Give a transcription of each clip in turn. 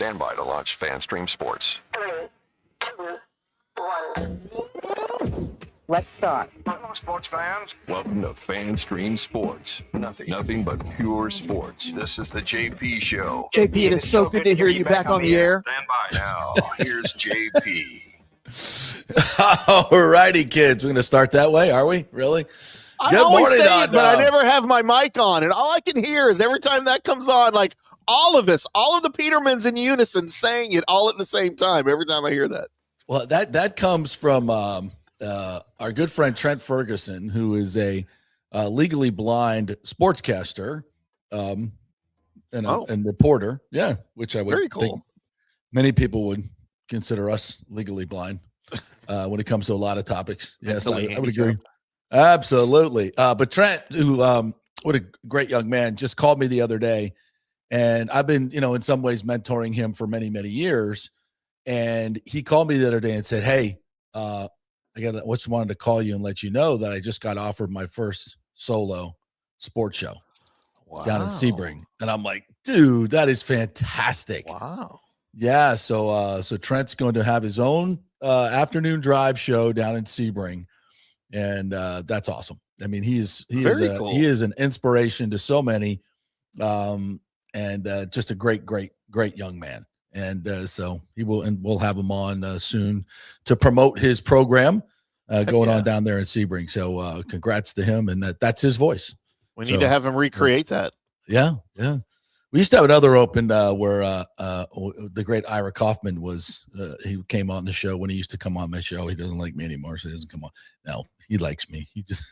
Stand by to launch FanStream Sports. 3, 2, 1. Let's start. Hello, sports fans. Welcome to FanStream Sports. Nothing but pure sports. This is the JP Show. JP, it is so good to hear you back on the air. Stand by now. Here's JP. All righty, kids. We're going to start that way, are we? Really? I always say it, but I never have my mic on, and all I can hear is every time that comes on, like all of us, all of the Petermans in unison saying it all at the same time every time I hear that. Well, that comes from our good friend Trent Ferguson, who is a legally blind sportscaster and reporter. Yeah, which I would think many people would consider us legally blind when it comes to a lot of topics. Yes, I would agree. Absolutely. But Trent, who what a great young man, just called me the other day, and I've been, in some ways mentoring him for many, many years. And he called me the other day and said, "Hey, I just wanted to call you and let you know that I just got offered my first solo sports show down in Sebring." And I'm like, "Dude, that is fantastic!" Wow. Yeah. So Trent's going to have his own afternoon drive show down in Sebring. And that's awesome. I mean, he is an inspiration to so many, and just a great young man. And so we'll have him on soon to promote his program going on down there in Sebring. So congrats to him, and that's his voice. We need to have him recreate that. Yeah. We used to have another open where the great Ira Kaufman was. He came on the show when he used to come on my show. He doesn't like me anymore, so he doesn't come on. No, he likes me. He just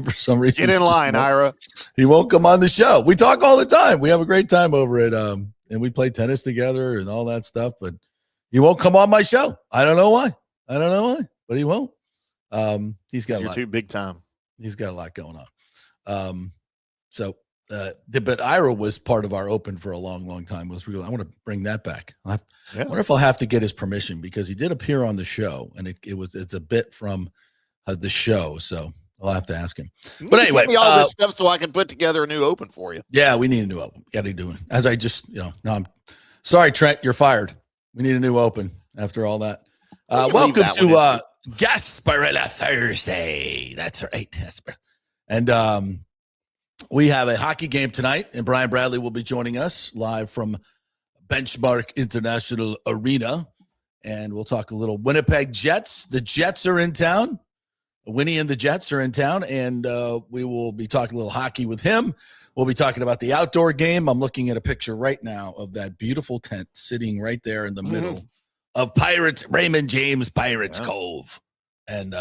for some reason get in line, Ira. He won't come on the show. We talk all the time. We have a great time over it, and we play tennis together and all that stuff. But he won't come on my show. I don't know why, but he won't. He's got a lot. Too big time. He's got a lot going on. But Ira was part of our open for a long time. I want to bring that back. I wonder if I'll have to get his permission, because he did appear on the show, and it's a bit from the show. So I'll have to ask him. But anyway, give me all this stuff so I can put together a new open for you. Yeah, we need a new open. Got to do it. As I just, no, I'm sorry, Trent, you're fired. We need a new open after all that. Welcome to Gasparilla Thursday. That's right. And we have a hockey game tonight, and Brian Bradley will be joining us live from Benchmark International Arena. And we'll talk a little Winnipeg Jets. The Jets are in town. Winnie and the Jets are in town, and we will be talking a little hockey with him. We'll be talking about the outdoor game. I'm looking at a picture right now of that beautiful tent sitting right there in the middle of Raymond James Pirates Cove. And,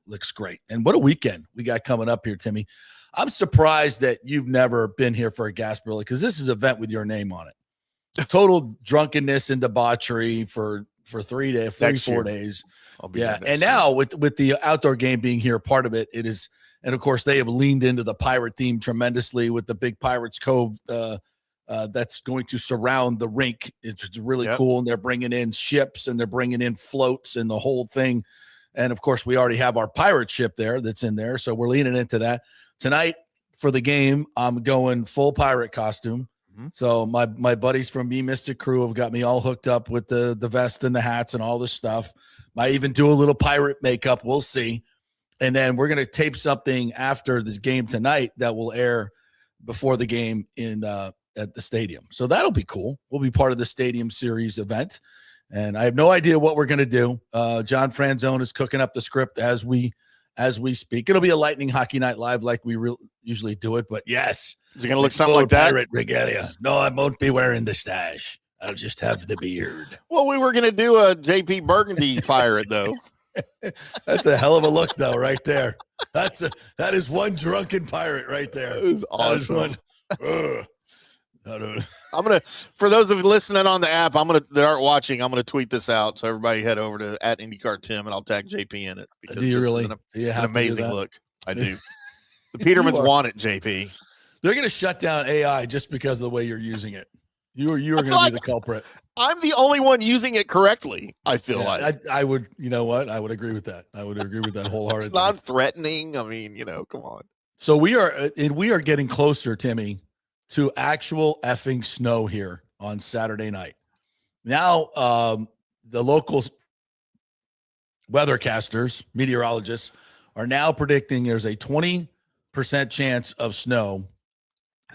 looks great. And what a weekend we got coming up here, Timmy. I'm surprised that you've never been here for a Gasparilla, because this is an event with your name on it. Total drunkenness and debauchery for 3 days, 4 days. And now with the outdoor game being here, part of it is, and of course they have leaned into the pirate theme tremendously with the big Pirates Cove that's going to surround the rink. It's really cool, and they're bringing in ships and they're bringing in floats and the whole thing. And of course, we already have our pirate ship there that's in there, so we're leaning into that. Tonight for the game, I'm going full pirate costume. Mm-hmm. So my buddies from Me Mystic Crew have got me all hooked up with the vest and the hats and all this stuff. Might even do a little pirate makeup. We'll see. And then we're going to tape something after the game tonight that will air before the game at the stadium. So that'll be cool. We'll be part of the Stadium Series event. And I have no idea what we're going to do. John Franzone is cooking up the script as we speak. It'll be a Lightning Hockey Night Live like we usually do it, but yes. Is it going to look something like that? Pirate regalia. No, I won't be wearing the stash. I'll just have the beard. Well, we were going to do a JP Burgundy pirate, though. That's a hell of a look, though, right there. That is one drunken pirate right there. It was awesome. I'm gonna, for those of you listening on the app, that aren't watching, I'm gonna tweet this out. So everybody head over to @IndyCarTim, and I'll tag JP in it. Do you really? It's an amazing look. I do. The Petermans want it, JP. They're gonna shut down AI just because of the way you're using it. You are gonna be the culprit. I'm the only one using it correctly. I feel like I would. You know what? I would agree with that. I would agree with that wholeheartedly. It's non-threatening. I mean, come on. So we are getting closer, Timmy, to actual effing snow here on Saturday night. Now, the local weathercasters, meteorologists, are now predicting there's a 20% chance of snow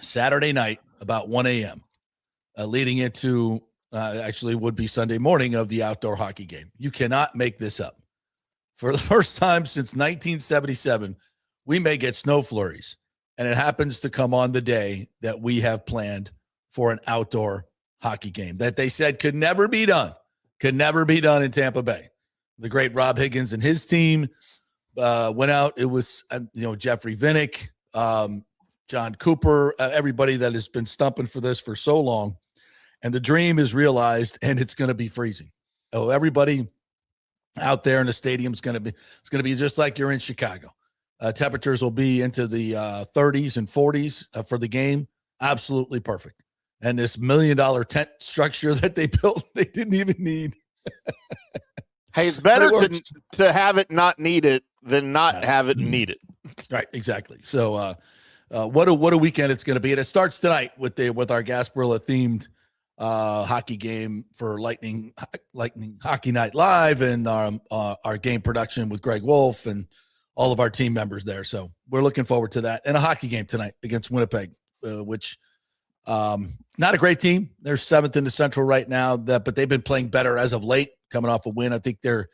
Saturday night about 1 a.m., leading into actually would be Sunday morning of the outdoor hockey game. You cannot make this up. For the first time since 1977, we may get snow flurries, and it happens to come on the day that we have planned for an outdoor hockey game that they said could never be done in Tampa Bay. The great Rob Higgins and his team went out. It was, Jeffrey Vinnick, Jon Cooper, everybody that has been stumping for this for so long. And the dream is realized, and it's going to be freezing. Oh, everybody out there in the stadium is going to be just like you're in Chicago. Temperatures will be into the 30s and 40s for the game. Absolutely perfect. And this $1 million tent structure that they built, they didn't even need. Hey, it's better to have it not need it than not have it need it. Right, exactly. So what a weekend it's going to be. And it starts tonight with our Gasparilla themed hockey game for Lightning Hockey Night Live, and our game production with Greg Wolf and all of our team members there. So we're looking forward to that. And a hockey game tonight against Winnipeg, which not a great team. They're 7th in the Central right now, but they've been playing better as of late, coming off a win. I think they're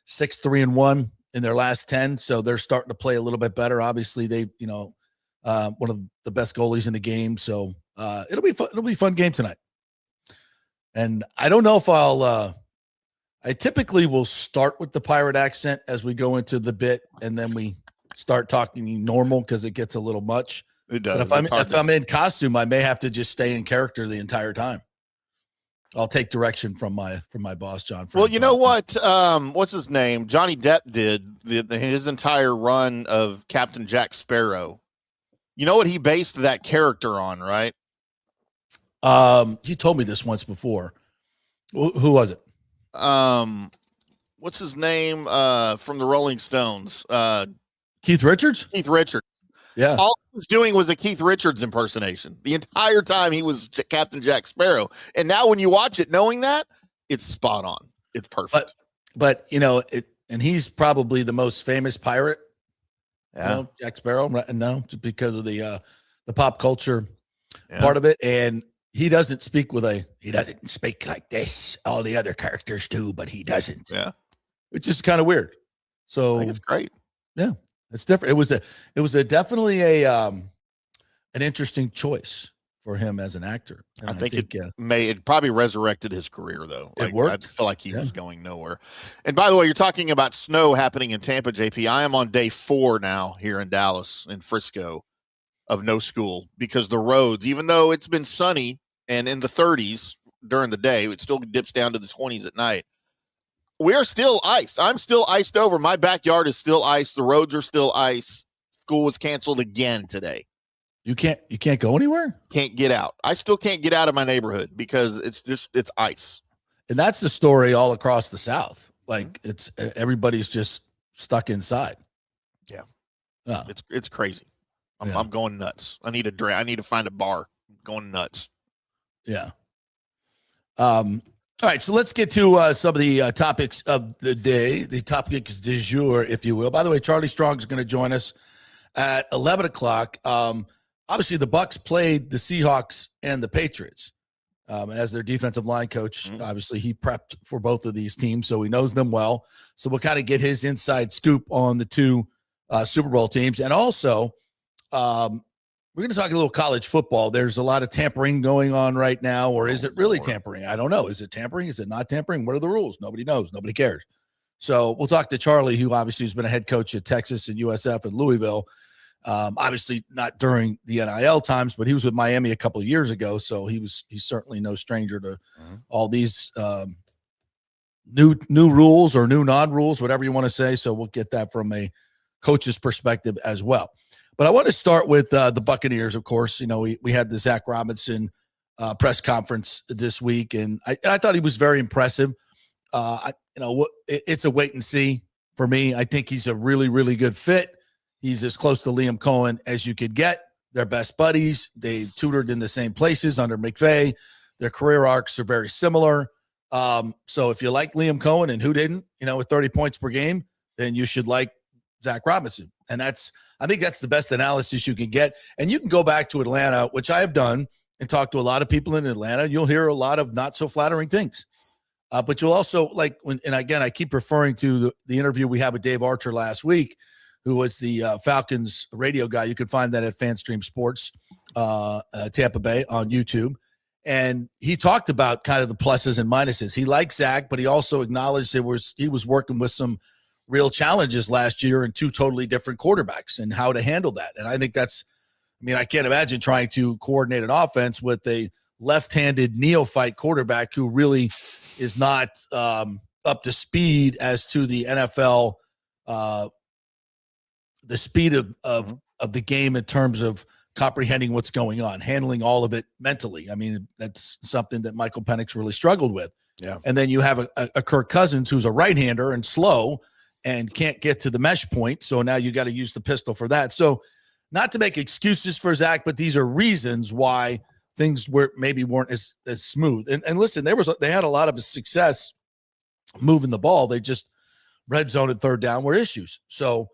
6-3-1 in their last 10. So they're starting to play a little bit better. Obviously they, one of the best goalies in the game. So it'll be fun. It'll be a fun game tonight. And I don't know if I typically will start with the pirate accent as we go into the bit, and then we start talking normal because it gets a little much. It does. But if I'm in costume, I may have to just stay in character the entire time. I'll take direction from my boss, John. Well, you know what? What's his name? Johnny Depp did his entire run of Captain Jack Sparrow. You know what he based that character on, right? You told me this once before. Who was it? What's his name? From the Rolling Stones. Keith Richards? Keith Richards. Yeah. All he was doing was a Keith Richards impersonation. The entire time he was Captain Jack Sparrow. And now when you watch it, knowing that, it's spot on. It's perfect. But and he's probably the most famous pirate. Yeah. Jack Sparrow. No, just because of the pop culture part of it. And he doesn't speak he doesn't speak like this. All the other characters do, but he doesn't. Yeah. Which is kind of weird. So I think it's great. Yeah. It's different. It was definitely an interesting choice for him as an actor. And I think it probably resurrected his career though. It worked. I feel like he was going nowhere. And by the way, you're talking about snow happening in Tampa, JP. I am on day 4 now here in Dallas, in Frisco, of no school, because the roads, even though it's been sunny and in the 30s during the day, it still dips down to the 20s at night. We're still iced. I'm still iced over. My backyard is still iced. The roads are still ice. School was canceled again today. You can't go anywhere? Can't get out. I still can't get out of my neighborhood because it's ice. And that's the story all across the South. Like everybody's just stuck inside. Yeah. It's crazy. I'm going nuts. I need to find a bar. I'm going nuts. Yeah. All right, so let's get to some of the topics of the day, the topics du jour, if you will. By the way, Charlie Strong is going to join us at 11 o'clock. Obviously, the Bucs played the Seahawks and the Patriots as their defensive line coach. Mm-hmm. Obviously, he prepped for both of these teams, so he knows them well. So we'll kind of get his inside scoop on the two Super Bowl teams. And also, we're going to talk a little college football. There's a lot of tampering going on right now, or is it really tampering? I don't know. Is it tampering? Is it not tampering? What are the rules? Nobody knows. Nobody cares. So we'll talk to Charlie, who obviously has been a head coach at Texas and USF and Louisville. Obviously not during the NIL times, but he was with Miami a couple of years ago. So he's certainly no stranger to all these new rules or new non-rules, whatever you want to say. So we'll get that from a coach's perspective as well. But I want to start with the Buccaneers, of course. We had the Zach Robinson press conference this week, and I thought he was very impressive. It's a wait and see for me. I think he's a really, really good fit. He's as close to Liam Cohen as you could get. They're best buddies. They tutored in the same places under McVay. Their career arcs are very similar. So if you like Liam Cohen, and who didn't, with 30 points per game, then you should like Zach Robinson. And I think that's the best analysis you can get. And you can go back to Atlanta, which I have done, and talk to a lot of people in Atlanta. You'll hear a lot of not so flattering things. But you'll also and again, I keep referring to the interview we had with Dave Archer last week, who was the Falcons radio guy. You can find that at FanStream Sports, Tampa Bay on YouTube. And he talked about kind of the pluses and minuses. He liked Zach, but he also acknowledged he was working with some real challenges last year and two totally different quarterbacks and how to handle that. And I think I can't imagine trying to coordinate an offense with a left-handed neophyte quarterback who really is not up to speed as to the NFL, the speed of the game in terms of comprehending what's going on, handling all of it mentally. I mean, that's something that Michael Penix really struggled with. Yeah. And then you have a Kirk Cousins who's a right-hander and slow and can't get to the mesh point. So now you got to use the pistol for that. So not to make excuses for Zach, but these are reasons why things weren't as smooth. And listen, they had a lot of success moving the ball. They just red zone and third down were issues. So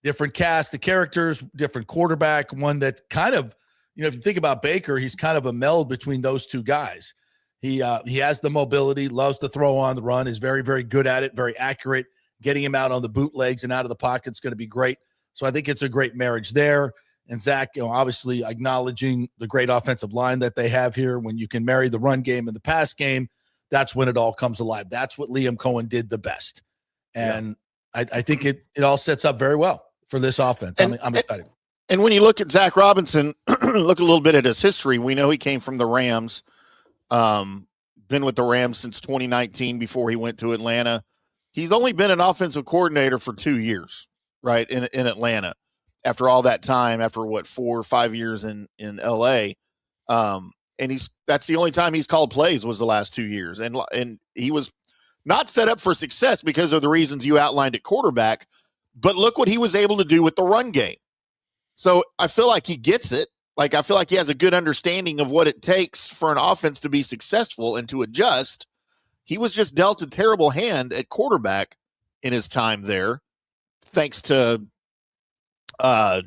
different cast of characters, different quarterback, one that kind of, if you think about Baker, he's kind of a meld between those two guys. He has the mobility, loves to throw on the run, is very, very good at it, very accurate. Getting him out on the bootlegs and out of the pocket is going to be great. So I think it's a great marriage there. And Zach, obviously acknowledging the great offensive line that they have here. When you can marry the run game and the pass game, that's when it all comes alive. That's what Liam Cohen did the best. And I think it all sets up very well for this offense. I'm excited. And when you look at Zach Robinson, look a little bit at his history. We know he came from the Rams, been with the Rams since 2019 before he went to Atlanta. He's only been an offensive coordinator for 2 years, right, in Atlanta. After all that time, after 4 or 5 years in LA, and that's the only time he's called plays was the last 2 years, and he was not set up for success because of the reasons you outlined at quarterback. But look what he was able to do with the run game. So I feel like he gets it. Like I feel like he has a good understanding of what it takes for an offense to be successful and to adjust. He was just dealt a terrible hand at quarterback in his time there, thanks to Terry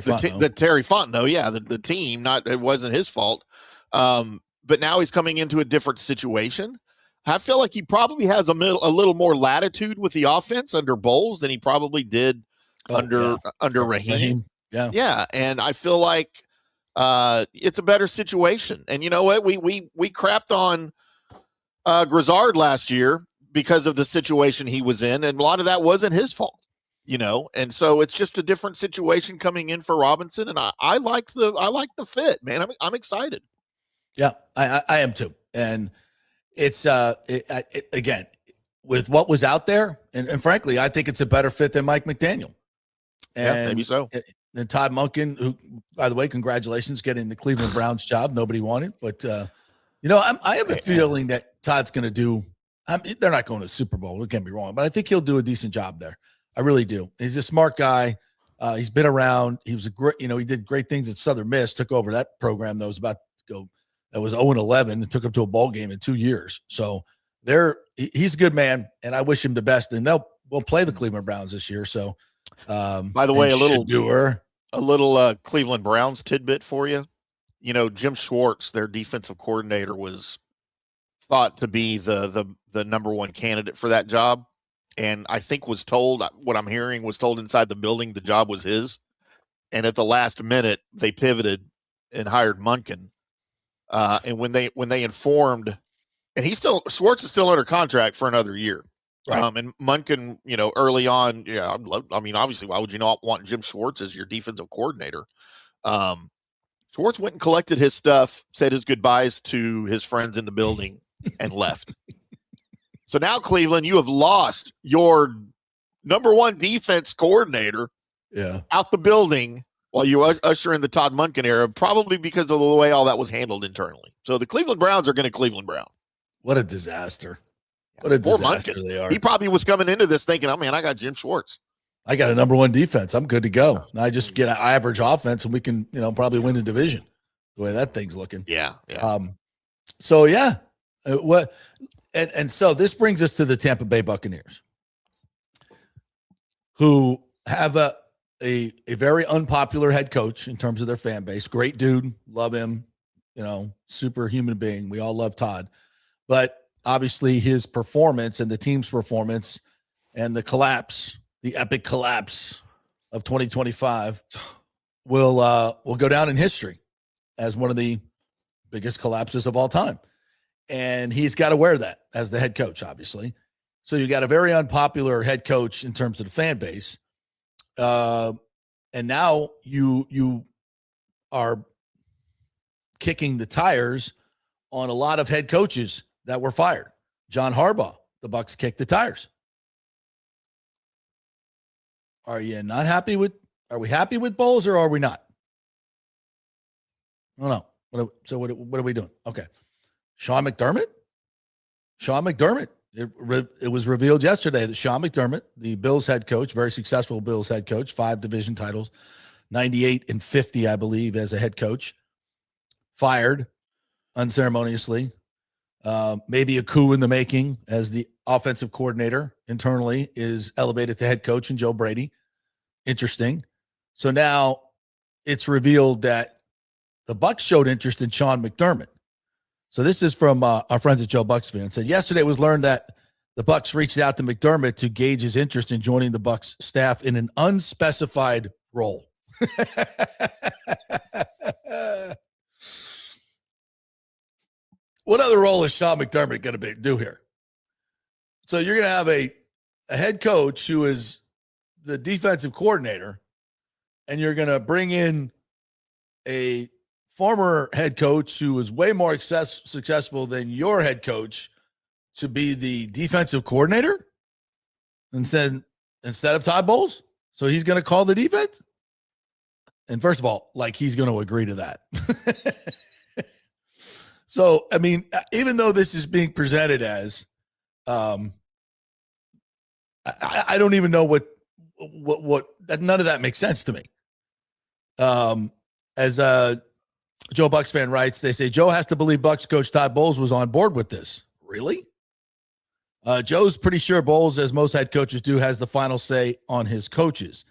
Fontenot. Terry Fontenot, the team. It wasn't his fault. But now he's coming into a different situation. I feel like he probably has a little more latitude with the offense under Bowles than he probably did under Raheem. Yeah, and I feel like it's a better situation. And you know what? We crapped on Grizzard last year because of the situation he was in, and a lot of that wasn't his fault. And so it's just a different situation coming in for Robinson, and I like the fit, man. I'm excited. Yeah, I am too, and it's again with what was out there, and frankly, I think it's a better fit than Mike McDaniel. And maybe so. And Todd Monken, who, by the way, congratulations getting the Cleveland Browns job. Nobody wanted, but I have a feeling that Todd's going to do. They're not going to the Super Bowl. Don't get me wrong, but I think he'll do a decent job there. I really do. He's a smart guy. He's been around. He was a great, he did great things at Southern Miss, took over that program that was about to go, that was 0-11 and took him to a bowl game in 2 years. So he's a good man, and I wish him the best. And we'll play the Cleveland Browns this year. So, by the way, a little Cleveland Browns tidbit for you. Jim Schwartz, their defensive coordinator, was thought to be the number one candidate for that job. And I think what I'm hearing was told inside the building, the job was his. And at the last minute, they pivoted and hired Monken. And when they informed, and Schwartz is still under contract for another year. Right. And Monken, early on, obviously, why would you not want Jim Schwartz as your defensive coordinator? Schwartz went and collected his stuff, said his goodbyes to his friends in the building, and left. So now, Cleveland, you have lost your number one defense coordinator out the building while you usher in the Todd Monken era, probably because of the way all that was handled internally. So the Cleveland Browns are going to Cleveland Brown. What a disaster. What a disaster they are. He probably was coming into this thinking, oh, man, I got Jim Schwartz. I got a number one defense. I'm good to go. I just get an average offense, and we can, probably win the division the way that thing's looking. Yeah. So, yeah. and so this brings us to the Tampa Bay Buccaneers, who have a very unpopular head coach in terms of their fan base. Great dude, love him, super human being. We all love Todd, but obviously his performance and the team's performance and the epic collapse of 2025 will go down in history as one of the biggest collapses of all time. And he's got to wear that as the head coach, obviously. So you got a very unpopular head coach in terms of the fan base. And now you are kicking the tires on a lot of head coaches that were fired. John Harbaugh, the Bucs kicked the tires. Are we happy with Bowles or are we not? I don't know. What are we doing? Okay. Sean McDermott. It was revealed yesterday that Sean McDermott, the Bills head coach, very successful Bills head coach, 5 division titles, 98 and 50, I believe, as a head coach, fired unceremoniously. Maybe a coup in the making as the offensive coordinator internally is elevated to head coach and Joe Brady. Interesting. So now it's revealed that the Bucs showed interest in Sean McDermott. So this is from our friends at Joe Bucs Fan. Said yesterday it was learned that the Bucs reached out to McDermott to gauge his interest in joining the Bucs staff in an unspecified role. What other role is Sean McDermott going to do here? So you're going to have a head coach who is the defensive coordinator, and you're going to bring in a former head coach who is way more successful than your head coach to be the defensive coordinator instead of Todd Bowles. So he's going to call the defense. And first of all, he's going to agree to that. So, I mean, even though this is being presented as, I don't even know what none of that makes sense to me. As Joe Bucs Fan writes, they say Joe has to believe Bucs coach Todd Bowles was on board with this. Really? Joe's pretty sure Bowles, as most head coaches do, has the final say on his coaches.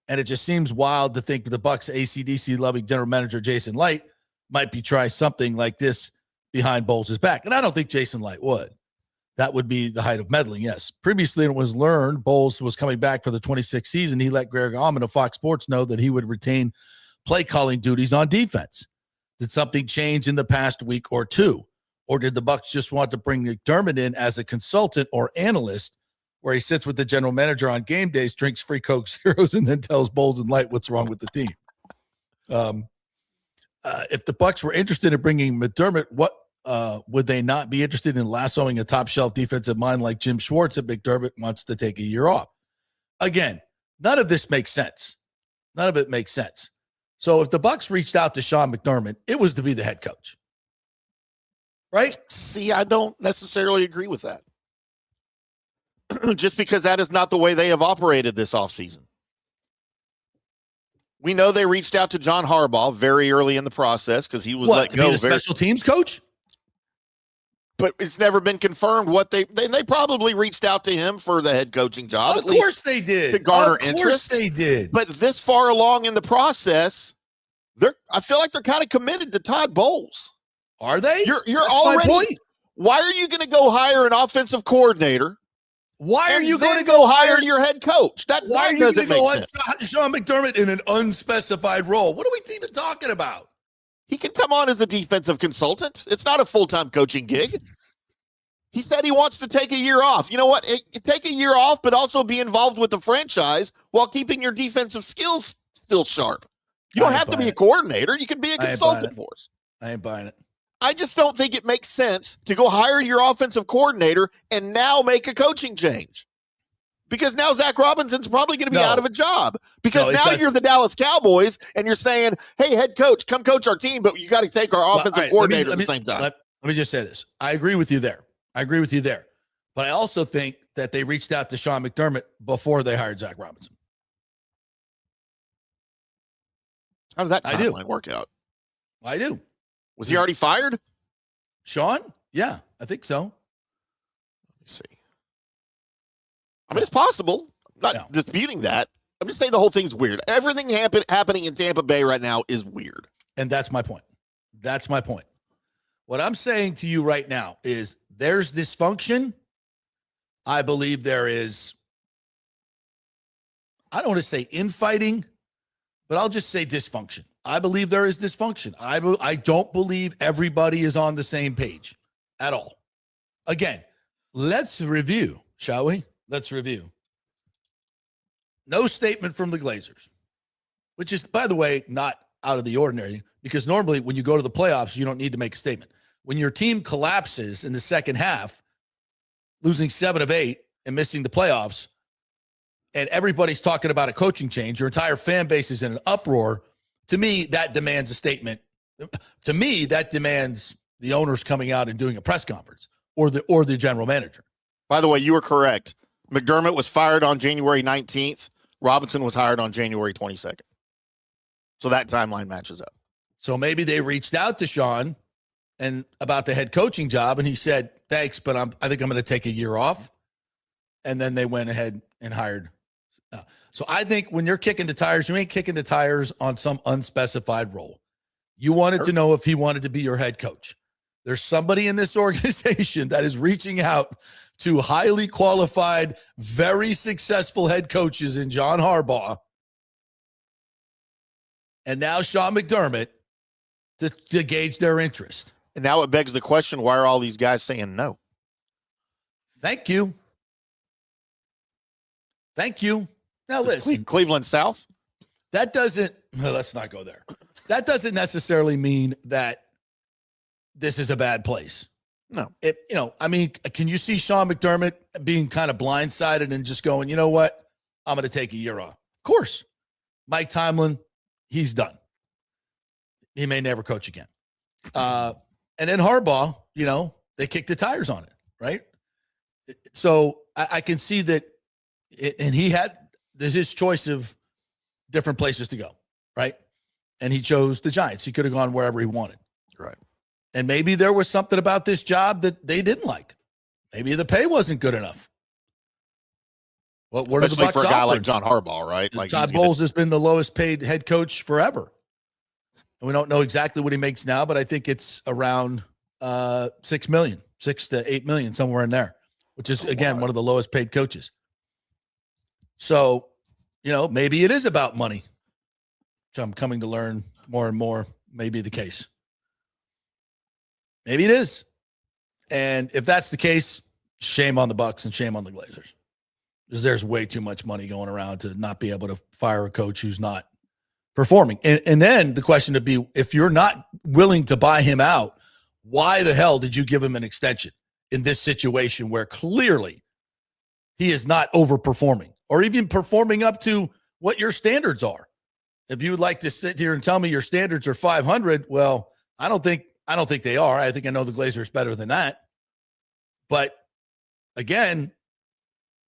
And it just seems wild to think the Bucs AC/DC loving general manager Jason Light might be trying something like this behind Bowles' back. And I don't think Jason Light would. That would be the height of meddling, yes. Previously, it was learned Bowles was coming back for the 26th season. He let Greg Auman of Fox Sports know that he would retain play calling duties on defense. Did something change in the past week or two? Or did the Bucs just want to bring McDermott in as a consultant or analyst where he sits with the general manager on game days, drinks free Coke Zeros, and then tells Bowles and Light what's wrong with the team? If the Bucs were interested in bringing McDermott, what would they not be interested in lassoing a top-shelf defensive mind like Jim Schwartz if McDermott wants to take a year off? Again, none of this makes sense. None of it makes sense. So if the Bucs reached out to Sean McDermott, it was to be the head coach. Right? See, I don't necessarily agree with that. Just because that is not the way they have operated this offseason. We know they reached out to John Harbaugh very early in the process because he was let go. Be the special teams coach? But it's never been confirmed what they probably reached out to him for the head coaching job. Of course they did. To garner interest. Of course they did. But this far along in the process, I feel like they're kind of committed to Todd Bowles. Are they? You're That's already. my point. Why are you going to go hire an offensive coordinator? Why are you going to go hire your head coach? That doesn't make sense. Sean McDermott in an unspecified role. What are we even talking about? He can come on as a defensive consultant. It's not a full-time coaching gig. He said he wants to take a year off. You know what? Take a year off, but also be involved with the franchise while keeping your defensive skills still sharp. You don't have to be a coordinator. You can be a consultant for us. I ain't buying it. I just don't think it makes sense to go hire your offensive coordinator and now make a coaching change. Because now Zach Robinson's probably going to be out of a job. Because now you're the Dallas Cowboys and you're saying, hey, head coach, come coach our team, but you got to take our offensive coordinator at the same time. Let me just say this. I agree with you there. But I also think that they reached out to Sean McDermott before they hired Zach Robinson. How did that timeline work out? I do. Was he already fired? Sean? Yeah, I think so. see. I mean, it's possible. I'm not disputing that. I'm just saying the whole thing's weird. Everything happening in Tampa Bay right now is weird. And that's my point. That's my point. What I'm saying to you right now is there's dysfunction. I believe there is, I don't want to say infighting, but I'll just say dysfunction. I believe there is dysfunction. I don't believe everybody is on the same page at all. Again, let's review, shall we? Let's review. No statement from the Glazers, which is, by the way, not out of the ordinary, because normally when you go to the playoffs, you don't need to make a statement. When your team collapses in the second half, losing 7 of 8 and missing the playoffs, and everybody's talking about a coaching change, your entire fan base is in an uproar, to me, that demands a statement. To me, that demands the owners coming out and doing a press conference or the general manager. By the way, you were correct. McDermott was fired on January 19th. Robinson was hired on January 22nd. So that timeline matches up. So maybe they reached out to Sean and about the head coaching job, and he said, thanks, but I think I'm going to take a year off. And then they went ahead and hired. So I think when you're kicking the tires, you ain't kicking the tires on some unspecified role. You wanted to know if he wanted to be your head coach. There's somebody in this organization that is reaching out to highly qualified, very successful head coaches in John Harbaugh and now Sean McDermott to gauge their interest. And now it begs the question, why are all these guys saying no? Thank you. Thank you. Now listen. Cleveland South? That doesn't, let's not go there. That doesn't necessarily mean that this is a bad place. No. I mean, can you see Sean McDermott being kind of blindsided and just going, you know what? I'm going to take a year off. Of course. Mike Tomlin, he's done. He may never coach again. And then Harbaugh, they kicked the tires on it, right? So I can see that, and there's his choice of different places to go, right? And he chose the Giants. He could have gone wherever he wanted. Right. And maybe there was something about this job that they didn't like. Maybe the pay wasn't good enough. Well, what are the Bucs for a guy offering? Like John Harbaugh, right? Like Todd Bowles has been the lowest paid head coach forever. And we don't know exactly what he makes now, but I think it's around $6 million, $6 to $8 million, somewhere in there, which is, again, one of the lowest paid coaches. So, maybe it is about money, which I'm coming to learn more and more may be the case. Maybe it is. And if that's the case, shame on the Bucs and shame on the Glazers. Because there's way too much money going around to not be able to fire a coach who's not performing. And then the question would be, if you're not willing to buy him out, why the hell did you give him an extension in this situation where clearly he is not overperforming or even performing up to what your standards are? If you would like to sit here and tell me your standards are 500, well, I don't think they are. I think I know the Glazers better than that. But again,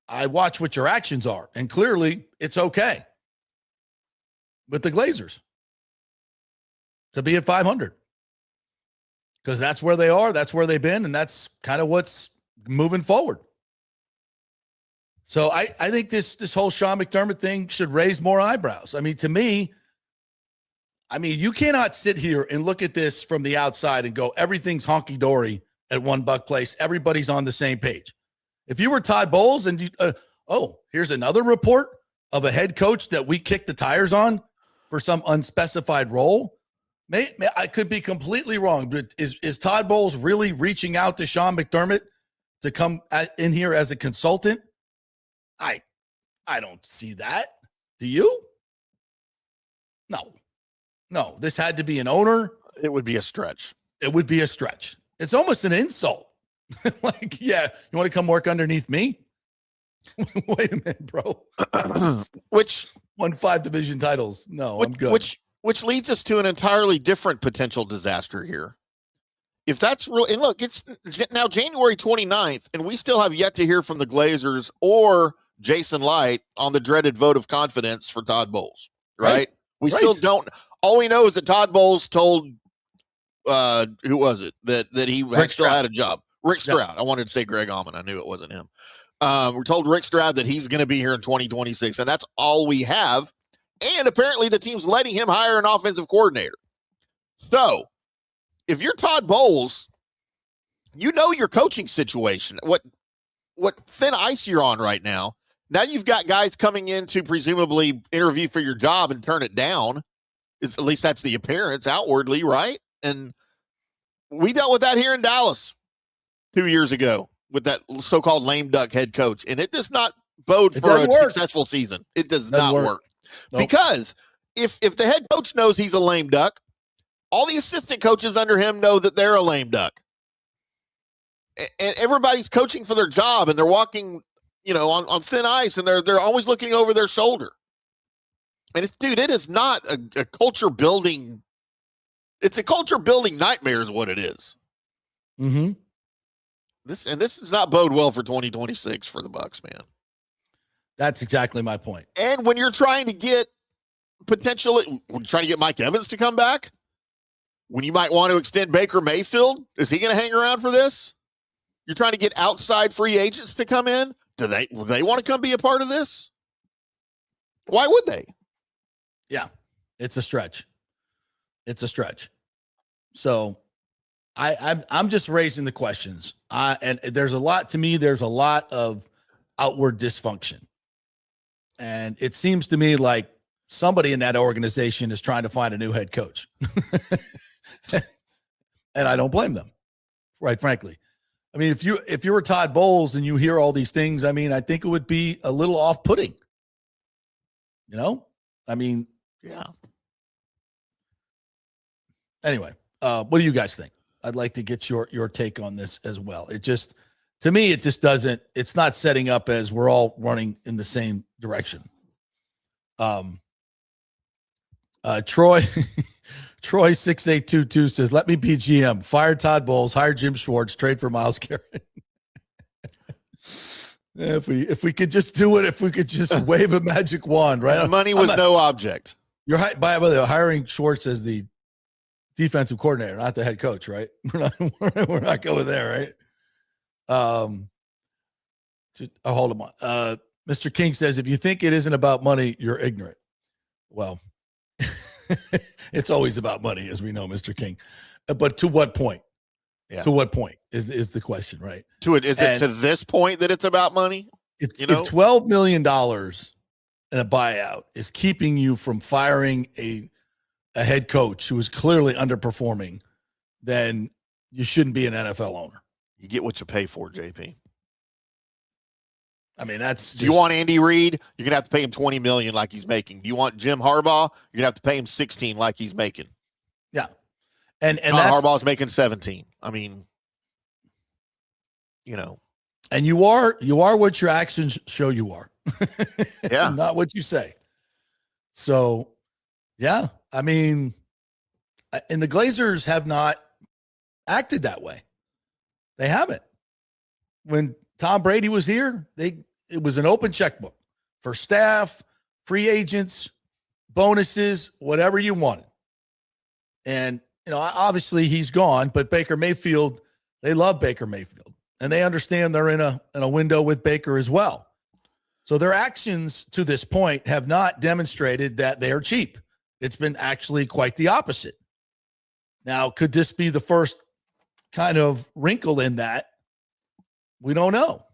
I watch what your actions are, and clearly it's okay with the Glazers to be at 500 because that's where they are, that's where they've been, and that's kind of what's moving forward. So I think this whole Sean McDermott thing should raise more eyebrows. I mean, to me, you cannot sit here and look at this from the outside and go, everything's honky-dory at One Buc Place. Everybody's on the same page. If you were Todd Bowles and here's another report of a head coach that we kicked the tires on for some unspecified role, I could be completely wrong, but is Todd Bowles really reaching out to Sean McDermott to come in here as a consultant? I don't see that. Do you? No, this had to be an owner. It would be a stretch. It would be a stretch. It's almost an insult. Like, yeah, you want to come work underneath me? Wait a minute, bro. Which won 5 division titles. No, I'm good. Which leads us to an entirely different potential disaster here. If that's real, and look, it's now January 29th, and we still have yet to hear from the Glazers or Jason Light on the dreaded vote of confidence for Todd Bowles, right? We still don't. All we know is that Todd Bowles told, who was it, that he still had a job. Rick Stroud. I wanted to say Greg Allman. I knew it wasn't him. We're told Rick Stroud that he's going to be here in 2026, and that's all we have. And apparently the team's letting him hire an offensive coordinator. So if you're Todd Bowles, you know your coaching situation, what thin ice you're on right now. Now you've got guys coming in to presumably interview for your job and turn it down. At least that's the appearance outwardly, right? And we dealt with that here in Dallas 2 years ago with that so-called lame duck head coach, and it does not bode for a successful season. It does not work. Nope. Because if the head coach knows he's a lame duck, all the assistant coaches under him know that they're a lame duck. And everybody's coaching for their job, and they're walking, on thin ice, and they're always looking over their shoulder. And it is not a culture building. It's a culture building nightmare is what it is. Mm-hmm. This does not bode well for 2026 for the Bucs, man. That's exactly my point. And when you're trying to get Mike Evans to come back, when you might want to extend Baker Mayfield, is he going to hang around for this? You're trying to get outside free agents to come in. Do they want to come be a part of this? Why would they? Yeah, it's a stretch. So I'm just raising the questions. And there's a lot of outward dysfunction. And it seems to me like somebody in that organization is trying to find a new head coach. And I don't blame them, right? Frankly. I mean, if you were Todd Bowles and you hear all these things, I mean, I think it would be a little off-putting. I mean, yeah. Anyway, what do you guys think? I'd like to get your take on this as well. To me, it's not setting up as we're all running in the same direction. Troy 6822 says, let me be GM. Fire Todd Bowles, hire Jim Schwartz, trade for Myles Garrett. If we could just do it, if we could just wave a magic wand, right? Money was no object. By the way, hiring Schwartz as the defensive coordinator, not the head coach, right? We're not going there, right? Hold on. Mr. King says, if you think it isn't about money, you're ignorant. Well, it's always about money, as we know, Mr. King. But to what point? Yeah. To what point is the question, right? Is it to this point that it's about money? If $12 million in a buyout is keeping you from firing a head coach who is clearly underperforming, then you shouldn't be an NFL owner. You get what you pay for, JP. I mean, do you want Andy Reid? You're gonna have to pay him $20 million like he's making. Do you want Jim Harbaugh? You're gonna have to pay him $16 like he's making. Yeah, and Harbaugh's making $17. I mean, and you are what your actions show you are. Yeah, not what you say. So, yeah, I mean, and the Glazers have not acted that way. They haven't. When Tom Brady was here, it was an open checkbook for staff, free agents, bonuses, whatever you wanted. And, obviously he's gone, but Baker Mayfield, they love Baker Mayfield, and they understand they're in a window with Baker as well. So their actions to this point have not demonstrated that they are cheap. It's been actually quite the opposite. Now, could this be the first kind of wrinkle in that? We don't know.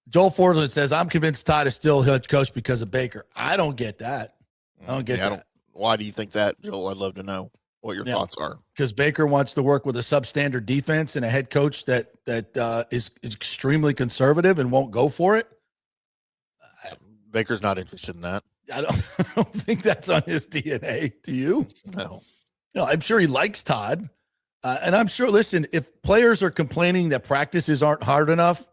Joel Fordland says, I'm convinced Todd is still head coach because of Baker. I don't get that. Why do you think that, Joel? I'd love to know what your thoughts are. Because Baker wants to work with a substandard defense and a head coach that is extremely conservative and won't go for it. Baker's not interested in that. I don't think that's on his DNA. Do you? No. I'm sure he likes Todd. And I'm sure, listen, if players are complaining that practices aren't hard enough,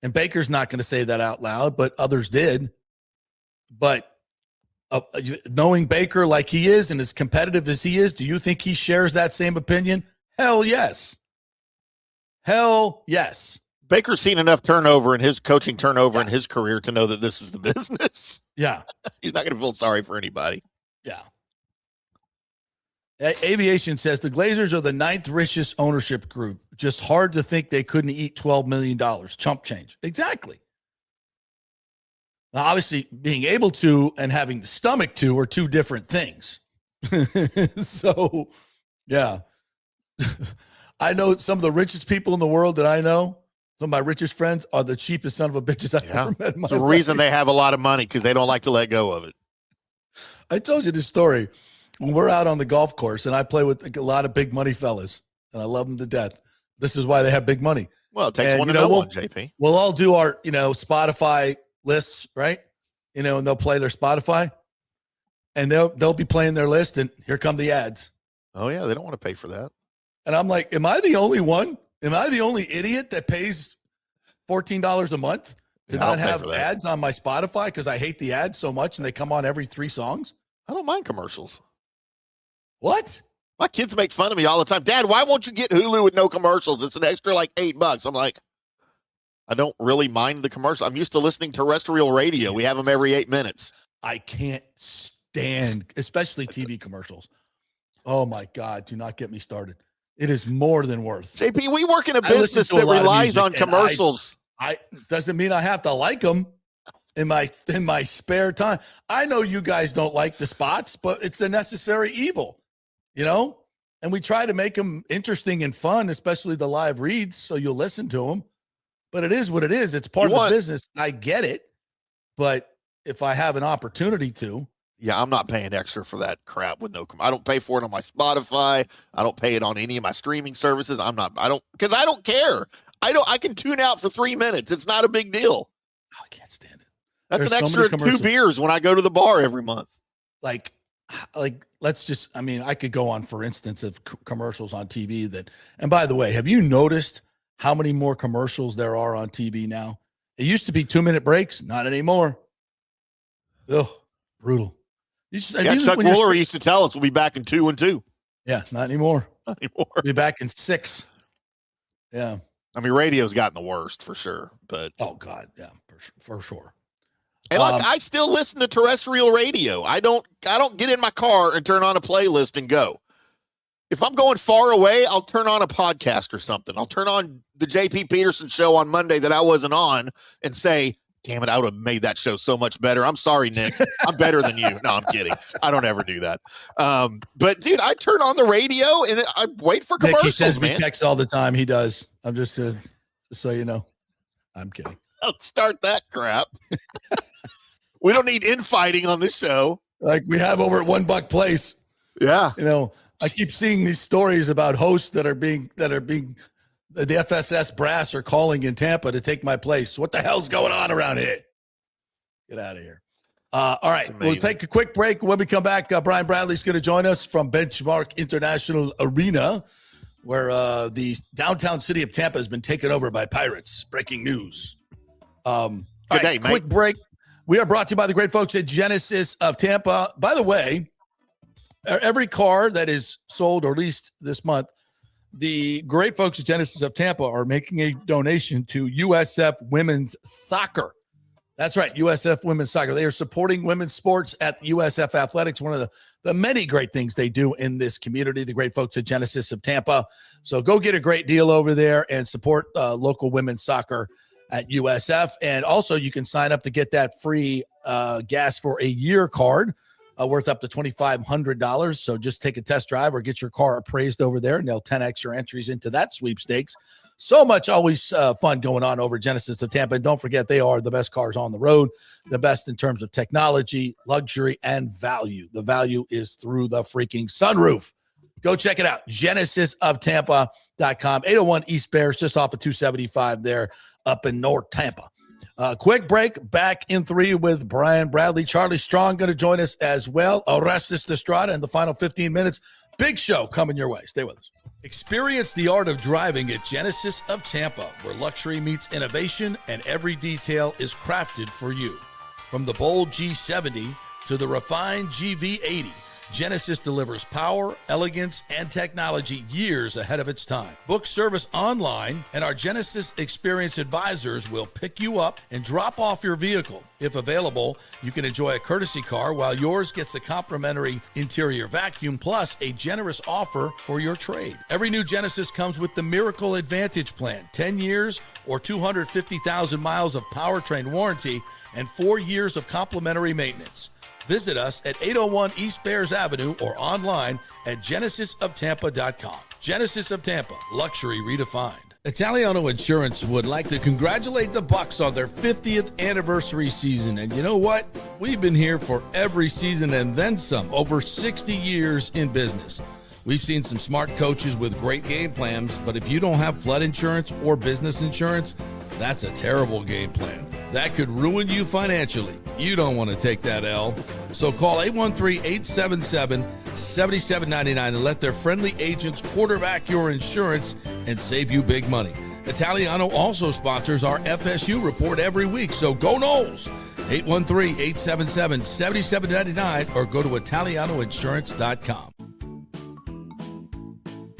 and Baker's not going to say that out loud, but others did. But knowing Baker like he is and as competitive as he is, do you think he shares that same opinion? Hell yes. Hell yes. Baker's seen enough turnover in his coaching turnover in his career to know that this is the business. Yeah. He's not going to feel sorry for anybody. Yeah. Aviation says the Glazers are the 9th richest ownership group. Just hard to think they couldn't eat $12 million. Chump change. Exactly. Now, obviously, being able to and having the stomach to are two different things. So, yeah. I know some of the richest people in the world that I know, some of my richest friends, are the cheapest son of a bitches I've ever met in my life. The reason they have a lot of money because they don't like to let go of it. I told you this story. When we're out on the golf course, and I play with a lot of big money fellas, and I love them to death. This is why they have big money. Well, it takes one to know one, JP. We'll all do our, Spotify lists, right? And they'll play their Spotify, and they'll be playing their list, and here come the ads. Oh, yeah, they don't want to pay for that. And I'm like, am I the only one? Am I the only idiot that pays $14 a month to not have ads on my Spotify because I hate the ads so much and they come on every 3 songs? I don't mind commercials. What? My kids make fun of me all the time. Dad, why won't you get Hulu with no commercials? It's an extra like $8. I'm like, I don't really mind the commercial. I'm used to listening to terrestrial radio. We have them every 8 minutes. I can't stand, especially TV commercials. Oh my God, do not get me started. It is more than worth. JP, we work in a business that relies on commercials. I doesn't mean I have to like them in my spare time. I know you guys don't like the spots, but it's a necessary evil. And we try to make them interesting and fun, especially the live reads, so you'll listen to them. But it is what it is. It's part of the business. I get it. But if I have an opportunity to. Yeah, I'm not paying extra for that crap with no. I don't pay for it on my Spotify. I don't pay it on any of my streaming services. Because I don't care. I can tune out for 3 minutes. It's not a big deal. Oh, I can't stand it. That's an extra 2 beers when I go to the bar every month. Like let's just, I could go on, for instance, of commercials on TV that, and by the way, have you noticed how many more commercials there are on TV now? It used to be 2-minute breaks. Not anymore. Ugh, brutal. Chuck Woolery used to tell us we'll be back in 2 and 2. Yeah, not anymore. Not anymore. We'll be back in 6. Yeah. Radio's gotten the worst for sure, but. Oh God. Yeah, for sure. And I still listen to terrestrial radio. I don't get in my car and turn on a playlist and go. If I'm going far away, I'll turn on a podcast or something. I'll turn on the JP Peterson Show on Monday that I wasn't on and say, damn it, I would have made that show so much better. I'm sorry, Nick. I'm better than you. No, I'm kidding. I don't ever do that. But, dude, I turn on the radio and I wait for commercials, Nick, he sends me texts all the time. He does. I'm just so you know. I'm kidding. Don't start that crap. We don't need infighting on this show. Like we have over at One Buc Place. Yeah. I keep seeing these stories about hosts that are being the FSS brass are calling in Tampa to take my place. What the hell's going on around here? Get out of here. All right. We'll take a quick break. When we come back, Brian Bradley's going to join us from Benchmark International Arena, where the downtown city of Tampa has been taken over by pirates. Breaking news. Good day, mate. Quick break. We are brought to you by the great folks at Genesis of Tampa. By the way, every car that is sold or leased this month, the great folks at Genesis of Tampa are making a donation to USF Women's Soccer. That's right, USF Women's Soccer. They are supporting women's sports at USF Athletics, one of the many great things they do in this community, the great folks at Genesis of Tampa. So go get a great deal over there and support local women's soccer at USF. And also you can sign up to get that free gas for a year card worth up to $2,500. So just take a test drive or get your car appraised over there and they'll 10x your entries into that sweepstakes. So much always fun going on over Genesis of Tampa. And don't forget, they are the best cars on the road, the best in terms of technology, luxury, and value. The value is through the freaking sunroof. Go check it out. GenesisofTampa.com. 801 East Bears, just off of 275 there up in North Tampa. Quick break. Back in 3 with Brian Bradley. Charlie Strong going to join us as well. Orestes Destrada in the final 15 minutes. Big show coming your way. Stay with us. Experience the art of driving at Genesis of Tampa, where luxury meets innovation and every detail is crafted for you. From the bold G70 to the refined GV80, Genesis delivers power, elegance, and technology years ahead of its time. Book service online, and our Genesis Experience advisors will pick you up and drop off your vehicle. If available, you can enjoy a courtesy car while yours gets a complimentary interior vacuum plus a generous offer for your trade. Every new Genesis comes with the Miracle Advantage Plan, 10 years or 250,000 miles of powertrain warranty and 4 years of complimentary maintenance. Visit us at 801 East Bears Avenue or online at genesisoftampa.com. Genesis of Tampa, luxury redefined. Italiano Insurance would like to congratulate the Bucs on their 50th anniversary season. And you know what? We've been here for every season and then some, over 60 years in business. We've seen some smart coaches with great game plans, but if you don't have flood insurance or business insurance, that's a terrible game plan. That could ruin you financially. You don't want to take that L. So call 813-877-7799 and let their friendly agents quarterback your insurance and save you big money. Italiano also sponsors our FSU report every week, so go Noles! 813-877-7799 or go to italianoinsurance.com.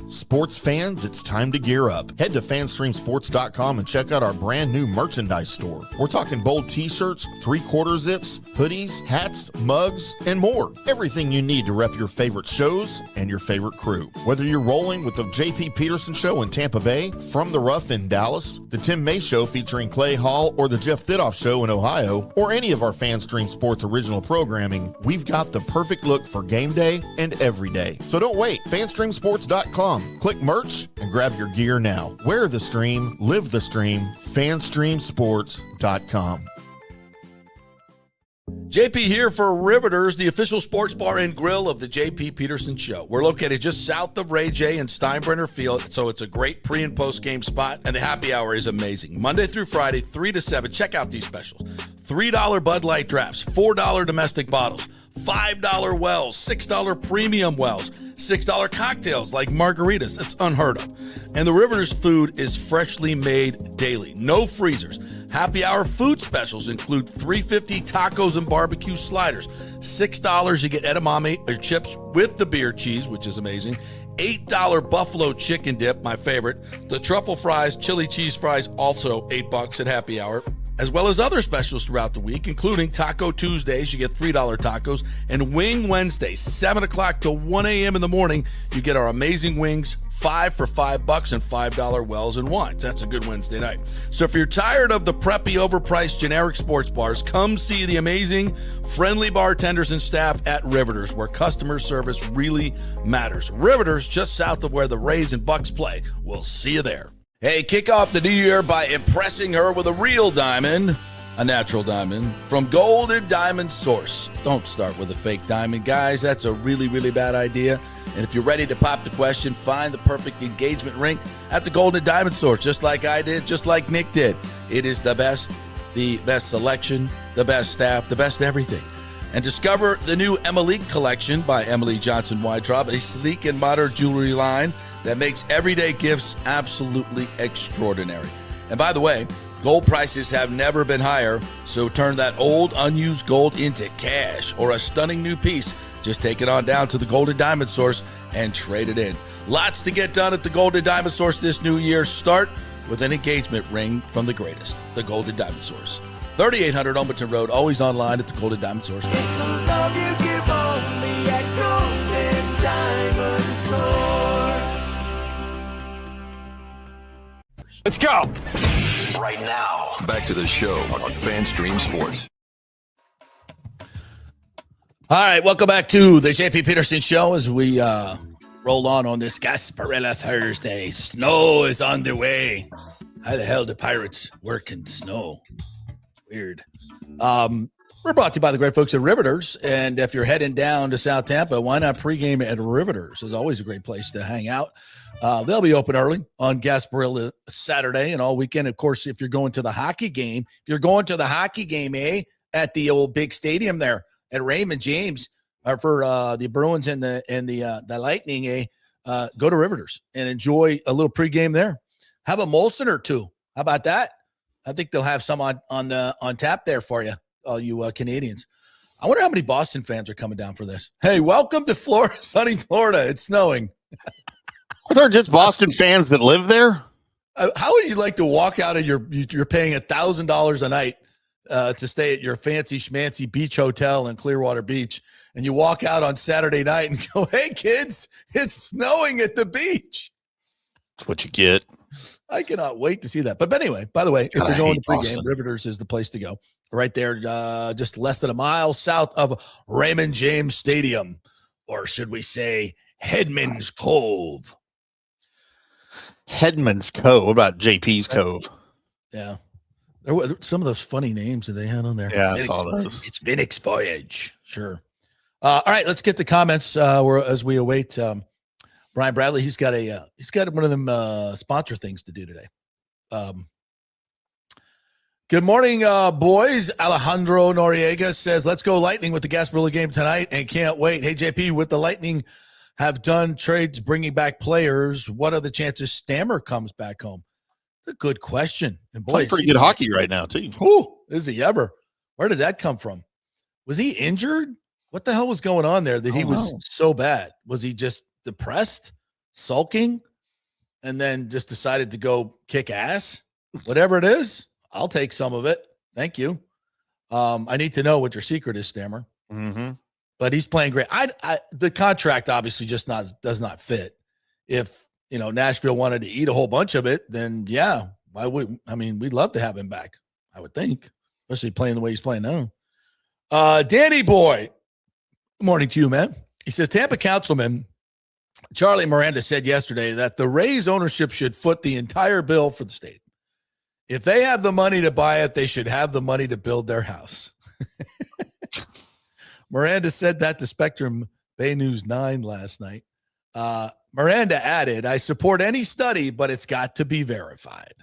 Sports fans, it's time to gear up. Head to fanstreamsports.com and check out our brand new merchandise store. We're talking bold t-shirts, 3/4 zips, hoodies, hats, mugs, and more. Everything you need to rep your favorite shows and your favorite crew. Whether you're rolling with the JP Peterson Show in Tampa Bay, From the Rough in Dallas, the Timm May Show featuring Clay Hall, or the Jeff Thidoff Show in Ohio, or any of our FanStream Sports original programming, we've got the perfect look for game day and every day. So don't wait. fanstreamsports.com. Click merch and grab your gear now. Wear the stream, live the stream, fanstreamsports.com. JP here for Riveters, the official sports bar and grill of the JP Peterson Show. We're located just south of Ray J and Steinbrenner Field, so it's a great pre- and post-game spot, and the happy hour is amazing. Monday through Friday, 3 to 7. Check out these specials. $3 Bud Light drafts, $4 domestic bottles, $5 wells, $6 premium wells, $6 cocktails like margaritas. It's unheard of. And the Riveters food is freshly made daily. No freezers. Happy hour food specials include $3.50 tacos and barbecue sliders. $6 you get edamame or chips with the beer cheese, which is amazing. $8 buffalo chicken dip, my favorite. The truffle fries, chili cheese fries, also $8 at happy hour. As well as other specials throughout the week, including Taco Tuesdays, you get $3 tacos, and Wing Wednesdays, 7 o'clock to 1 a.m. in the morning, you get our amazing wings, 5 for $5 and $5 wells and wines. That's a good Wednesday night. So if you're tired of the preppy, overpriced, generic sports bars, come see the amazing, friendly bartenders and staff at Riveters, where customer service really matters. Riveters, just south of where the Rays and Bucs play. We'll see you there. Hey, kick off the new year by impressing her with a real diamond, a natural diamond, from Golden Diamond Source. Don't start with a fake diamond, guys. That's a really, really bad idea. And if you're ready to pop the question, find the perfect engagement ring at the Golden Diamond Source, just like I did, just like Nick did. It is the best selection, the best staff, the best everything. And discover the new Emily collection by Emily Johnson Weintraub, a sleek and modern jewelry line that makes everyday gifts absolutely extraordinary. And by the way, gold prices have never been higher, so turn that old unused gold into cash or a stunning new piece. Just take it on down to the Golden Diamond Source and trade it in. Lots to get done at the Golden Diamond Source this new year. Start with an engagement ring from the greatest, the Golden Diamond Source. 3800 Alberton Road, always online at the Golden Diamond Source. It's the love you give only at Golden Diamond Source. Let's go. Right now. Back to the show on FanStream Sports. All right, welcome back to the JP Peterson Show as we roll on this Gasparilla Thursday. Snow is on the way. How the hell do pirates work in snow? Weird. We're brought to you by the great folks at Riveters. And if you're heading down to South Tampa, why not pregame at Riveters? It's always a great place to hang out. They'll be open early on Gasparilla Saturday and all weekend. Of course, if you're going to the hockey game, at the old big stadium there at Raymond James, or for the Bruins and the Lightning, go to Riveters and enjoy a little pregame there. Have a Molson or two. How about that? I think they'll have some on tap there for you, all you Canadians. I wonder how many Boston fans are coming down for this. Hey, welcome to Florida, sunny Florida. It's snowing. Are there just Boston fans that live there? How would you like to walk out of you're paying $1,000 a night to stay at your fancy schmancy beach hotel in Clearwater Beach, and you walk out on Saturday night and go, "Hey kids, it's snowing at the beach." That's what you get. I cannot wait to see that. But anyway, by the way, if you're going to pregame, Riveters is the place to go. Right there, just less than a mile south of Raymond James Stadium, or should we say Headman's Cove? Headman's Cove. What about JP's Cove? Yeah. There were some of those funny names that they had on there. Yeah, I saw those. It's Phoenix Voyage. Sure. All right, let's get the comments as we await Brian Bradley. He's got one of them sponsor things to do today. Good morning, boys. Alejandro Noriega says, let's go Lightning with the Gasparilla game tonight and can't wait. Hey, JP, with the Lightning have done trades bringing back players, what are the chances Stammer comes back home? A good question. And boy, playing pretty good hockey right now, too. Whew, is he ever? Where did that come from? Was he injured? What the hell was going on there that he was so bad? Was he just depressed, sulking, and then just decided to go kick ass? Whatever it is, I'll take some of it. Thank you. I need to know what your secret is, Stammer. Mm-hmm. But he's playing great. The contract obviously just does not fit. If Nashville wanted to eat a whole bunch of it, then yeah, we'd love to have him back. I would think, especially playing the way he's playing now. Danny boy, good morning to you, man. He says Tampa Councilman Charlie Miranda said yesterday that the Rays ownership should foot the entire bill for the stadium. If they have the money to buy it, they should have the money to build their house. Miranda said that to Spectrum Bay News 9 last night. Miranda added, I support any study, but it's got to be verified.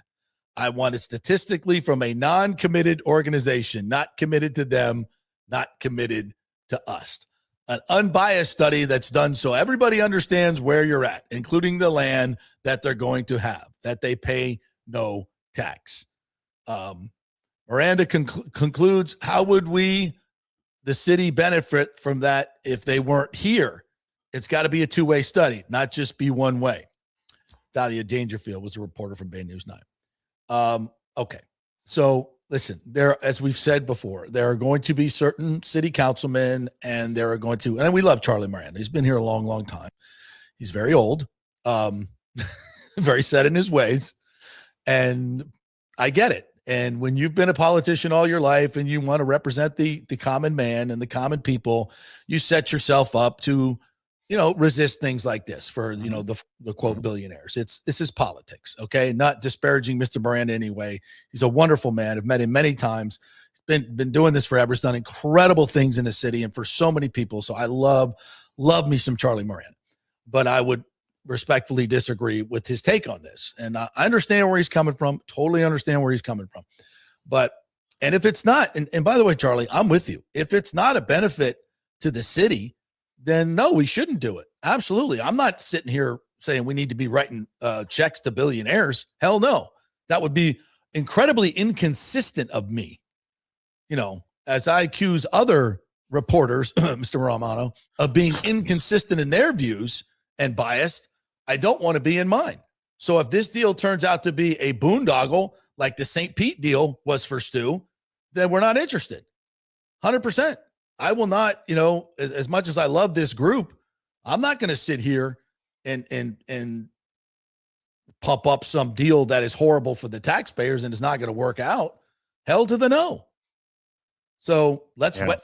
I want it statistically from a non-committed organization, not committed to them, not committed to us. An unbiased study that's done so everybody understands where you're at, including the land that they're going to have, that they pay no tax. Miranda concludes, how would the city benefit from that if they weren't here? It's got to be a two-way study, not just be one way. Dahlia Dangerfield was a reporter from Bay News 9. Okay. So listen, as we've said before, there are going to be certain city councilmen and we love Charlie Miranda. He's been here a long, long time. He's very old, very set in his ways. And I get it. And when you've been a politician all your life and you want to represent the common man and the common people, you set yourself up to, resist things like this for, the quote billionaires. This is politics. Okay. Not disparaging Mr. Miranda anyway. He's a wonderful man. I've met him many times. He's been doing this forever. He's done incredible things in the city and for so many people. So I love me some Charlie Miranda, but I would respectfully disagree with his take on this. And I understand where he's coming from. Totally understand where he's coming from. And if it's not, and by the way, Charlie, I'm with you. If it's not a benefit to the city, then no, we shouldn't do it. Absolutely. I'm not sitting here saying we need to be writing checks to billionaires. Hell no. That would be incredibly inconsistent of me. As I accuse other reporters, Mr. Romano, of being inconsistent in their views and biased, I don't want to be in mine. So if this deal turns out to be a boondoggle like the St. Pete deal was for Stu, then we're not interested. 100%. I will not, as much as I love this group, I'm not going to sit here and pump up some deal that is horrible for the taxpayers and is not going to work out. Hell to the no. So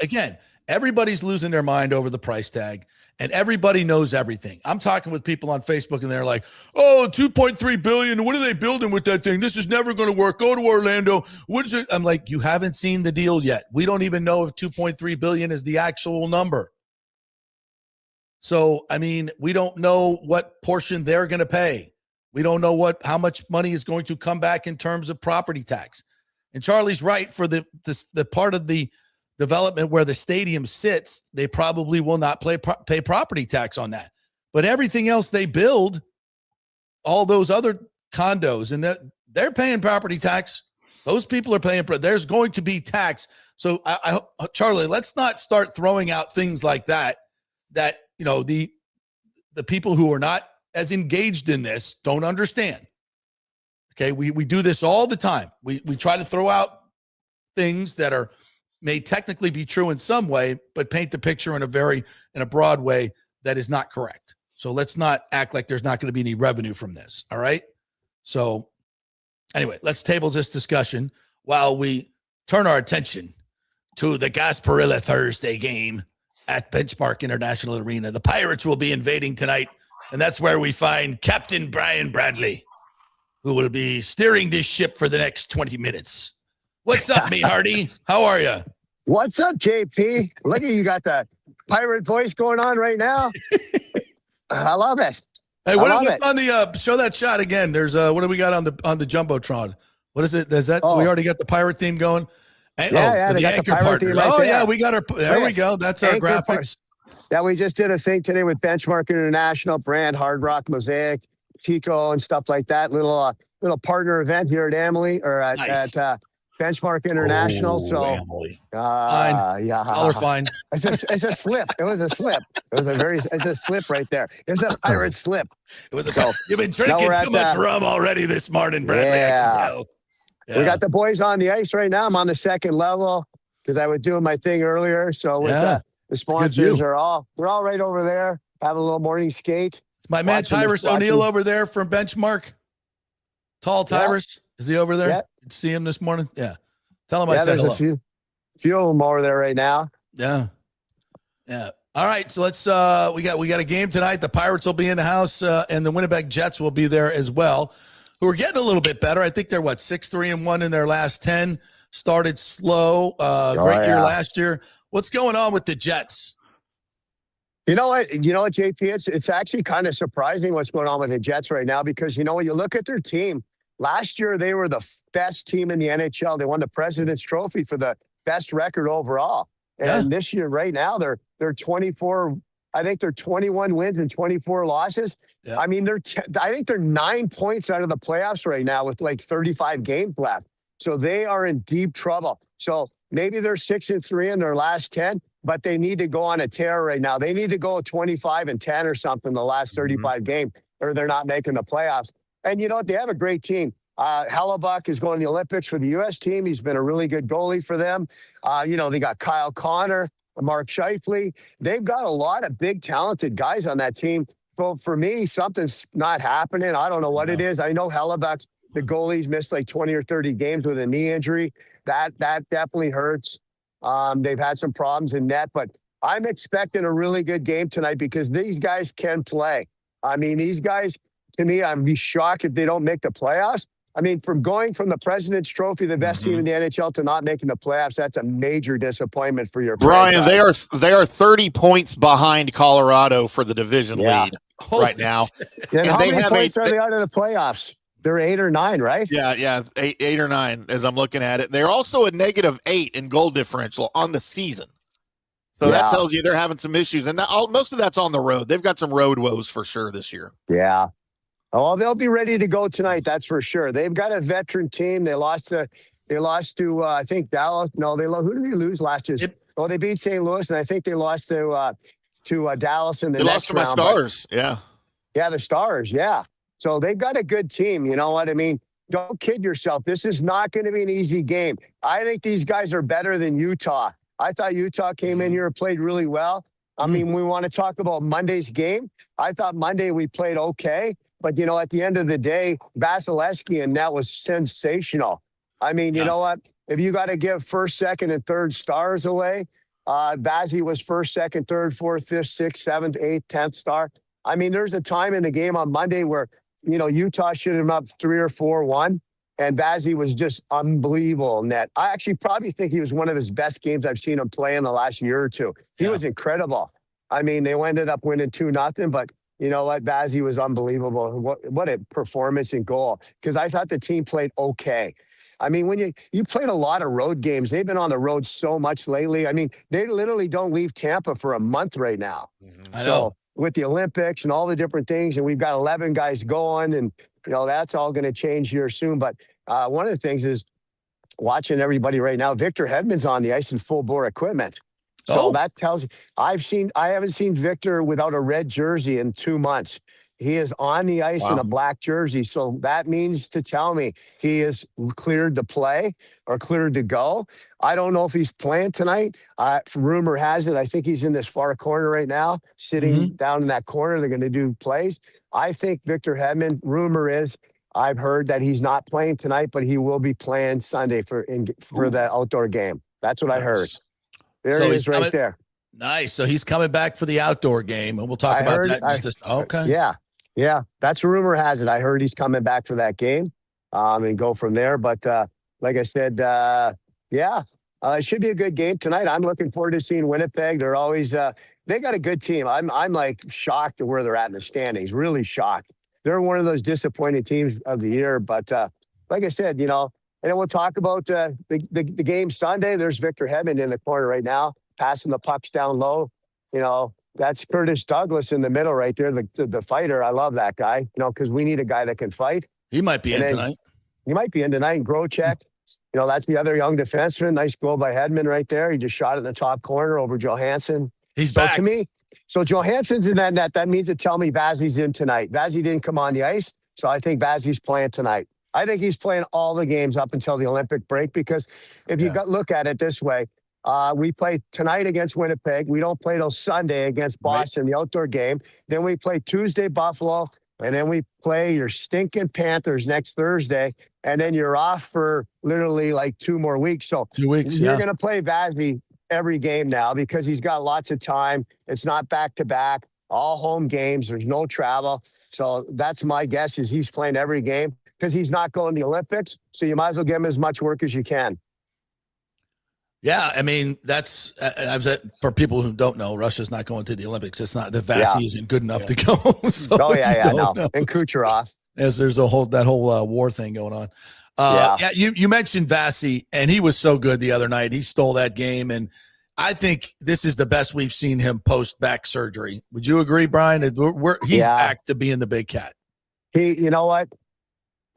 again, everybody's losing their mind over the price tag. And everybody knows everything. I'm talking with people on Facebook and they're like, oh, $2.3 billion. What are they building with that thing? This is never going to work. Go to Orlando. What is it? I'm like, you haven't seen the deal yet. We don't even know if $2.3 billion is the actual number. So, we don't know what portion they're going to pay. We don't know how much money is going to come back in terms of property tax. And Charlie's right for the part of the development where the stadium sits, they probably will not pay property tax on that. But everything else they build, all those other condos, and they're paying property tax Those people are paying. There's going to be tax. So, Charlie, let's not start throwing out things like that. That the people who are not as engaged in this don't understand. Okay, we do this all the time. We try to throw out things that may technically be true in some way, but paint the picture in a broad way that is not correct. So let's not act like there's not going to be any revenue from this. All right. So anyway, let's table this discussion while we turn our attention to the Gasparilla Thursday game at Benchmark International Arena. The Pirates will be invading tonight, and that's where we find Captain Brian Bradley, who will be steering this ship for the next 20 minutes. What's up, me Hardy? How are you? What's up, JP? Look at you, got the pirate voice going on right now. I love it. Hey, what's on the show that shot again? There's what do we got on the Jumbotron? What is it? Is that we already got the pirate theme going? Yeah, the anchor partner. Right yeah, we got our. There we go. That's our graphics. Yeah, we just did a thing today with Benchmark International, Brand, Hard Rock, Mosaic, Tico, and stuff like that. Little partner event here at Emily or at Benchmark International. Yeah, all are fine. It's a slip. It was a slip. It's a slip right there. It's a pirate slip. It was you've been drinking too much rum already this morning, Bradley. Yeah. I can tell. Yeah. We got the boys on the ice right now. I'm on the second level because I was doing my thing earlier. So with the sponsors they're all right over there. Have a little morning skate. It's my man Tyrus O'Neill over there from Benchmark. Tall Tyrus. Is he over there? Yeah. Did you see him this morning? Yeah. Tell him I said hello. A few of them over there right now. Yeah. Yeah. All right. So let's we got a game tonight. The Pirates will be in the house, and the Winnipeg Jets will be there as well, who are getting a little bit better. I think they're 6-3-1 in their last 10. Started slow. Great year last year. What's going on with the Jets? You know what, JP? It's actually kind of surprising what's going on with the Jets right now because you look at their team. Last year, they were the best team in the NHL. They won the President's Trophy for the best record overall. And this year, right now, they're 24. I think they're 21 wins and 24 losses. Yeah. I mean, I think they're 9 points out of the playoffs right now with 35 games left. So they are in deep trouble. So maybe they're 6-3 in their last 10, but they need to go on a tear right now. They need to go 25-10 or something the last 35 games, or they're not making the playoffs. And you know what? They have a great team. Hellebuck is going to the Olympics for the U.S. team. He's been a really good goalie for them. They got Kyle Connor, Mark Scheifele. They've got a lot of big, talented guys on that team. So for me, something's not happening. I don't know what it is. I know Hellebuck's, the goalie's missed 20 or 30 games with a knee injury. That definitely hurts. They've had some problems in net, but I'm expecting a really good game tonight because these guys can play. I mean, these guys, to me, I'd be shocked if they don't make the playoffs. I mean, from going from the President's Trophy, the best team in the NHL, to not making the playoffs, that's a major disappointment for your Brian. franchise. They are 30 points behind Colorado for the division lead right now. And how many points are they out of the playoffs? They're 8 or 9, right? Yeah, eight or 9 as I'm looking at it. They're also a -8 in goal differential on the season. So that tells you they're having some issues, and most of that's on the road. They've got some road woes for sure this year. Yeah. Oh, they'll be ready to go tonight. That's for sure. They've got a veteran team. They lost to I think Dallas. No, who did they lose last year? Oh, they beat St. Louis, and I think they lost to Dallas in the next round. They lost to my Stars. Yeah, the Stars. Yeah. So they've got a good team. You know what I mean? Don't kid yourself. This is not going to be an easy game. I think these guys are better than Utah. I thought Utah came in here and played really well. I mean, we want to talk about Monday's game. I thought Monday we played okay. But, at the end of the day, Vasilevsky, and that was sensational. I mean, you know what? If you got to give first, second, and third stars away, Vazzy was first, second, third, fourth, fifth, sixth, seventh, eighth, 10th star. I mean, there's a time in the game on Monday where, Utah should have been up 3 or 4-1, and Vazzy was just unbelievable in that. I actually probably think he was one of his best games I've seen him play in the last year or two. He was incredible. I mean, they ended up winning 2-0, but you know what? Vazzy was unbelievable. What a performance in goal. Because I thought the team played okay. I mean, when you played a lot of road games, they've been on the road so much lately. I mean, they literally don't leave Tampa for a month right now. I know. With the Olympics and all the different things, and we've got 11 guys going, and that's all going to change here soon. But one of the things is watching everybody right now. Victor Hedman's on the ice in full bore equipment. So that tells you, I haven't seen Victor without a red jersey in 2 months. He is on the ice in a black jersey. So that means to tell me he is cleared to play or cleared to go. I don't know if he's playing tonight. Rumor has it, I think he's in this far corner right now, sitting down in that corner. They're going to do plays. I think Victor Hedman, rumor is, I've heard that he's not playing tonight, but he will be playing Sunday for the outdoor game. That's what I heard. There he is right there. Nice. So he's coming back for the outdoor game, and we'll talk about that. Okay. Yeah. That's rumor has it. I heard he's coming back for that game and go from there. But like I said, it should be a good game tonight. I'm looking forward to seeing Winnipeg. They're always they got a good team. I'm like shocked at where they're at in the standings. Really shocked. They're one of those disappointing teams of the year. But like I said, and then we'll talk about the game Sunday. There's Victor Hedman in the corner right now, passing the pucks down low. That's Curtis Douglas in the middle right there, the fighter. I love that guy, because we need a guy that can fight. He might be in tonight. He might be in tonight. And Grocek, that's the other young defenseman. Nice goal by Hedman right there. He just shot it in the top corner over Johansson. He's back. To me, so Johansson's in that net. That means to tell me Vazzy's in tonight. Vazzy didn't come on the ice, so I think Vazzy's playing tonight. I think he's playing all the games up until the Olympic break, because if you look at it this way, we play tonight against Winnipeg. We don't play till Sunday against Boston, the outdoor game. Then we play Tuesday, Buffalo. And then we play your stinking Panthers next Thursday. And then you're off for literally like 2 more weeks. So 2 weeks, you're going to play Vazzy every game now because he's got lots of time. It's not back-to-back, all home games. There's no travel. So that's my guess is he's playing every game because he's not going to the Olympics. So you might as well give him as much work as you can. Yeah, I mean, that's for people who don't know, Russia's not going to the Olympics. It's not that Vazzy isn't good enough to go. So no. And Kucherov. As there's that whole war thing going on. You mentioned Vazzy, and he was so good the other night. He stole that game, and I think this is the best we've seen him post back surgery. Would you agree, Brian? He's back to being the big cat. You know what?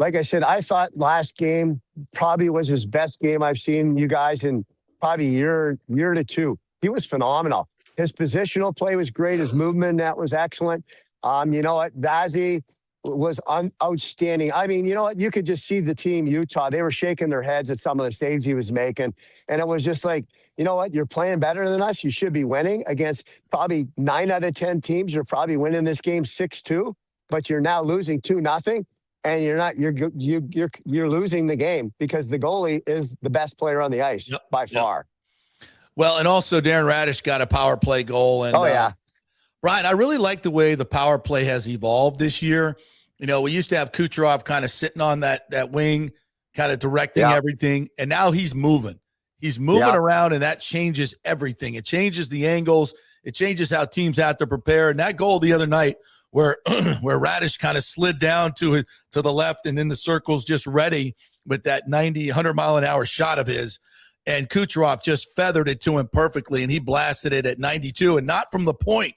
Like I said, I thought last game probably was his best game I've seen you guys in probably a year to 2. He was phenomenal. His positional play was great. His movement, that was excellent. You know what? Vazzy was outstanding. I mean, you know what? You could just see the team Utah. They were shaking their heads at some of the saves he was making. And it was just like, you know what? You're playing better than us. You should be winning against probably 9 out of 10 teams. You're probably winning this game 6-2, but you're now losing 2-0. And you're losing the game because the goalie is the best player on the ice by far. Well, and also Darren Radish got a power play goal. And Brian, I really like the way the power play has evolved this year. We used to have Kucherov kind of sitting on that wing, kind of directing everything, and now he's moving. He's moving around, and that changes everything. It changes the angles. It changes how teams have to prepare. And that goal the other night, where Radish kind of slid down to the left and in the circles just ready with that 90, 100-mile-an-hour shot of his. And Kucherov just feathered it to him perfectly, and he blasted it at 92, and not from the point,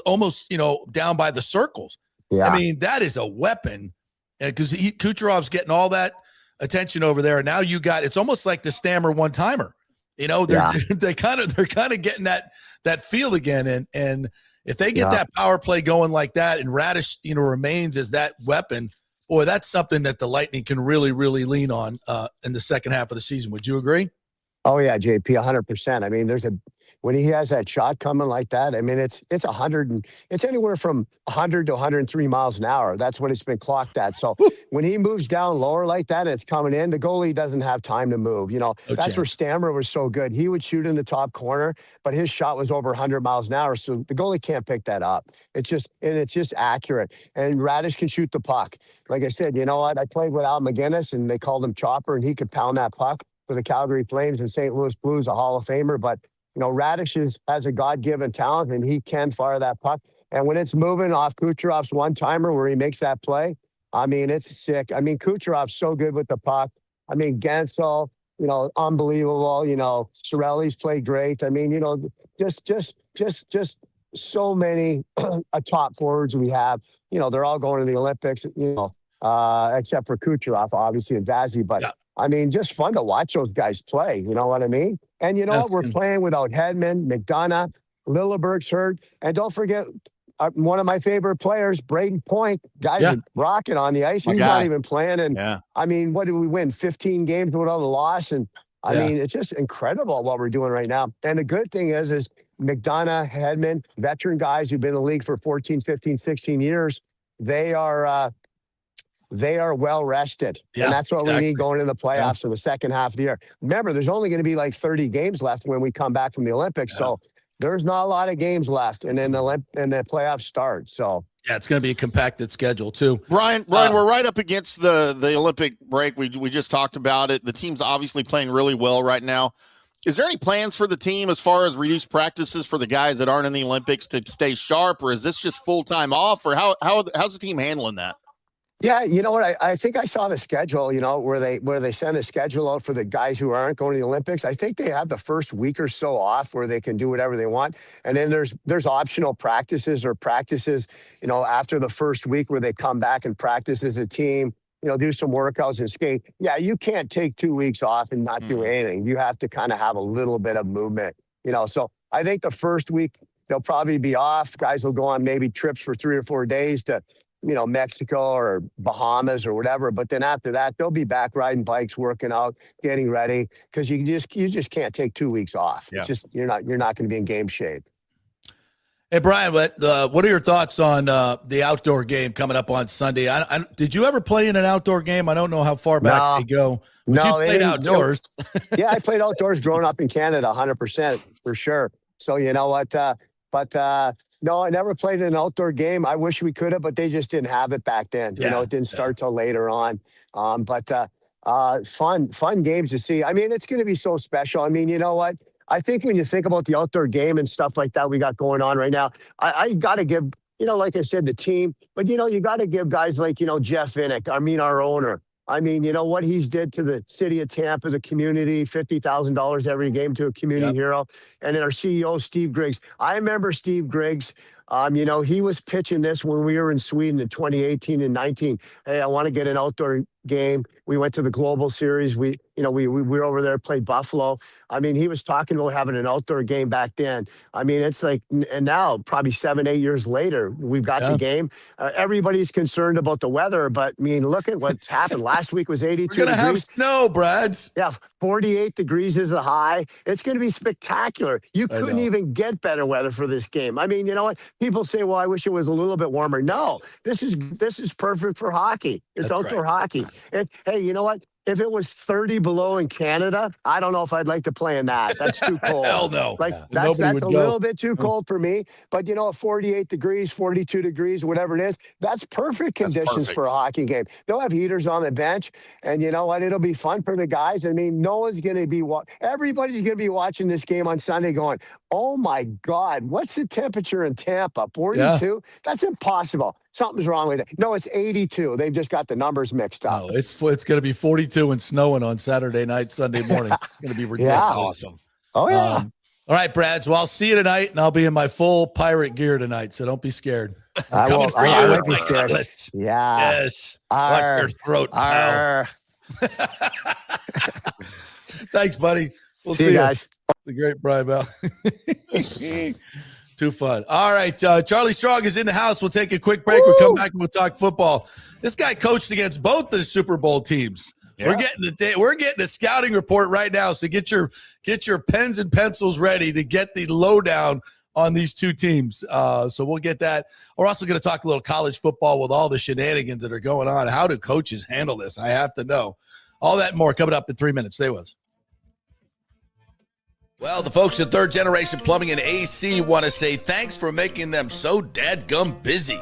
almost down by the circles. Yeah. I mean, that is a weapon because Kucherov's getting all that attention over there, and now it's almost like the Stammer one-timer. They're kind of getting that feel again, and if they get that power play going like that and Radish, remains as that weapon, boy, that's something that the Lightning can really, really lean on in the second half of the season. Would you agree? Oh, yeah, JP, 100%. I mean, when he has that shot coming like that, I mean, it's anywhere from 100 to 103 miles an hour. That's what it's been clocked at. So when he moves down lower like that and it's coming in, the goalie doesn't have time to move. That's where Stammer was so good. He would shoot in the top corner, but his shot was over 100 miles an hour. So the goalie can't pick that up. It's just accurate. And Radish can shoot the puck. Like I said, you know what? I played with Al McGinnis, and they called him Chopper, and he could pound that puck for the Calgary Flames and St. Louis Blues, a Hall of Famer. But Radish has a God-given talent, and he can fire that puck. And when it's moving off Kucherov's one-timer where he makes that play, I mean, it's sick. I mean, Kucherov's so good with the puck. I mean, Gensel, unbelievable. Sorelli's played great. I mean, just so many top forwards we have. They're all going to the Olympics, except for Kucherov, obviously, and Vazzy. But I mean, just fun to watch those guys play. You know what I mean? And you know what? We're playing without Hedman, McDonough, Lilleberg's hurt. And don't forget, one of my favorite players, Braden Point, guys are rocking on the ice. He's not even playing. And I mean, what did we win? 15 games without a loss. And I mean, it's just incredible what we're doing right now. And the good thing is McDonough, Hedman, veteran guys who've been in the league for 14, 15, 16 years, they are well rested. And that's what we need going into the playoffs in the second half of the year. Remember, there's only going to be like 30 games left when we come back from the Olympics. So there's not a lot of games left. And then the playoffs start. So yeah, it's going to be a compacted schedule too. Brian, we're right up against the Olympic break. We just talked about it. The team's obviously playing really well right now. Is there any plans for the team as far as reduced practices for the guys that aren't in the Olympics to stay sharp, or is this just full time off, or how's the team handling that? Yeah, you know what? I think I saw the schedule, you know, where they send a schedule out for the guys who aren't going to the Olympics. I think they have the first week or so off where they can do whatever they want. And then there's optional practices, you know, after the first week where they come back and practice as a team, you know, do some workouts and skate. Yeah, you can't take 2 weeks off and not do anything. You have to kind of have a little bit of movement, you know. So I think the first week they'll probably be off. Guys will go on maybe trips for 3 or 4 days to, you know, Mexico or Bahamas or whatever. But then after that, they'll be back riding bikes, working out, getting ready, because you just can't take 2 weeks off. Yeah. It's just you're not going to be in game shape. Hey, Brian, what are your thoughts on the outdoor game coming up on Sunday? Did you ever play in an outdoor game? I don't know how far back they go. But you played outdoors. Yeah, I played outdoors growing up in Canada, 100% for sure. So you know what? No, I never played in an outdoor game. I wish we could have, but they just didn't have it back then. You know, it didn't start till later on. Fun games to see. I mean, it's going to be so special. I mean, you know what? I think when you think about the outdoor game and stuff like that we got going on right now, I got to give, you know, like I said, the team, but, you know, you got to give guys like, you know, Jeff Innick, our owner. I mean, you know, what he's did to the city of Tampa, the community, $50,000 every game to a community hero. And then our CEO, Steve Griggs. I remember Steve Griggs. You know, he was pitching this when we were in Sweden in 2018 and 19. Hey, I want to get an outdoor game. We went to the Global Series. We were over there, played Buffalo. I mean, he was talking about having an outdoor game back then. I mean, it's like, and now probably 7-8 years later, we've got the game. Everybody's concerned about the weather, but I mean, look at what's happened. Last week was 82 We're going to have snow, Brads. Yeah, 48 degrees is the high. It's going to be spectacular. You couldn't even get better weather for this game. I mean, you know what? People say, well, I wish it was a little bit warmer. No, this is perfect for hockey. It's outdoor hockey. And hey, you know what? If it was 30 below in Canada, I don't know if I'd like to play in that. That's too cold. Hell no. Like that's a little bit too cold for me. But you know, 48 degrees, 42 degrees, whatever it is, that's perfect conditions for a hockey game. They'll have heaters on the bench, and you know what? It'll be fun for the guys. I mean, no one's going to be everybody's going to be watching this game on Sunday going, oh my God, what's the temperature in Tampa? 42? Yeah. That's impossible. Something's wrong with it. No, it's 82. They've just got the numbers mixed up. No, it's going to be 42 and snowing on Saturday night, Sunday morning. It's going to be ridiculous. Yeah. That's awesome. Oh, yeah. All right, Brad. Well, I'll see you tonight, and I'll be in my full pirate gear tonight, so don't be scared. I won't be scared. Yeah. Yes. Watch your throat, pal. Thanks, buddy. We'll see you guys. The great Brian Bell. Too fun. All right. Charlie Strong is in the house. We'll take a quick break. We'll come back and we'll talk football. This guy coached against both the Super Bowl teams. Yeah. We're getting a scouting report right now. So get your pens and pencils ready to get the lowdown on these two teams. So we'll get that. We're also going to talk a little college football with all the shenanigans that are going on. How do coaches handle this? I have to know. All that and more coming up in 3 minutes. Stay with us. Well, the folks at Third Generation Plumbing and AC want to say thanks for making them so dadgum busy.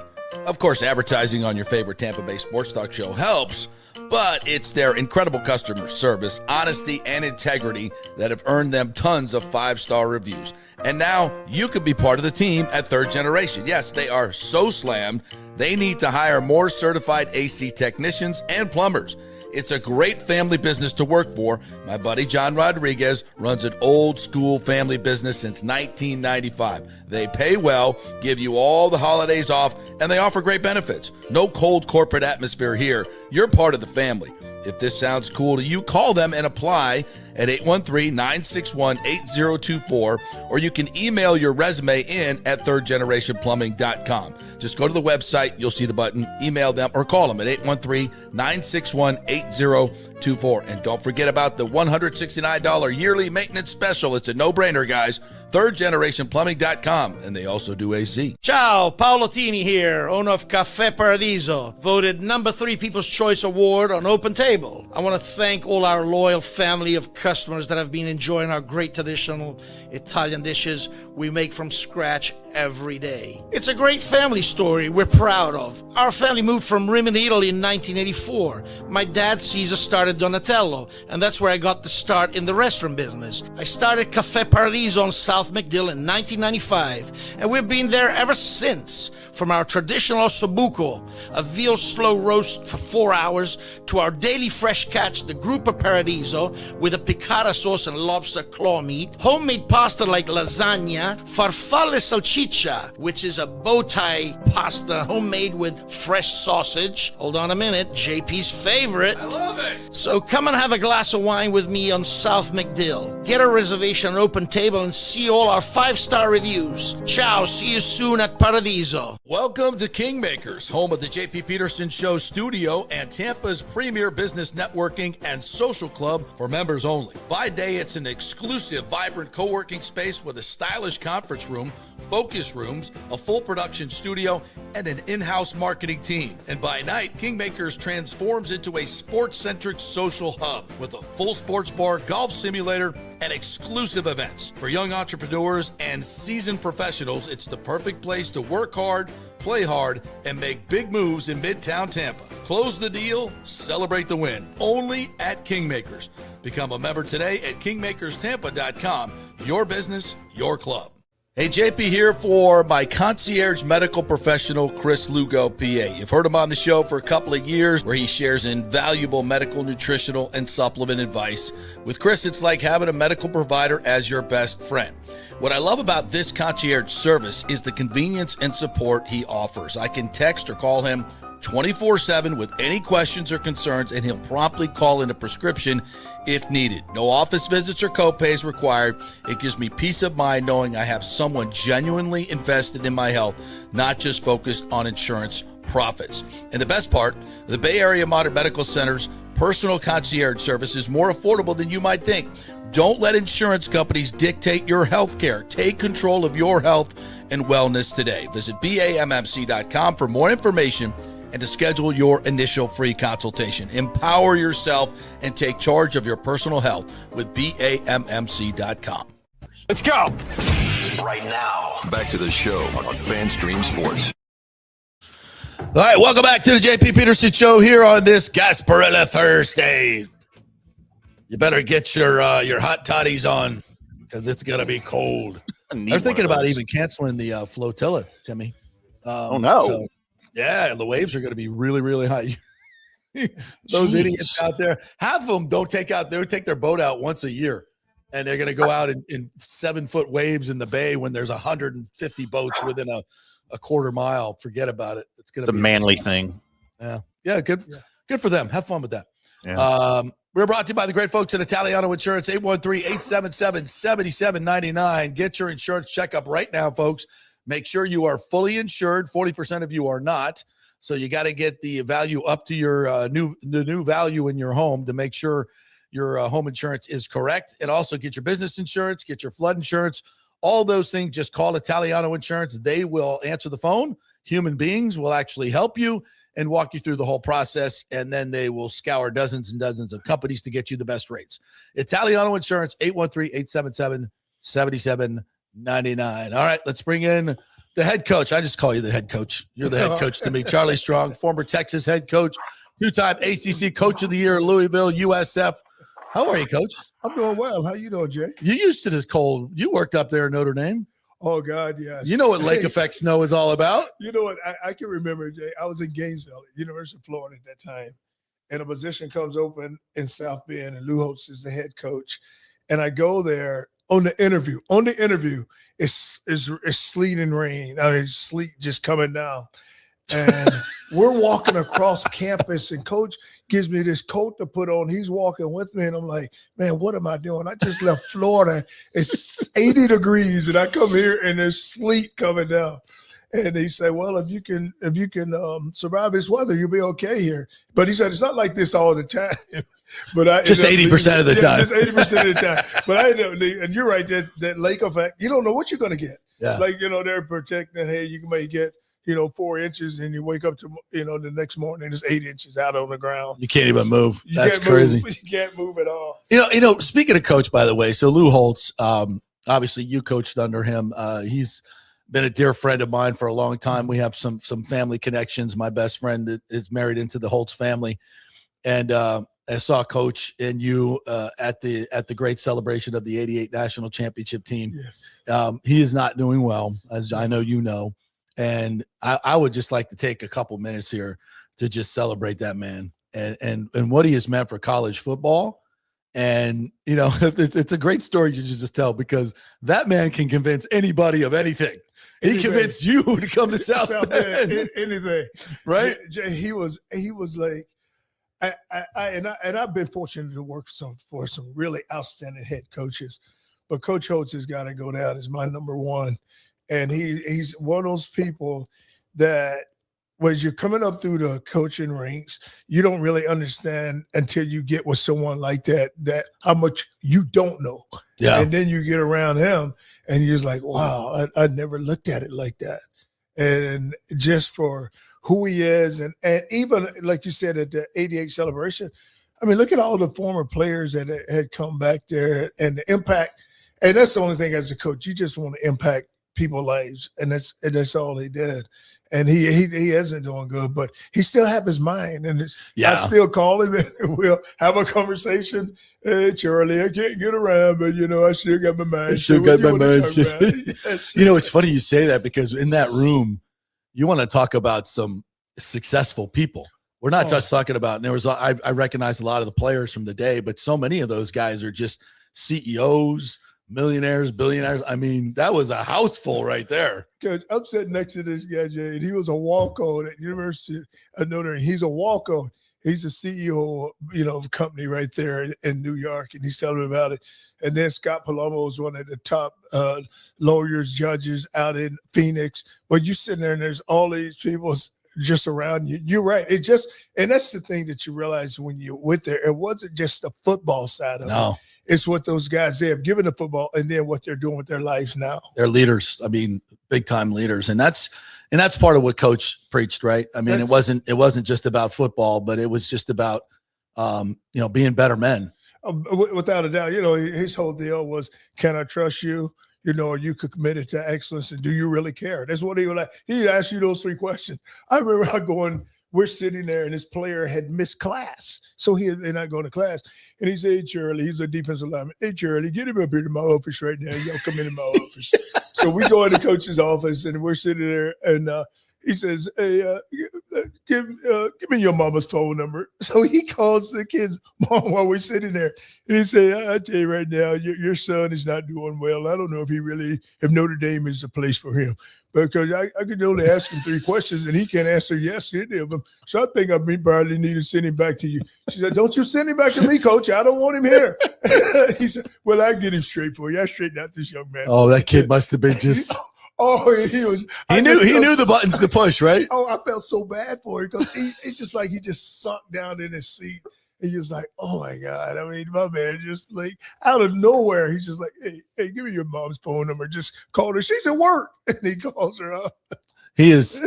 Of course, advertising on your favorite Tampa Bay sports talk show helps, but it's their incredible customer service, honesty, and integrity that have earned them tons of 5-star reviews. And now you could be part of the team at Third Generation. Yes, they are so slammed, they need to hire more certified AC technicians and plumbers. It's a great family business to work for. My buddy John Rodriguez runs an old school family business since 1995. They pay well, give you all the holidays off, and they offer great benefits. No cold corporate atmosphere here. You're part of the family. If this sounds cool to you, call them and apply at 813-961-8024, or you can email your resume in at thirdgenerationplumbing.com. Just go to the website, you'll see the button, email them, or call them at 813-961-8024. And don't forget about the $169 yearly maintenance special. It's a no-brainer, guys. thirdgenerationplumbing.com, and they also do AC. Ciao, Paolo Tini here, owner of Caffè Paradiso, voted number 3 People's Choice Award on Open Table. I want to thank all our loyal family of customers that have been enjoying our great traditional Italian dishes we make from scratch every day. It's a great family story we're proud of. Our family moved from Rimini, Italy in 1984. My dad, Caesar, started Donatello, and that's where I got the start in the restaurant business. I started Caffè Paradiso on South McDill in 1995, and we've been there ever since. From our traditional ossobuco, a veal slow roast for 4 hours, to our daily fresh catch, the Gruppo Paradiso, with a piccata sauce and lobster claw meat, homemade pasta like lasagna, farfalle salchicha, which is a bow tie pasta homemade with fresh sausage. Hold on a minute, JP's favorite. I love it. So come and have a glass of wine with me on South McDill. Get a reservation on Open Table and see all our 5-star reviews. Ciao, see you soon at Paradiso. Welcome to Kingmakers, home of the JP Peterson Show studio and Tampa's premier business networking and social club for members only. By day, it's an exclusive, vibrant co-working space with a stylish conference room, focus rooms, a full production studio, and an in-house marketing team. And by night, Kingmakers transforms into a sports-centric social hub with a full sports bar, golf simulator, and exclusive events. For young entrepreneurs and seasoned professionals, it's the perfect place to work hard, play hard, and make big moves in Midtown Tampa. Close the deal, celebrate the win. Only at Kingmakers. Become a member today at kingmakerstampa.com. Your business, your club. Hey, JP here for my concierge medical professional, Chris Lugo, PA. You've heard him on the show for a couple of years where he shares invaluable medical, nutritional, and supplement advice. With Chris, it's like having a medical provider as your best friend. What I love about this concierge service is the convenience and support he offers. I can text or call him 24/7 with any questions or concerns, and he'll promptly call in a prescription if needed. No office visits or copays required. It gives me peace of mind knowing I have someone genuinely invested in my health, not just focused on insurance profits. And the best part, the Bay Area Modern Medical Center's personal concierge service is more affordable than you might think. Don't let insurance companies dictate your health care. Take control of your health and wellness today. Visit BAMMC.com for more information and to schedule your initial free consultation. Empower yourself and take charge of your personal health with BAMMC.com. Let's go. Right now. Back to the show on FanStream Sports. All right, welcome back to the JP Peterson Show here on this Gasparilla Thursday. You better get your hot toddies on because it's going to be cold. They're thinking about even canceling the flotilla, Timmy. Oh, no. So, yeah, the waves are going to be really, really high. Those idiots out there, half of them don't take their boat out once a year, and they're going to go out in 7-foot waves in the bay when there's 150 boats within a quarter mile. Forget about it. It's going to be a manly thing. Yeah, good for them. Have fun with that. Yeah. We're brought to you by the great folks at Italiano Insurance, 813-877-7799. Get your insurance checkup right now, folks. Make sure you are fully insured. 40% of you are not. So you got to get the value up to your new value in your home to make sure your home insurance is correct. And also get your business insurance, get your flood insurance, all those things. Just call Italiano Insurance. They will answer the phone. Human beings will actually help you and walk you through the whole process. And then they will scour dozens and dozens of companies to get you the best rates. Italiano Insurance, 813-877-7799. All right, let's bring in the head coach. I just call you the head coach. You're the head coach to me. Charlie Strong, former Texas head coach, 2-time ACC Coach of the Year, Louisville USF. How are you, Coach? I'm doing well. How you doing, Jay? You used to this cold. You worked up there in Notre Dame. Oh, God, yes. You know what lake effect snow is all about. You know what? I can remember, Jay. I was in Gainesville, University of Florida at that time, and a position comes open in South Bend, and Lou Holtz is the head coach. And I go there on the interview. It's sleet and rain. I mean, sleet just coming down. And we're walking across campus, and coach gives me this coat to put on. He's walking with me, and I'm like, man, what am I doing? I just left Florida. It's 80 degrees, and I come here, and there's sleet coming down. And he said, well, if you can survive this weather, you'll be okay here. But he said, it's not like this all the time. But just 80% of the time. Just 80% of the time. But I know, and you're right, that lake effect, you don't know what you're going to get. Yeah. Like, they're protecting, hey, you may get, 4 inches, and you wake up to, the next morning, it's 8 inches out on the ground. You can't even move. That's can't crazy. Move. You can't move at all. Speaking of coach, by the way, so Lou Holtz, obviously you coached under him. He's been a dear friend of mine for a long time. We have some family connections. My best friend is married into the Holtz family. And I saw Coach and you at the great celebration of the '88 national championship team. Yes. He is not doing well, as I know you know. And I would just like to take a couple minutes here to just celebrate that man and what he has meant for college football. And, it's a great story you just tell, because that man can convince anybody of anything. He convinced you to come to South Bend. Anything. Right? He was like, I've been fortunate to work for some really outstanding head coaches, but Coach Holtz has got to go down as my number one. And he's one of those people that when you're coming up through the coaching ranks, you don't really understand until you get with someone like that how much you don't know. Yeah. And then you get around him and you're just like, wow, I never looked at it like that. And just for who he is, and even like you said at the '88 celebration, I mean, look at all the former players that had come back there and the impact. And that's the only thing as a coach, you just want to impact people's lives, and that's all he did. And he isn't doing good, but he still have his mind, and I still call him and we'll have a conversation. Hey, Charlie, I can't get around, but I still got my mind. It's funny you say that, because in that room, you want to talk about some successful people. We're not just talking about, and there was, I recognize a lot of the players from the day, but so many of those guys are just CEOs, millionaires, billionaires. I mean, that was a house full right there. Coach, I'm sitting next to this guy, Jay, and he was a walk-on at University of Notre Dame. He's a walk-on. He's the CEO, of a company right there in New York, and he's telling me about it. And then Scott Palomo is one of the top lawyers, judges out in Phoenix. But you sitting there, and there's all these people just around you. You're right. And that's the thing that you realize when you're with there. It wasn't just the football side of it. It's what those guys, they have given the football, and then what they're doing with their lives now. They're leaders. I mean, big time leaders. And that's part of what Coach preached, right? I mean, it wasn't just about football, but it was just about, being better men. Without a doubt, his whole deal was, can I trust you? Are you committed to excellence, and do you really care? That's what he was like. He asked you those 3 questions. I remember we're sitting there, and this player had missed class. So they're not going to class. And he said, hey, Charlie, he's a defensive lineman. Hey, Charlie, get him up here to my office right now. Y'all come into my office. So we go in the coach's office, and we're sitting there, and he says, hey, give me your mama's phone number. So he calls the kid's mom while we're sitting there. And he said, I tell you right now, your son is not doing well. I don't know if Notre Dame is the place for him. Because I could only ask him 3 questions, and he can't answer yes to any of them. So I think I probably need to send him back to you. She said, don't you send him back to me, Coach. I don't want him here. He said, well, I get him straight for you. I straightened out this young man. Oh, that kid must have been just – he was – He knew the buttons to push, right? Oh, I felt so bad for him, because it's just like he just sunk down in his seat. And he was like, oh, my God. I mean, my man just like out of nowhere. He's just like, hey, give me your mom's phone number. Just call her. She's at work. And he calls her up. He is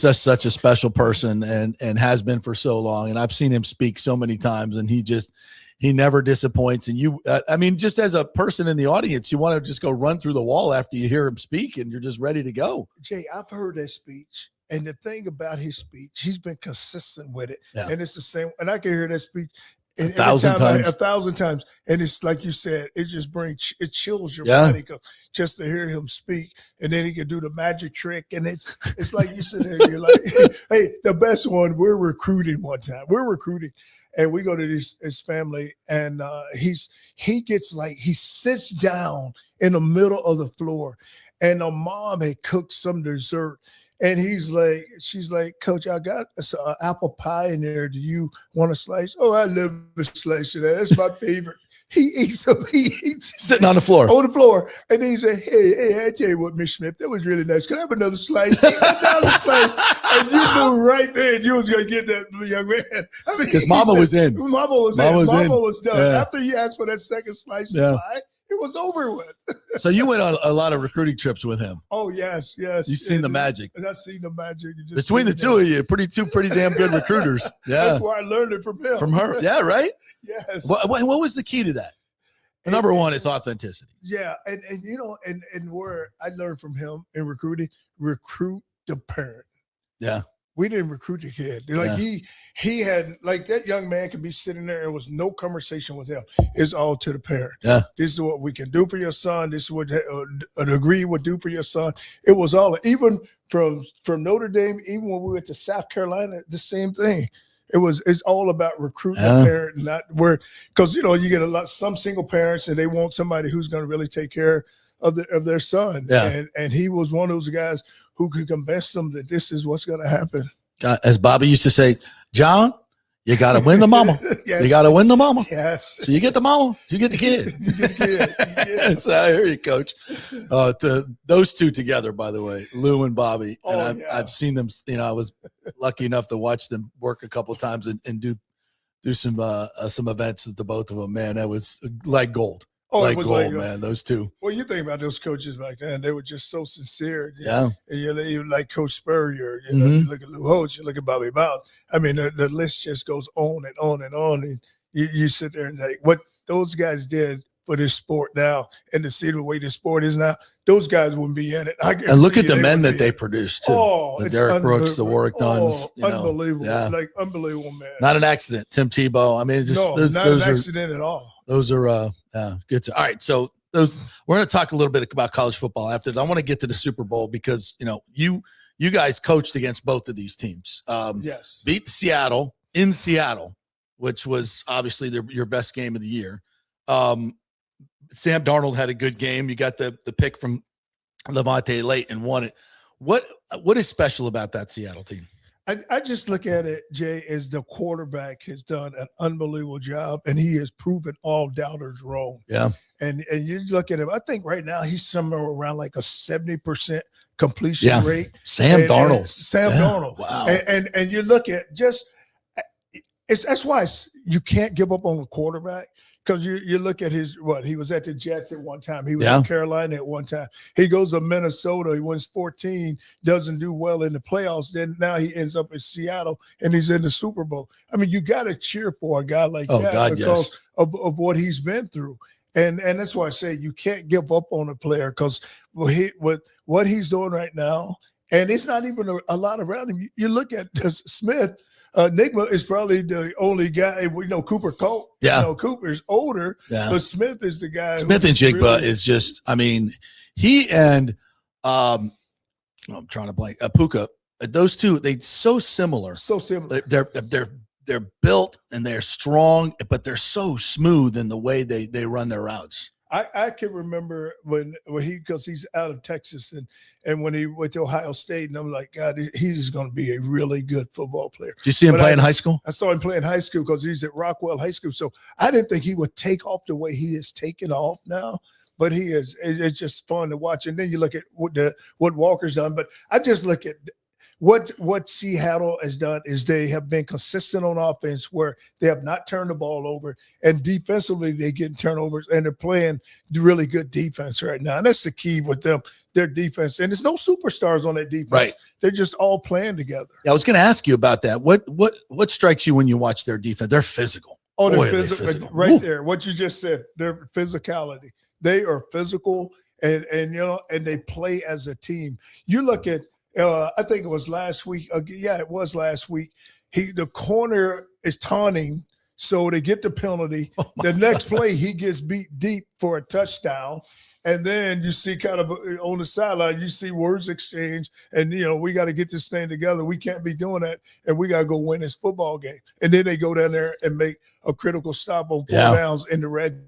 such a special person and has been for so long. And I've seen him speak so many times, and he never disappoints. And just as a person in the audience, you want to just go run through the wall after you hear him speak, and you're just ready to go. Jay, I've heard that speech. And the thing about his speech, he's been consistent with it. Yeah. And it's the same. And I can hear that speech a thousand times. And it's like you said, it just it chills your body just to hear him speak. And then he can do the magic trick. And it's like you sit there and you're like, hey, the best one, we're recruiting one time. And we go to his family, and he sits down in the middle of the floor, and the mom had cooked some dessert. And she's like, Coach, I got an apple pie in there. Do you want a slice? Oh, I love a slice of that. That's my favorite. He eats them. He eats Sitting on the floor. On the floor. And then he said, hey, I tell you what, Miss Smith, that was really nice. Can I have another slice? He got another slice. And you knew right there you was going to get that young man. I mean, because Mama was in. Mama was done. Yeah. After he asked for that second slice of pie, it was over with. So you went on a lot of recruiting trips with him. Oh, yes. You've seen the magic. I've seen the magic. Between the two of you, two pretty damn good recruiters. Yeah. That's where I learned it from him. From her. Yeah, right? Yes. What was the key to that? Number one is authenticity. Yeah. And you know, and where I learned from him in recruiting, recruit the parent. Yeah. We didn't recruit the kid. Like he had, like, that young man could be sitting there and there was no conversation with him. It's all to the parent. Yeah. This is what we can do for your son. This is what a degree would do for your son. It was all, even from Notre Dame, even when we went to South Carolina, the same thing. It's all about recruiting the parent, not where, because, you know, you get some single parents and they want somebody who's going to really take care of their son. Yeah. And he was one of those guys who could convince them that this is what's going to happen. As Bobby used to say, John, you got to win the mama. Yes. You got to win the mama. Yes. So you get the mama, you get the kid. You get the kid. Yes. So I hear you, Coach. Those two together, by the way, Lou and Bobby. And I've seen them. You know, I was lucky enough to watch them work a couple of times and do some events with the both of them. Man, that was like gold. Oh, like it was gold, like, man. Those two. Well, you think about those coaches back then; they were just so sincere. Yeah. And you like Coach Spurrier. You know, you look at Lou Holtz, you look at Bobby Bowden. I mean, the list just goes on and on and on. And you sit there and like, what those guys did for this sport now, and to see the way the sport is now, those guys wouldn't be in it. And look at the men that they produced too. Oh, the Derek Brooks, the Warwick Duns. Unbelievable! Like unbelievable, man. Not an accident. Tim Tebow. I mean, not an accident at all. Those are good. All right, so we're going to talk a little bit about college football after. I want to get to the Super Bowl because you guys coached against both of these teams. Yes, beat Seattle in Seattle, which was obviously your best game of the year. Sam Darnold had a good game. You got the pick from Levante late and won it. What is special about that Seattle team? I just look at it, Jay, as the quarterback has done an unbelievable job, and he has proven all doubters wrong. Yeah. And you look at him, I think right now he's somewhere around like a 70% completion rate. Sam Darnold. Sam Darnold. Wow. And you look at that's why you can't give up on the quarterback. Because you look at he was at the Jets at one time. He was in Carolina at one time. He goes to Minnesota. He wins 14, doesn't do well in the playoffs. Then now he ends up in Seattle, and he's in the Super Bowl. I mean, you got to cheer for a guy like that because of what he's been through. And that's why I say you can't give up on a player because what he's doing right now, and it's not even a lot around him. You look at Smith. Nigma is probably the only guy. Cooper Colt. Yeah, Cooper's older, but Smith is the guy. Smith and Jigba is just. I mean, he and I'm trying to blank. Puka. Those two, they so similar. So similar. They're built and they're strong, but they're so smooth in the way they run their routes. I can remember when because he's out of Texas and when he went to Ohio State, and I'm like, God, he's going to be a really good football player. Did you see him play in high school? I saw him play in high school because he's at Rockwell High School. So I didn't think he would take off the way he is taking off now, but he is. It's just fun to watch. And then you look at what Walker's done. But I just look at what Seattle has done is they have been consistent on offense where they have not turned the ball over, and defensively they get turnovers, and they're playing really good defense right now. And that's the key with them, their defense. And there's no superstars on that defense. Right. They're just all playing together. Yeah, I was going to ask you about that. What strikes you when you watch their defense? They're physical. Oh, Boy, they're are they physical. Right there. What you just said, their physicality. They are physical, and they play as a team. You look at I think it was last week. It was last week. The corner is taunting, so they get the penalty. The next play, he gets beat deep for a touchdown. And then you see kind of on the sideline, you see words exchange, and, we got to get this thing together. We can't be doing that, and we got to go win this football game. And then they go down there and make a critical stop on 4 downs in the red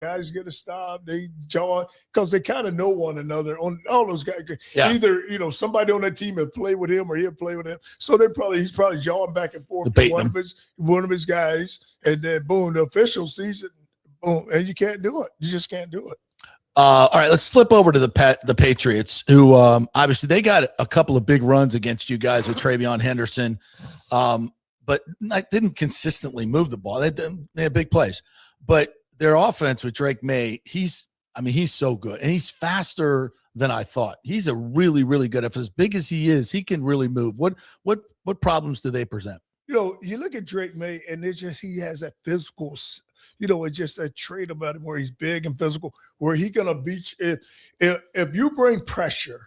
guys get a stop. They Jon, because they kind of know one another. On all those guys, either somebody on that team will play with him or he'll play with him. So he's probably jawing back and forth with one of his guys, and then boom, the official sees it, boom, and you can't do it. You just can't do it. All right, let's flip over to the Patriots, who obviously they got a couple of big runs against you guys with Travion Henderson, but didn't consistently move the ball. They had big plays, but their offense with Drake May, he's so good, and he's faster than I thought. He's a really, really good. If as big as he is, he can really move. What problems do they present? You look at Drake May, and he has that physical. It's just a trait about him where he's big and physical, where he's gonna beat you. If you bring pressure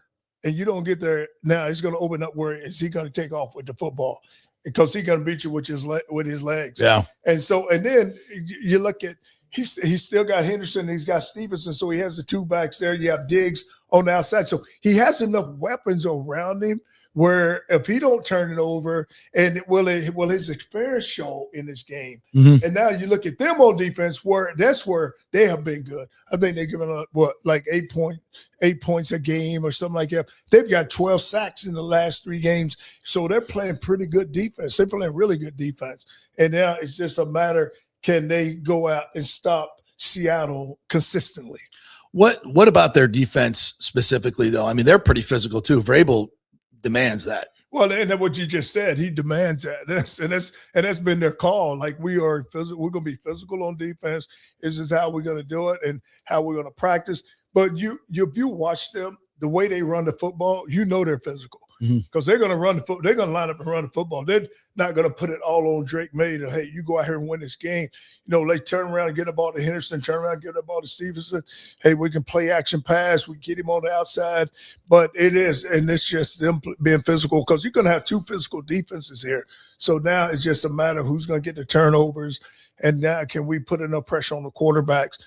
and you don't get there now, he's gonna open up. Where is he gonna take off with the football? Because he's gonna beat you with his legs. Yeah. And then you look at. He's still got Henderson. He's got Stevenson. So he has the two backs there. You have Diggs on the outside. So he has enough weapons around him where if he don't turn it over, and will his experience show in this game? Mm-hmm. And now you look at them on defense, that's where they have been good. I think they're giving up like 8 points a game or something like that. They've got 12 sacks in the last 3 games. So they're playing pretty good defense. They're playing really good defense. And now it's just a matter, can they go out and stop Seattle consistently? What about their defense specifically, though? I mean, they're pretty physical too. Vrabel demands that. Well, and then what you just said, he demands that. That's been their call. Like, we're going to be physical on defense. This is how we're going to do it and how we're going to practice. But if you watch them, the way they run the football, they're physical. Because they're going to run the football. They're going to line up and run the football. They're not going to put it all on Drake May to, hey, you go out here and win this game. They turn around and get the ball to Henderson, turn around and get the ball to Stevenson. Hey, we can play action pass. We get him on the outside. But it's just them being physical, because you're going to have 2 physical defenses here. So now it's just a matter of who's going to get the turnovers. And now can we put enough pressure on the quarterbacks?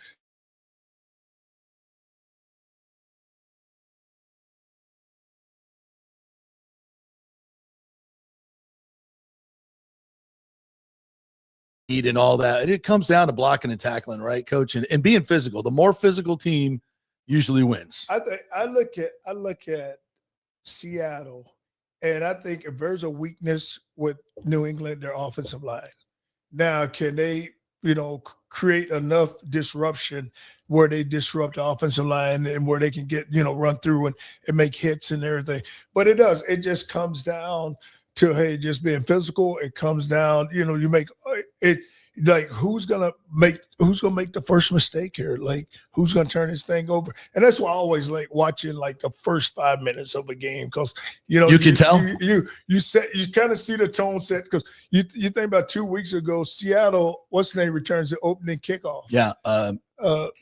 And all that. It comes down to blocking and tackling, right, Coach? And being physical. The more physical team usually wins. I look at Seattle, and I think if there's a weakness with New England, their offensive line. Now, can they, create enough disruption where they disrupt the offensive line and where they can get, run through and make hits and everything? But it just comes down to, hey, just being physical. It comes down, you make it like who's gonna make the first mistake here? Like, who's gonna turn this thing over? And that's why I always like watching like the first 5 minutes of a game, because you can tell you kind of see the tone set, because you think about 2 weeks ago, Seattle, what's the name, returns the opening kickoff. Yeah,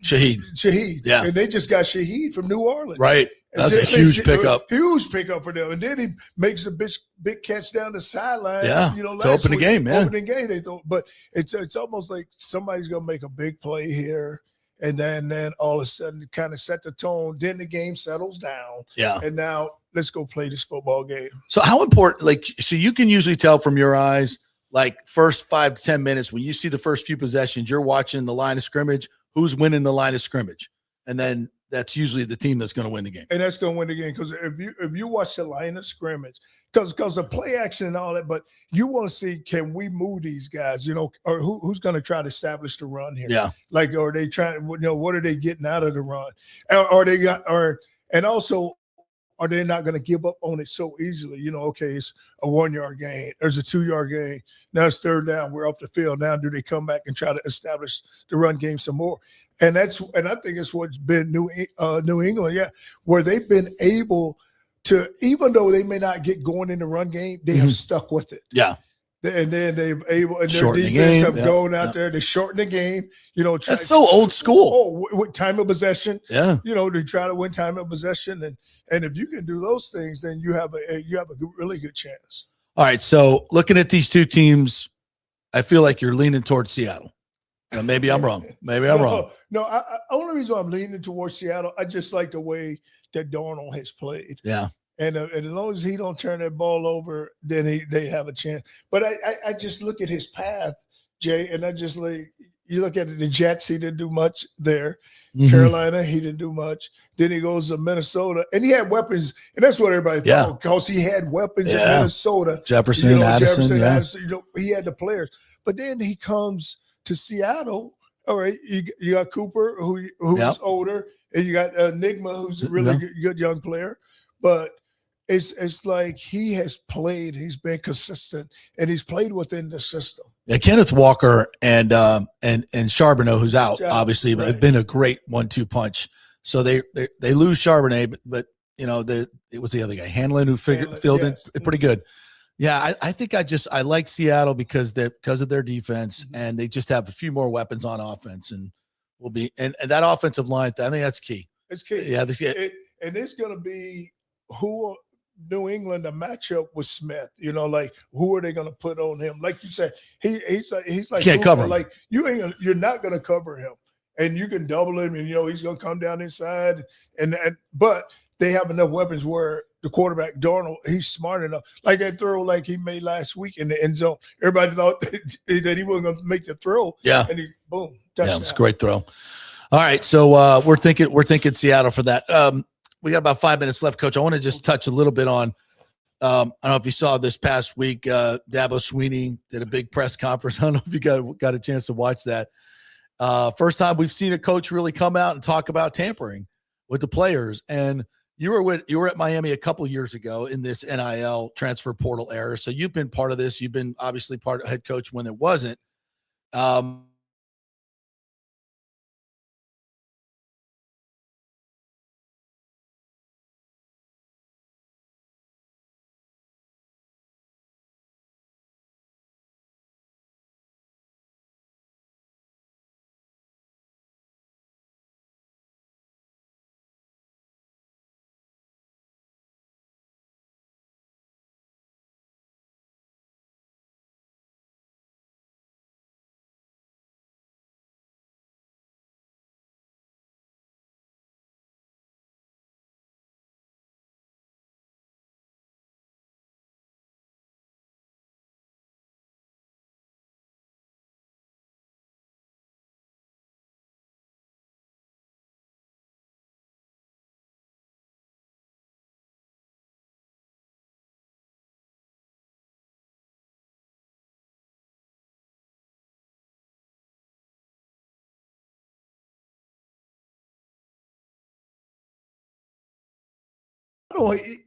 Shaheed. Yeah, and they just got Shaheed from New Orleans. Right. That's a huge pickup. Huge pickup for them. And then he makes a big catch down the sideline. Yeah, to open the game, man. Opening game, they thought. But it's almost like somebody's going to make a big play here, and then all of a sudden kind of set the tone. Then the game settles down. Yeah. And now let's go play this football game. So how important, so you can usually tell from your eyes, like first 5 to 10 minutes, when you see the first few possessions, you're watching the line of scrimmage, who's winning the line of scrimmage. And then that's usually the team that's going to win the game. And that's going to win the game, because if you watch the line of scrimmage, because the play action and all that, but you want to see, can we move these guys, or who's going to try to establish the run here? Yeah. Like, are they trying, what are they getting out of the run? And also, are they not going to give up on it so easily? Okay, it's a 1-yard gain. There's a 2-yard gain. Now it's third down. We're off the field. Now do they come back and try to establish the run game some more? And I think it's what's been New England, where they've been able to, even though they may not get going in the run game, they have stuck with it. Yeah. And then they've able, and shorten their defense have game. gone out there. They shorten the game. That's so old school. With time of possession. Yeah. They try to win time of possession, and if you can do those things, then you have a really good chance. All right. So looking at these two teams, I feel like you're leaning towards Seattle. Now, maybe I'm wrong. Wrong. No. Only reason I'm leaning towards Seattle, I just like the way that Darnold has played. Yeah. And as long as he don't turn that ball over, then they have a chance. But I just look at his path, Jay, and I just like, You look at the Jets, he didn't do much there. Mhm. Carolina, he didn't do much. Then he goes to Minnesota, and he had weapons, and that's what everybody thought because he had weapons in Minnesota. Jefferson, Addison, Addison, he had the players. But then he comes to Seattle. All right, you got Cooper, who's older, and you got Enigma, who's a really good young player. But it's like he has played, he's been consistent, and he's played within the system. Yeah, Kenneth Walker and Charbonneau, who's out, obviously, but have been a great 1-2 punch. So they lose Charbonnet, but you know, it was the other guy, Hanlon, who filled in pretty good. Yeah, I think I like Seattle because of their defense, and they just have a few more weapons on offense, and will be and that offensive line. I think that's key. It's key. Yeah, and it's going to be who New England a matchup with Smith. You know, like who are they going to put on him? Like you said, he's like can't cover him. Like you're not going to cover him, and you can double him, and you know he's going to come down inside, but they have enough weapons where the quarterback Darnold, he's smart enough. Like that throw, like he made last week in the end zone. Everybody thought that he wasn't going to make the throw. Yeah, and he boom. Yeah, it's a great throw. All right, so we're thinking Seattle for that. We got about 5 minutes left, Coach. I want to just touch a little bit on. I don't know if you saw this past week. Dabo Swinney did a big press conference. I don't know if you got a chance to watch that. First time we've seen a coach really come out and talk about tampering with the players. And you were at Miami a couple years ago in this NIL transfer portal era. So you've been part of this. You've been obviously part of head coach when it wasn't.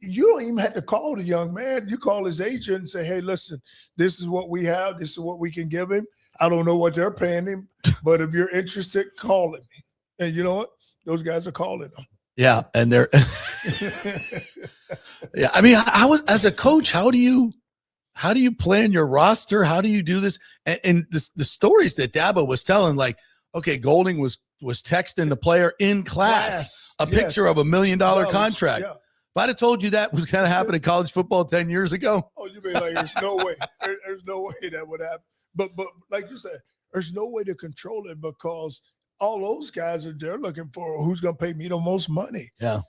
You don't even have to call the young man. You call his agent and say, hey, listen, this is what we have. This is what we can give him. I don't know what they're paying him, but if you're interested, call him. And you know what? Those guys are calling him. Yeah, and they're yeah. I mean, as a coach, how do you plan your roster? How do you do this? And the stories that Dabo was telling, like, okay, Golding was texting the player in class a picture of $1 million contract. Yeah. If I'd have told you that was going to happen in college football 10 years ago. Oh, you mean like there's no way. There's no way that would happen. But like you said, there's no way to control it because all those guys they're looking for who's going to pay me the most money. Yeah.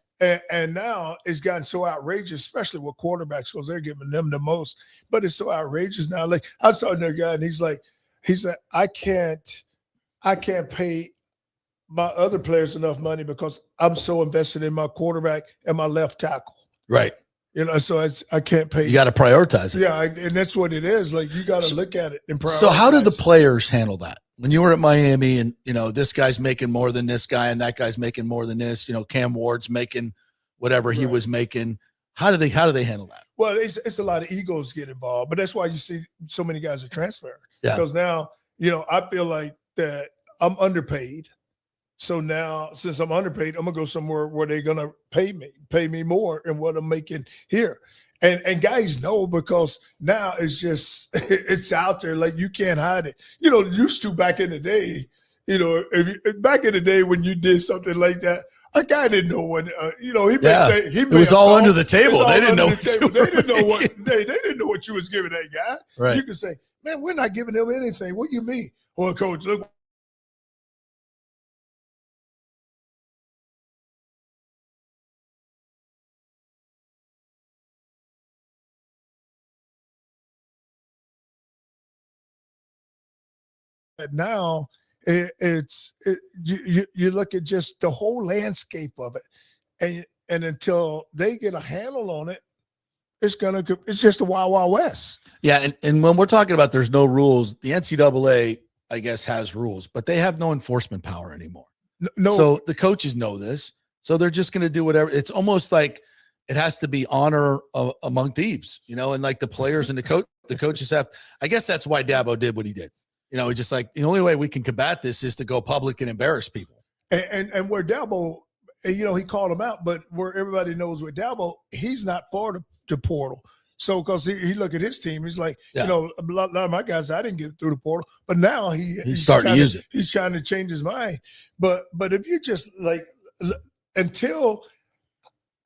And now it's gotten so outrageous, especially with quarterbacks, because they're giving them the most. But it's so outrageous now. Like I was talking to a guy, and he said, I can't pay my other players enough money because I'm so invested in my quarterback and my left tackle. Right. You know, so I can't pay. You got to prioritize it. Yeah, and that's what it is. Like you got to look at it and prioritize. So how did the players handle that? When you were at Miami and, you know, this guy's making more than this guy and that guy's making more than this, you know, Cam Ward's making whatever he was making. How do they handle that? Well, it's a lot of egos get involved, but that's why you see so many guys are transferring. Yeah. Because now, you know, I feel like that I'm underpaid. So now, since I'm underpaid, I'm gonna go somewhere where they're gonna pay me more than what I'm making here. And guys know because now it's just it's out there, like you can't hide it. You know, used to back in the day, you know, back in the day when you did something like that, a guy didn't know what you know. It was all under the table. They didn't know. They didn't know what they didn't know what you was giving that guy. Right. You could say, man, we're not giving him anything. What do you mean? Well, coach, look. Now You look at just the whole landscape of it, and until they get a handle on it, it's just a wild, wild west. Yeah, and when we're talking about there's no rules, the NCAA, I guess, has rules, but they have no enforcement power anymore. No, so the coaches know this, so they're just going to do whatever. It's almost like it has to be honor among thieves, and like the players and the coaches have. I guess that's why Dabo did what he did. Just like the only way we can combat this is to go public and embarrass people. And where Dabo, he called him out, but where everybody knows with Dabo, he's not for the portal. So because he look at his team, he's like, a lot of my guys, I didn't get through the portal, but now he's starting to use it. He's trying to change his mind. But if you just like until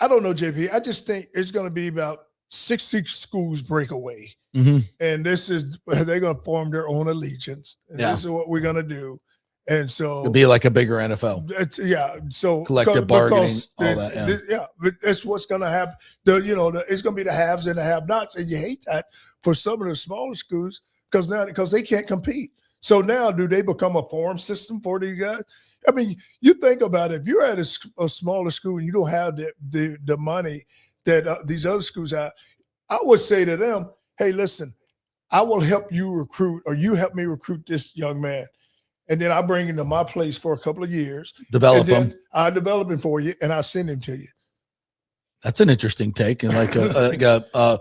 I don't know, JP, I just think it's going to be about 60 schools break away. Mm-hmm. And they're going to form their own allegiance. And this is what we're going to do. And so it'll be like a bigger NFL. So collective bargaining, all that. Yeah, but that's what's going to happen. It's going to be the haves and the have-nots, and you hate that for some of the smaller schools because they can't compete. So now, do they become a farm system for these guys? I mean, you think about it. If you're at a smaller school and you don't have the money that these other schools have, I would say to them, hey, listen, I will help you recruit, or you help me recruit this young man. And then I bring him to my place for a couple of years. Develop him. I develop him for you, and I send him to you. That's an interesting take, and like a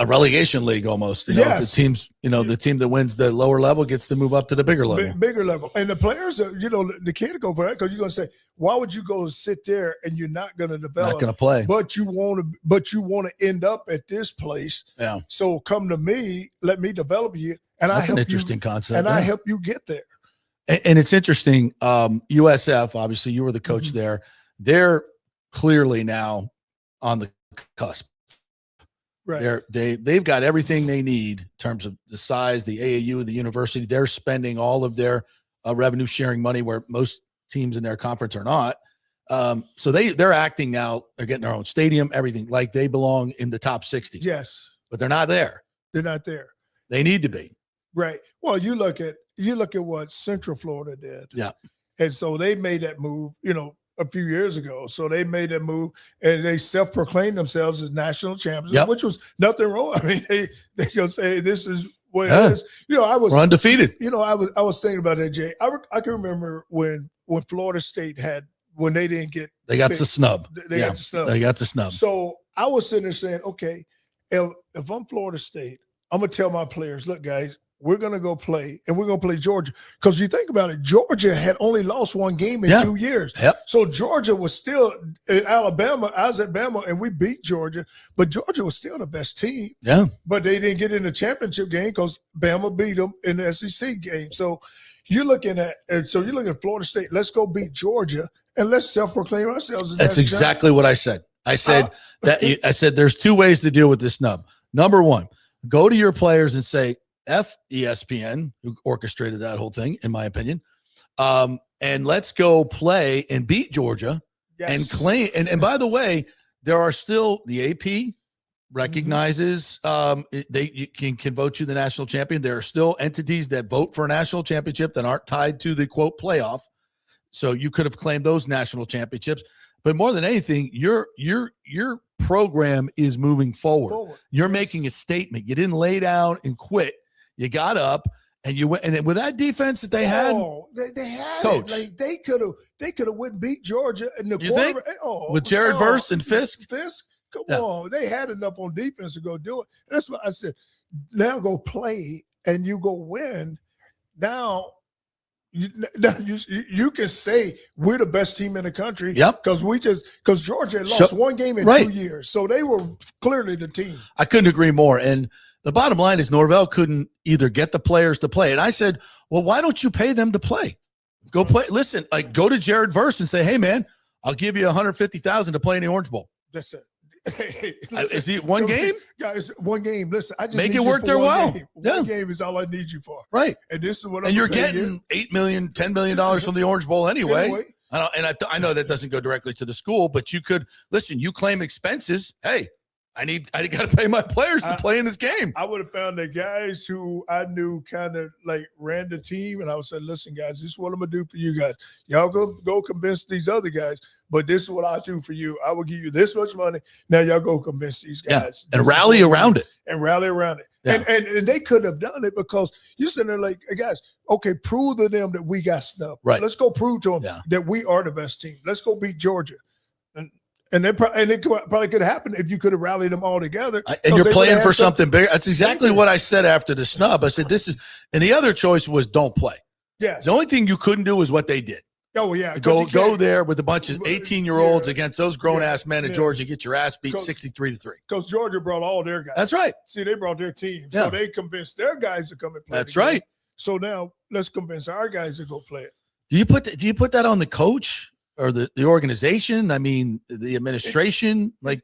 relegation league almost. Yes. The teams, the team that wins the lower level gets to move up to the bigger level. Bigger level, and the players, the kid go for that because you're going to say, why would you go sit there and you're not going to develop, not going to play, but you want to end up at this place. Yeah. So come to me, let me develop you. And that's an interesting concept. And I help you get there. And it's interesting. USF, obviously, you were the coach there. They're clearly now on the cusp. Right. They've got everything they need in terms of the size, the AAU, the university. They're spending all of their revenue sharing money where most teams in their conference are not. So they're acting now. They're getting their own stadium, everything like they belong in the top 60. Yes. But they're not there. They're not there. They need to be. Right. Well, you look at what Central Florida did. Yeah. And so they made that move, a few years ago. So they made that move and they self-proclaimed themselves as national champions, which was nothing wrong. I mean, they gonna say this is what it is. We're undefeated. I was thinking about that, Jay. I can remember when Florida State when they didn't get they got the snub. They got the snub. They got the snub. So I was sitting there saying, okay, if I'm Florida State, I'm gonna tell my players, look, guys, we're going to go play, and we're going to play Georgia. Because you think about it, Georgia had only lost one game in 2 years. Yep. So Georgia was still in Alabama. I was at Bama, and we beat Georgia. But Georgia was still the best team. Yeah. But they didn't get in the championship game because Bama beat them in the SEC game. So you're looking at Florida State. Let's go beat Georgia, and let's self-proclaim ourselves. That's exactly what I said. I said there's two ways to deal with this snub. Number one, go to your players and say, F ESPN, who orchestrated that whole thing, in my opinion. And let's go play and beat Georgia and claim. And by the way, there are still the AP recognizes you can vote you the national champion. There are still entities that vote for a national championship that aren't tied to the quote playoff. So you could have claimed those national championships. But more than anything, your program is moving forward. You're making a statement. You didn't lay down and quit. You got up and you went, and with that defense that they had, they had coach, it. Like they could have went and beat Georgia in the you quarter. Think? With Jared Verse and Fisk. Come on, they had enough on defense to go do it. And that's what I said. Now go play and you go win. Now you can say we're the best team in the country. Yep. Because Georgia had lost one game in 2 years, so they were clearly the team. I couldn't agree more. And the bottom line is Norvell couldn't either get the players to play. And I said, well, why don't you pay them to play? Go play. Listen, like go to Jared Verse and say, hey, man, I'll give you $150,000 to play in the Orange Bowl. That's it. Listen, is it one game? Guys, one game. Listen, I just make it work there well. One game is all I need you for. Right. And this is what you're getting $8 million, $10 million from the Orange Bowl anyway. I know that doesn't go directly to the school, but you could listen. You claim expenses. Hey, I got to pay my players to play in this game. I would have found the guys who I knew kind of like ran the team, and I would say, listen, guys, this is what I'm going to do for you guys. Y'all go convince these other guys, but this is what I do for you. I will give you this much money. Now y'all go convince these guys. And rally around it. And rally around it. Yeah. And they could have done it because you're sitting there like, hey, guys, okay, prove to them that we got snubbed. Right. Let's go prove to them that we are the best team. Let's go beat Georgia. And it probably could happen if you could have rallied them all together. And you're playing for something bigger. That's exactly what I said after the snub. I said, and the other choice was don't play. Yes. The only thing you couldn't do is what they did. Oh, yeah. Go there with a bunch of 18-year-olds against those grown-ass men in Georgia, get your ass beat 63-3. Because Georgia brought all their guys. That's right. See, they brought their team. Yeah. So they convinced their guys to come and play. That's right. So now let's convince our guys to go play it. Do you put that on the coach or the organization? I mean, the administration? Like,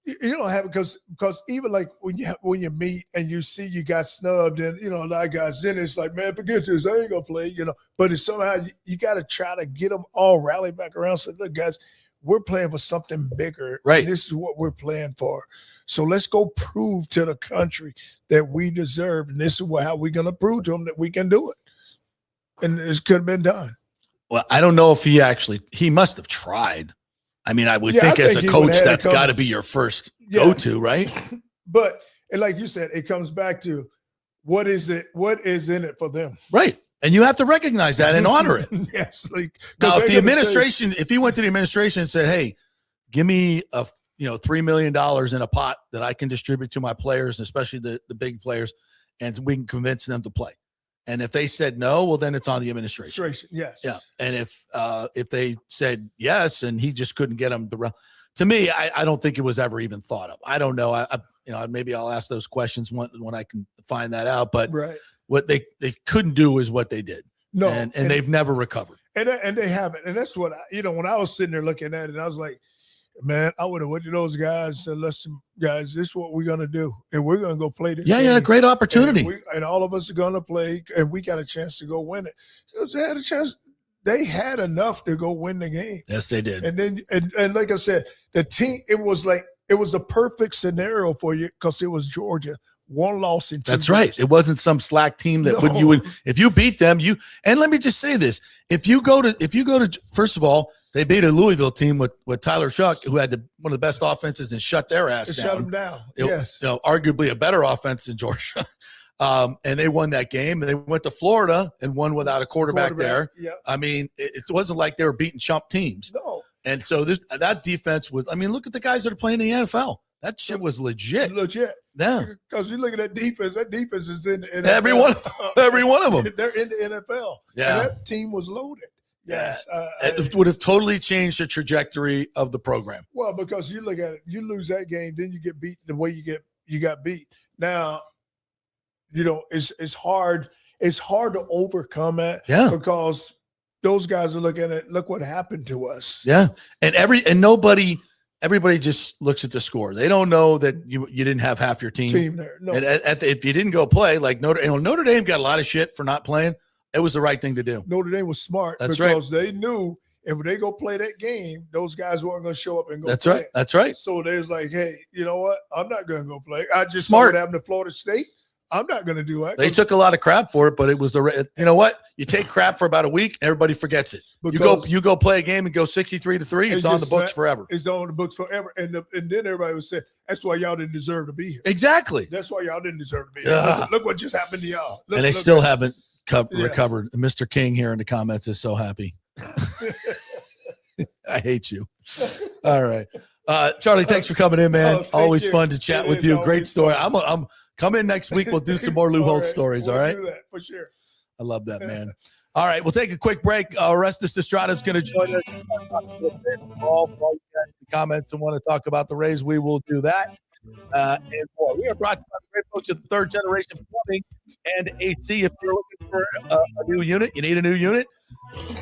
you don't have it because even like when you meet and you see you got snubbed and a lot of guys, then it's like, man, forget this, I ain't gonna play, But it's somehow you got to try to get them all rallied back around. So look, guys, we're playing for something bigger. Right. This is what we're playing for. So let's go prove to the country that we deserve, and this is how we're gonna prove to them that we can do it. And this could have been done. Well, I don't know if he must have tried. I mean, I would think as a coach, that's got to be your first go-to, right? But like you said, it comes back to what is in it for them, right? And you have to recognize that and honor it. Yes. Now, if the administration, if he went to the administration and said, "Hey, give me $3 million in a pot that I can distribute to my players, especially the big players, and we can convince them to play," and if they said no, well, then it's on the administration. Yes. Yeah. And if they said yes, and he just couldn't get them to me, I don't think it was ever even thought of. I don't know. Maybe I'll ask those questions when I can find that out. But what they couldn't do is what they did. No. And they've never recovered. And they haven't. And that's what when I was sitting there looking at it, I was like, man, I would have went to those guys and said, listen, guys, this is what we're going to do. And we're going to go play this game. Yeah, a great opportunity. And all of us are going to play, and we got a chance to go win it. Because they had a chance. They had enough to go win the game. Yes, they did. And then, and like I said, the team, it was a perfect scenario for you because it was Georgia. One loss in 2 That's years. right. It wasn't some slack team that if you beat them, and let me just say this. If you go to first of all, they beat a Louisville team with Tyler Shuck, who had one of the best offenses and shut their ass down. Shut them down. Yes. Arguably a better offense than Georgia. And they won that game. And they went to Florida and won without a quarterback there. Yep. I mean, it wasn't like they were beating chump teams. No. And so that defense was, look at the guys that are playing in the NFL. That shit was legit. Yeah. Because you look at that defense is in the NFL. Every one of them. They're in the NFL. Yeah. And that team was loaded. Yes. It would have totally changed the trajectory of the program. Well, because you look at it, you lose that game, then you get beat the way you got beat. Now, it's hard. It's hard to overcome that. Yeah. Because those guys are looking at it. Look what happened to us. Yeah. And everybody just looks at the score. They don't know that you didn't have half your team there. No. And if you didn't go play, like Notre Dame got a lot of shit for not playing. It was the right thing to do. Notre Dame was smart because they knew if they go play that game, those guys weren't going to show up and go That's play. right. That's right. So they was like, hey, you know what? I'm not going to go play. I just saw what happened to Florida State. I'm not going to do that. They took a lot of crap for it, but it was you know what? You take crap for about a week, everybody forgets it. You go play a game and go 63-3. It's on the books forever. It's on the books forever. And then everybody would say, that's why y'all didn't deserve to be here. Exactly. That's why y'all didn't deserve to be here. Look what just happened to y'all. And they still haven't recovered. Mr. King here in the comments is so happy. I hate you. All right. Charlie, thanks for coming in, man. Always fun to chat with you. Great story. I'm come in next week. We'll do some more Lou Holtz stories. All right. Do that for sure. I love that, man. All right. We'll take a quick break. Orestes Estrada is going to join us. All comments and want to talk about the Rays, we will do that. And more. We are brought to you by the great folks at Third Generation Plumbing and AC. If you're looking for a new unit, you need a new unit,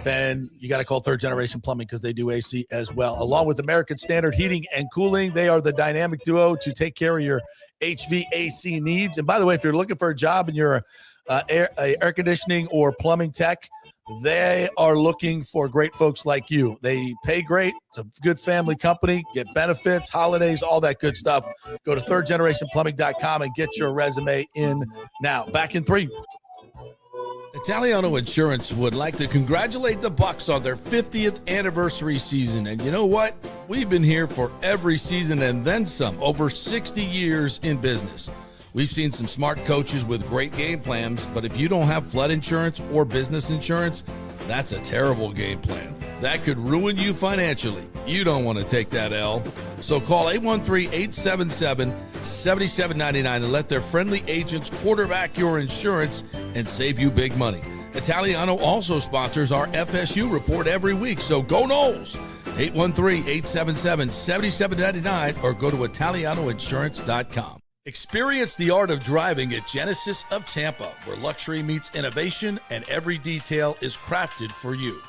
then you got to call Third Generation Plumbing because they do AC as well. Along with American Standard Heating and Cooling, they are the dynamic duo to take care of your HVAC needs. And by the way, if you're looking for a job and you're air conditioning or plumbing tech, They are looking for great folks like you. They pay great. It's a good family company. Get benefits, holidays, all that good stuff. Go to thirdgenerationplumbing.com and get your resume in now. Back in 3. Italiano Insurance would like to congratulate the Bucs on their 50th anniversary season. And you know what? We've been here for every season and then some, over 60 years in business. We've seen some smart coaches with great game plans, but if you don't have flood insurance or business insurance, that's a terrible game plan. That could ruin you financially. You don't want to take that L. So call 813-877-7799 and let their friendly agents quarterback your insurance and save you big money. Italiano also sponsors our FSU report every week, so go Noles. 813-877-7799 or go to italianoinsurance.com. Experience the art of driving at Genesis of Tampa, where luxury meets innovation and every detail is crafted for you.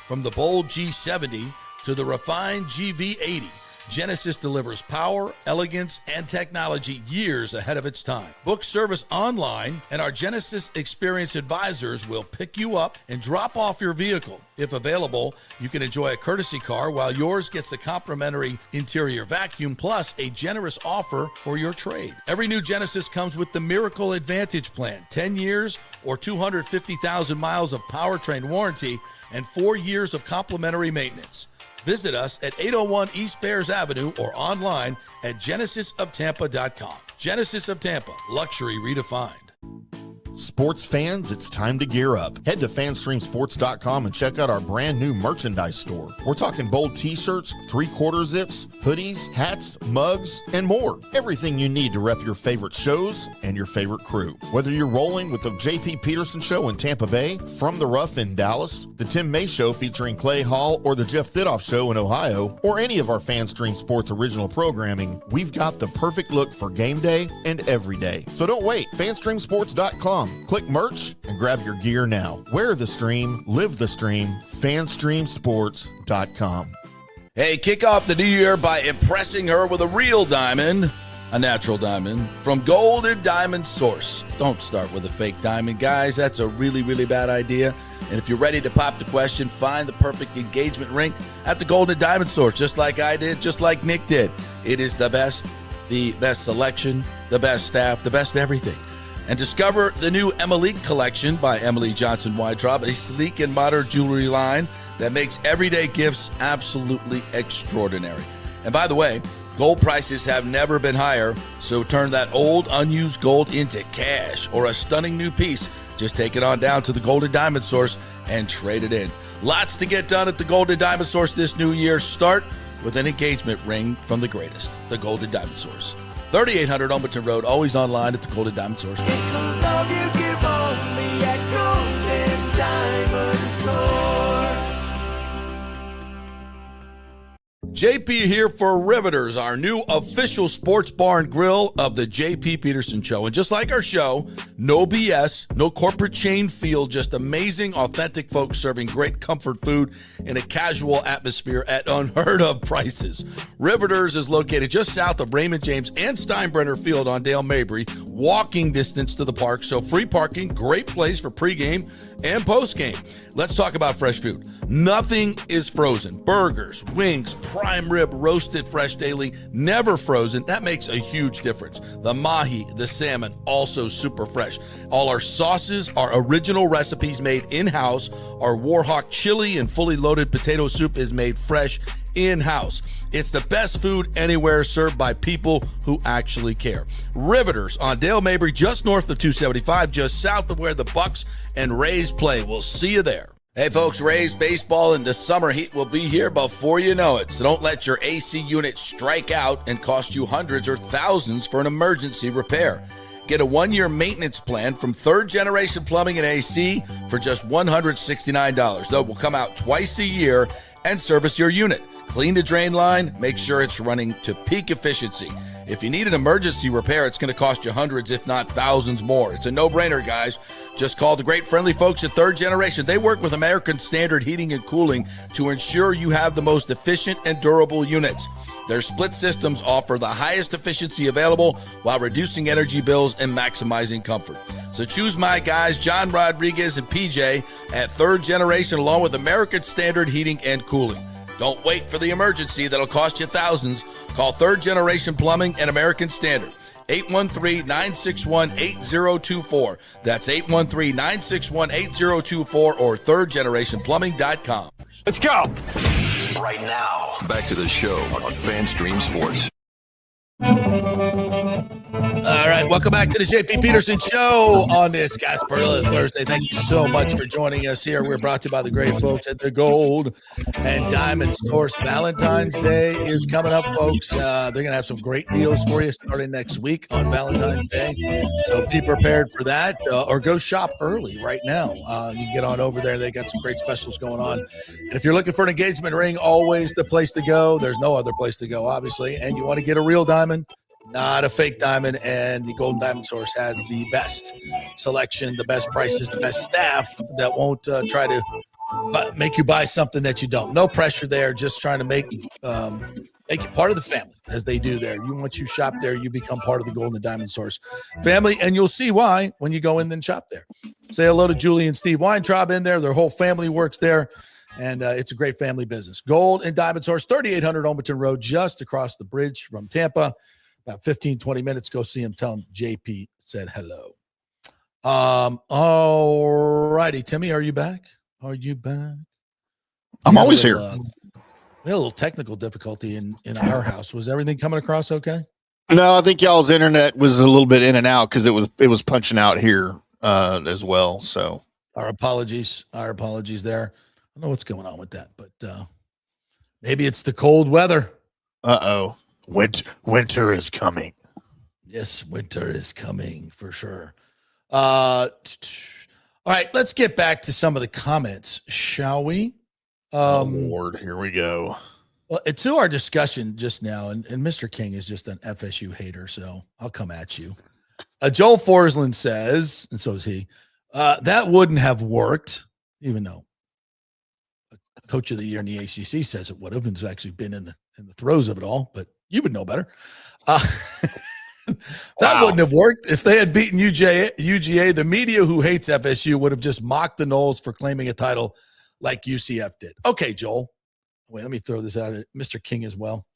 From the bold G70 to the refined GV80, Genesis delivers power, elegance, and technology years ahead of its time. Book service online, and our Genesis Experience advisors will pick you up and drop off your vehicle. If available, you can enjoy a courtesy car while yours gets a complimentary interior vacuum plus a generous offer for your trade. Every new Genesis comes with the Miracle Advantage Plan, 10 years or 250,000 miles of powertrain warranty and 4 years of complimentary maintenance. Visit us at 801 East Bears Avenue or online at genesisoftampa.com. Genesis of Tampa, luxury redefined. Sports fans, it's time to gear up. Head to fanstreamsports.com and check out our brand new merchandise store. We're talking bold t-shirts, 3/4 zips, hoodies, hats, mugs, and more. Everything you need to rep your favorite shows and your favorite crew. Whether you're rolling with the JP Peterson Show in Tampa Bay, From the Rough in Dallas, the Timm May Show featuring Clay Hall, or the Jeff Thidoff Show in Ohio, or any of our Fanstream Sports original programming, we've got the perfect look for game day and every day. So don't wait. fanstreamsports.com. Click merch and grab your gear now. Wear the stream, live the stream, fanstreamsports.com. Hey, kick off the new year by impressing her with a real diamond, a natural diamond, from Golden Diamond Source. Don't start with a fake diamond, guys. That's a really, really bad idea. And if you're ready to pop the question, find the perfect engagement ring at the Golden Diamond Source, just like I did, just like Nick did. It is the best selection, the best staff, the best everything. And discover the new Emily collection by Emily Johnson Weintraub, a sleek and modern jewelry line that makes everyday gifts absolutely extraordinary. And by the way, gold prices have never been higher, so turn that old unused gold into cash or a stunning new piece. Just take it on down to the Golden Diamond Source and trade it in. Lots to get done at the Golden Diamond Source this new year. Start with an engagement ring from the greatest, the Golden Diamond Source. 3800 Alberton Road, always online at the Golden Diamond Source. It's the love you give only at Golden Diamond Source. JP here for Riveters, our new official sports bar and grill of the JP Peterson Show. And just like our show, no BS, no corporate chain feel, just amazing, authentic folks serving great comfort food in a casual atmosphere at unheard of prices. Riveters is located just south of Raymond James and Steinbrenner Field on Dale Mabry, walking distance to the park, so free parking, great place for pregame and postgame. Let's talk about fresh food. Nothing is frozen. Burgers, wings, prime rib, roasted fresh daily, never frozen. That makes a huge difference. The mahi, the salmon, also super fresh. All our sauces are original recipes made in-house. Our Warhawk chili and fully loaded potato soup is made fresh in-house. It's the best food anywhere, served by people who actually care. Riveters on Dale Mabry, just north of 275, just south of where the Bucs and Rays play. We'll see you there. Hey folks, Rays baseball and the summer heat will be here before you know it. So don't let your AC unit strike out and cost you hundreds or thousands for an emergency repair. Get a 1-year maintenance plan from Third Generation Plumbing and AC for just $169. Though will come out twice a year and service your unit. Clean the drain line, make sure it's running to peak efficiency. If you need an emergency repair, it's going to cost you hundreds, if not thousands more. It's a no-brainer, guys. Just call the great friendly folks at Third Generation. They work with American Standard Heating and Cooling to ensure you have the most efficient and durable units. Their split systems offer the highest efficiency available while reducing energy bills and maximizing comfort. So choose my guys, John Rodriguez and PJ, at Third Generation, along with American Standard Heating and Cooling. Don't wait for the emergency that'll cost you thousands. Call Third Generation Plumbing and American Standard. 813-961-8024. That's 813-961-8024 or thirdgenerationplumbing.com. Let's go. Right now. Back to the show on FanStream Sports. All right, welcome back to the JP Peterson Show on this Gasparilla Thursday. Thank you so much for joining us here. We're brought to you by the great folks at the Gold and Diamond Stores. Valentine's Day is coming up, folks. They're going to have some great deals for you starting next week on Valentine's Day. So be prepared for that or go shop early right now. You can get on over there. They got some great specials going on. And if you're looking for an engagement ring, always the place to go. There's no other place to go, obviously. And you want to get a real diamond, not a fake diamond, and the Golden Diamond Source has the best selection, the best prices, the best staff that won't try to make you buy something that you don't. No pressure there, just trying to make you part of the family, as they do there. Once you shop there, you become part of the Golden Diamond Source family, and you'll see why when you go in and shop there. Say hello to Julie and Steve Weintraub in there. Their whole family works there, and it's a great family business. Gold and Diamond Source, 3800 Olmerton Road, just across the bridge from Tampa. About 15, 20 minutes. Go see him. Tell him JP said hello. All righty. Timmy, are you back? Are you back? I'm always here. We had a little technical difficulty in our house. Was everything coming across okay? No, I think y'all's internet was a little bit in and out because it was punching out here as well. So our apologies there. I don't know what's going on with that, but maybe it's the cold weather. Uh-oh. Winter is coming. Yes, winter is coming for sure. All right, let's get back to some of the comments, shall we? Lord, here we go. Well, to our discussion just now, and Mr. King is just an FSU hater, so I'll come at you. Joel Forsland says, and so is he, that wouldn't have worked, even though Coach of the Year in the ACC says it would have, and has actually been in the throes of it all, but you would know better. That wouldn't have worked. If they had beaten UGA, the media who hates FSU would have just mocked the Noles for claiming a title like UCF did. Okay, Joel. Wait, let me throw this out at Mr. King as well.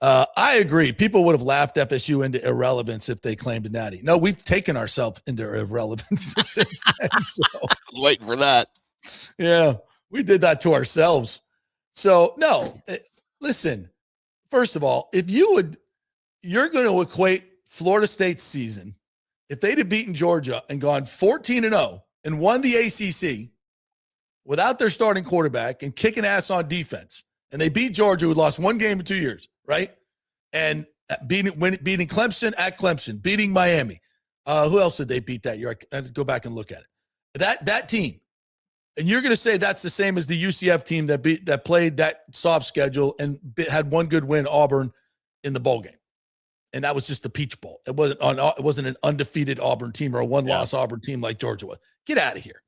I agree. People would have laughed FSU into irrelevance if they claimed a natty. No, we've taken ourselves into irrelevance since then. So. I was waiting for that. Yeah, we did that to ourselves. So, no, listen. First of all, if you're going to equate Florida State's season, if they'd have beaten Georgia and gone 14-0 and won the ACC without their starting quarterback and kicking ass on defense, and they beat Georgia, who lost one game in 2 years, right? And beating Clemson at Clemson, beating Miami. Who else did they beat that year? I had to go back and look at it. That team. And you're going to say that's the same as the UCF team that played that soft schedule and had one good win, Auburn, in the bowl game, and that was just the Peach Bowl. It wasn't an undefeated Auburn team or a one-loss Auburn team like Georgia was. Get out of here!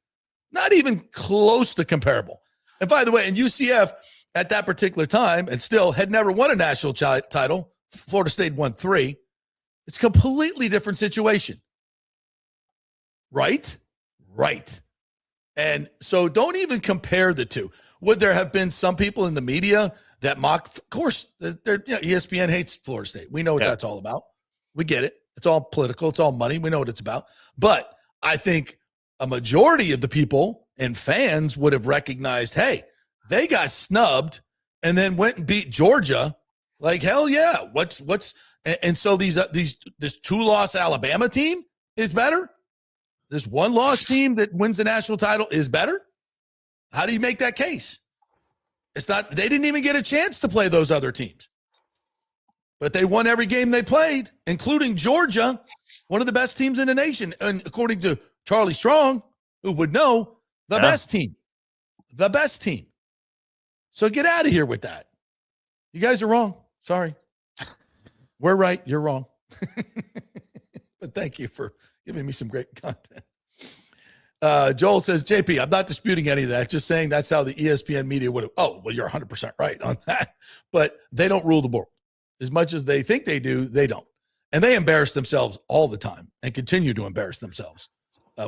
Not even close to comparable. And by the way, in UCF at that particular time, and still had never won a national title. Florida State won 3. It's a completely different situation, right? Right. And so don't even compare the two. Would there have been some people in the media that mock? Of course, ESPN hates Florida State. We know what that's all about. We get it. It's all political. It's all money. We know what it's about. But I think a majority of the people and fans would have recognized, hey, they got snubbed and then went and beat Georgia. Like, hell yeah. And so this 2-loss Alabama team is better? This 1-loss team that wins the national title is better? How do you make that case? It's not, they didn't even get a chance to play those other teams. But they won every game they played, including Georgia, one of the best teams in the nation. And according to Charlie Strong, who would know, the best team. The best team. So get out of here with that. You guys are wrong. Sorry. We're right. You're wrong. But thank you for giving me some great content. Joel says, JP, I'm not disputing any of that. Just saying that's how the ESPN media would have. Oh, well, you're 100% right on that. But they don't rule the board. As much as they think they do, they don't. And they embarrass themselves all the time and continue to embarrass themselves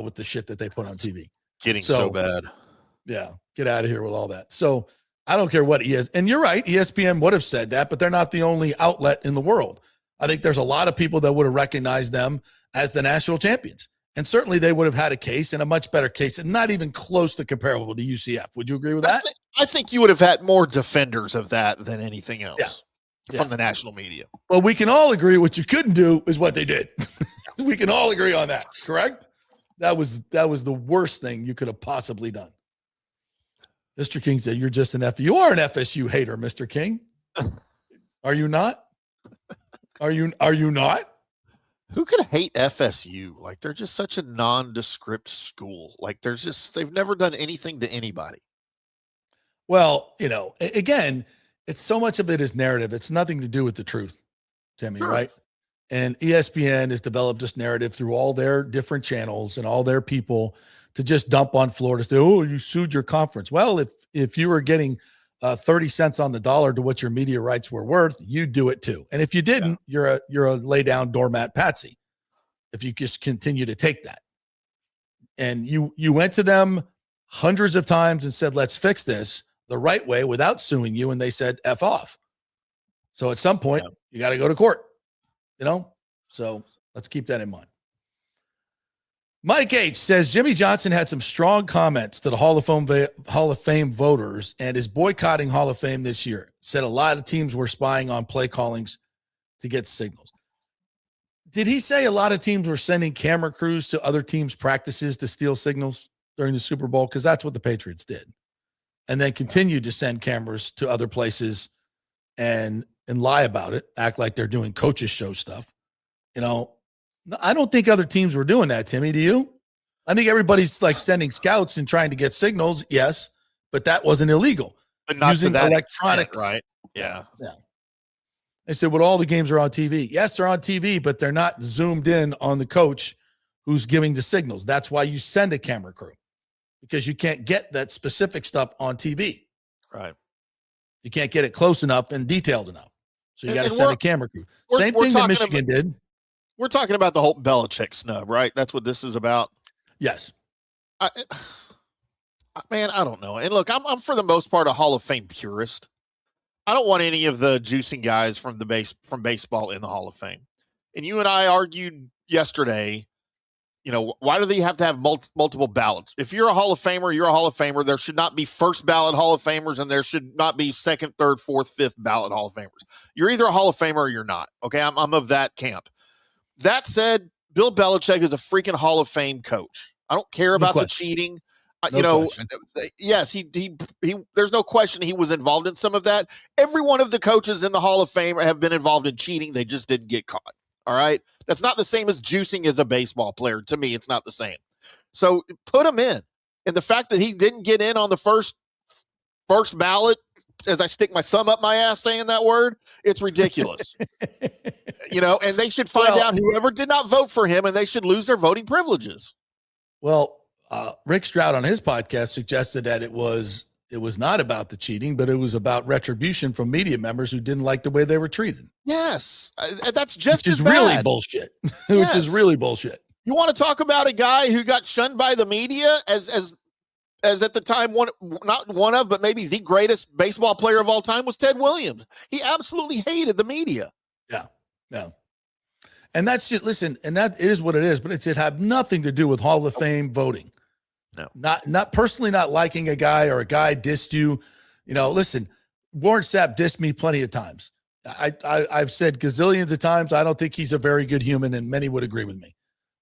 with the shit that they put on TV. Getting so bad. Yeah, get out of here with all that. So I don't care what and you're right, ESPN would have said that, but they're not the only outlet in the world. I think there's a lot of people that would have recognized them as the national champions. And certainly they would have had a case, and a much better case, and not even close to comparable to UCF. Would you agree with that? I think you would have had more defenders of that than anything else from the national media. Well, we can all agree what you couldn't do is what they did. We can all agree on that, correct? That was the worst thing you could have possibly done. Mr. King said, "You're just an You are an FSU hater, Mr. King. Are you not? Are you not? Who could hate FSU? Like, they're just such a nondescript school. Like, they've never done anything to anybody." Well, again, it's so much of it is narrative. It's nothing to do with the truth, Timmy, right? And ESPN has developed this narrative through all their different channels and all their people to just dump on Florida. Say, "Oh, you sued your conference." Well, if you were getting 30 cents on the dollar to what your media rights were worth, you do it too. And if you didn't, you're a lay down doormat patsy. If you just continue to take that, and you went to them hundreds of times and said, "Let's fix this the right way without suing you," and they said, "F off." So at some point, you got to go to court. So let's keep that in mind. Mike H says Jimmy Johnson had some strong comments to the Hall of Fame voters and is boycotting Hall of Fame this year. Said a lot of teams were spying on play callings to get signals. Did he say a lot of teams were sending camera crews to other teams' practices to steal signals during the Super Bowl? Because that's what the Patriots did. And then continued to send cameras to other places and lie about it, act like they're doing coaches show stuff. I don't think other teams were doing that, Timmy. Do you? I think everybody's like sending scouts and trying to get signals. Yes, but that wasn't illegal. But not using to that electronic, extent, right? Yeah. They said, "Well, all the games are on TV." Yes, they're on TV, but they're not zoomed in on the coach who's giving the signals. That's why you send a camera crew, because you can't get that specific stuff on TV. Right. You can't get it close enough and detailed enough. So you got to send a camera crew. Same thing that Michigan did. We're talking about the whole Belichick snub, right? That's what this is about. Yes. Man, I don't know. And look, I'm for the most part a Hall of Fame purist. I don't want any of the juicing guys from baseball in the Hall of Fame. And you and I argued yesterday, why do they have to have multiple ballots? If you're a Hall of Famer, you're a Hall of Famer. There should not be first ballot Hall of Famers, and there should not be second, third, fourth, fifth ballot Hall of Famers. You're either a Hall of Famer or you're not. Okay, I'm of that camp. That said, Bill Belichick is a freaking Hall of Fame coach. I don't care about the cheating. Yes, he there's no question he was involved in some of that. Every one of the coaches in the Hall of Fame have been involved in cheating. They just didn't get caught. All right. That's not the same as juicing as a baseball player. To me, it's not the same. So put him in. And the fact that he didn't get in on the first ballot, as I stick my thumb up my ass saying that word, it's ridiculous. And they should find out whoever did not vote for him, and they should lose their voting privileges. Well, Rick Stroud on his podcast suggested that it was not about the cheating, but it was about retribution from media members who didn't like the way they were treated. Yes, that's just as bad. Really bullshit. Which is really bullshit. You want to talk about a guy who got shunned by the media as at the time not one of, but maybe the greatest baseball player of all time was Ted Williams. He absolutely hated the media. Yeah. And that's just, listen, and that is what it is, but it should have nothing to do with Hall of Fame voting. No. Not personally not liking a guy or a guy dissed you. Listen, Warren Sapp dissed me plenty of times. I've said gazillions of times I don't think he's a very good human, and many would agree with me.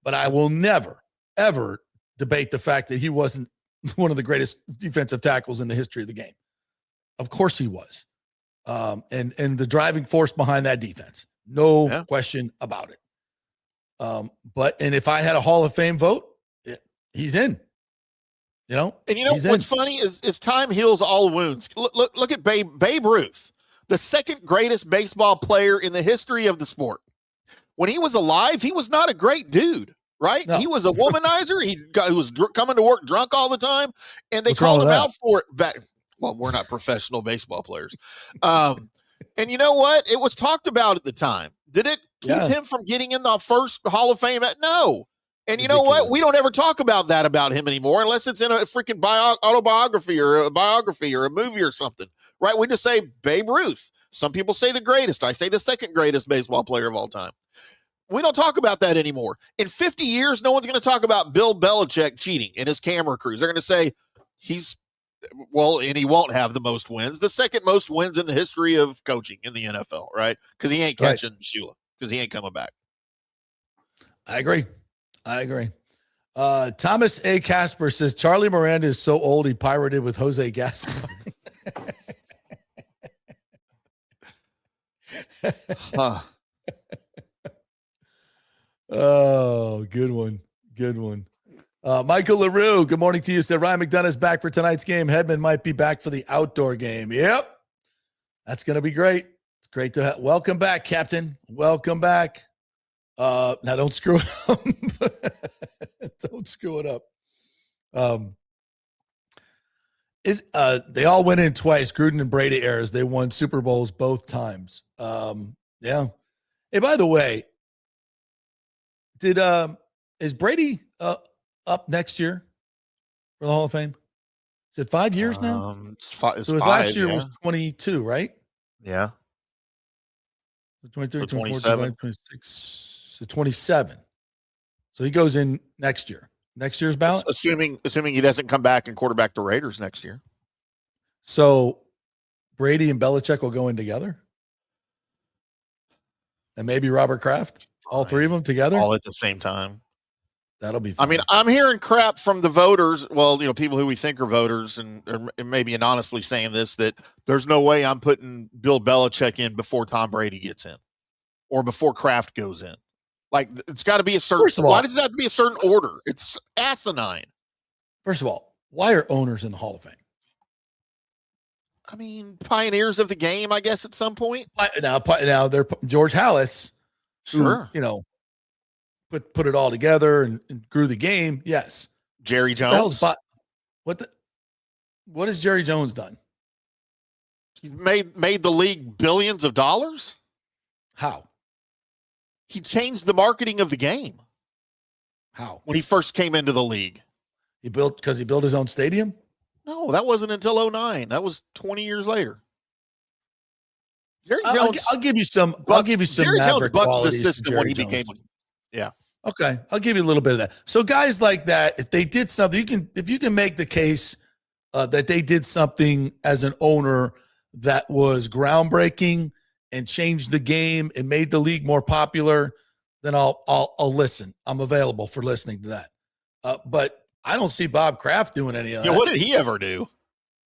But I will never, ever debate the fact that he wasn't one of the greatest defensive tackles in the history of the game. Of course he was. And the driving force behind that defense. No question about it. But if I had a Hall of Fame vote, he's in. And what's funny is time heals all wounds. Look at Babe Ruth, the second greatest baseball player in the history of the sport. When he was alive, he was not a great dude, right? No. He was a womanizer. He was coming to work drunk all the time, and they called him out for it. Well, we're not professional baseball players. And you know what? It was talked about at the time. Did it keep him from getting in the first Hall of Fame? No. And you know what? We don't ever talk about that about him anymore unless it's in a freaking autobiography or a biography or a movie or something, right? We just say Babe Ruth. Some people say the greatest. I say the second greatest baseball player of all time. We don't talk about that anymore. In 50 years, no one's going to talk about Bill Belichick cheating in his camera crews. They're going to say and he won't have the most wins, the second most wins in the history of coaching in the NFL, right? Because he ain't catching Shula, because he ain't coming back. I agree. Thomas A. Casper says Charlie Miranda is so old he pirated with Jose Gaspar. Oh, good one. Michael LaRue, good morning to you. Said Ryan McDonough is back for tonight's game. Hedman might be back for the outdoor game. Yep. That's going to be great. It's great to have. Welcome back, Captain. Welcome back. Now don't screw it up. Don't screw it up. They all went in twice. Gruden and Brady eras. They won Super Bowls both times. Yeah. Hey, by the way, is Brady up next year for the Hall of Fame? Is it 5 years now? So his last year was 22, right? Yeah. 23, 27. 26, so 27. So he goes in next year. Next year's ballot? Assuming he doesn't come back and quarterback the Raiders next year. So Brady and Belichick will go in together? And maybe Robert Kraft? All three of them together? All at the same time. That'll be fun. I mean, I'm hearing crap from the voters. Well, people who we think are voters and maybe honestly saying this, that there's no way I'm putting Bill Belichick in before Tom Brady gets in or before Kraft goes in. Like, it's got to be a certain. First of all, why does it have to be a certain order? It's asinine. First of all, why are owners in the Hall of Fame? I mean, pioneers of the game, I guess, at some point. Now they're George Halas. Sure. Who, put it all together and grew the game. Yes. Jerry Jones. What has Jerry Jones done? He made the league billions of dollars. How? He changed the marketing of the game. How? When he first came into the league. Because he built his own stadium? No, that wasn't until 2009. That was 20 years later. Jerry Jones. I'll give you some. I'll give you some. Jerry Jones bucked the qualities system when he became. Yeah. Okay, I'll give you a little bit of that. So guys like that, if they did something, if you can make the case that they did something as an owner that was groundbreaking and changed the game and made the league more popular, then I'll listen. I'm available for listening to that. But I don't see Bob Kraft doing any of that. Yeah, what did he ever do?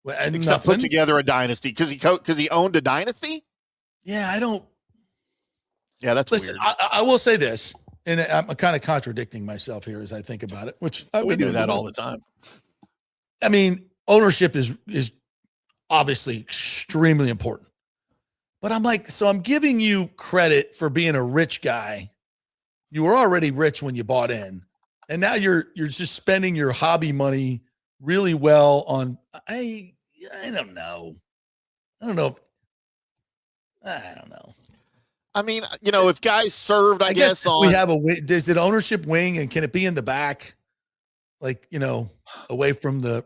Except put together a dynasty because he owned a dynasty. Yeah, I don't. Yeah, that's listen. Weird. I will say this, and I'm kind of contradicting myself here as I think about it. Which we do that all the time. I mean, ownership is obviously extremely important. But I'm giving you credit for being a rich guy. You were already rich when you bought in, and now you're just spending your hobby money really well on. I don't know. I don't know. I mean, if guys served, I guess on. We have is it ownership wing, and can it be in the back, away from the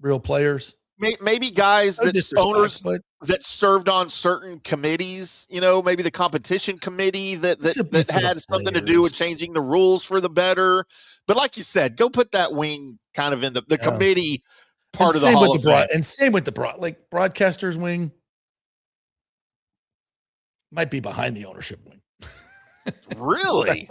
real players? Maybe guys owners that served on certain committees, maybe the competition committee that had something to do with changing the rules for the better. But like you said, go put that wing kind of in the committee part of the Hall of Fame. And same with the broadcasters wing might be behind the ownership wing. Really?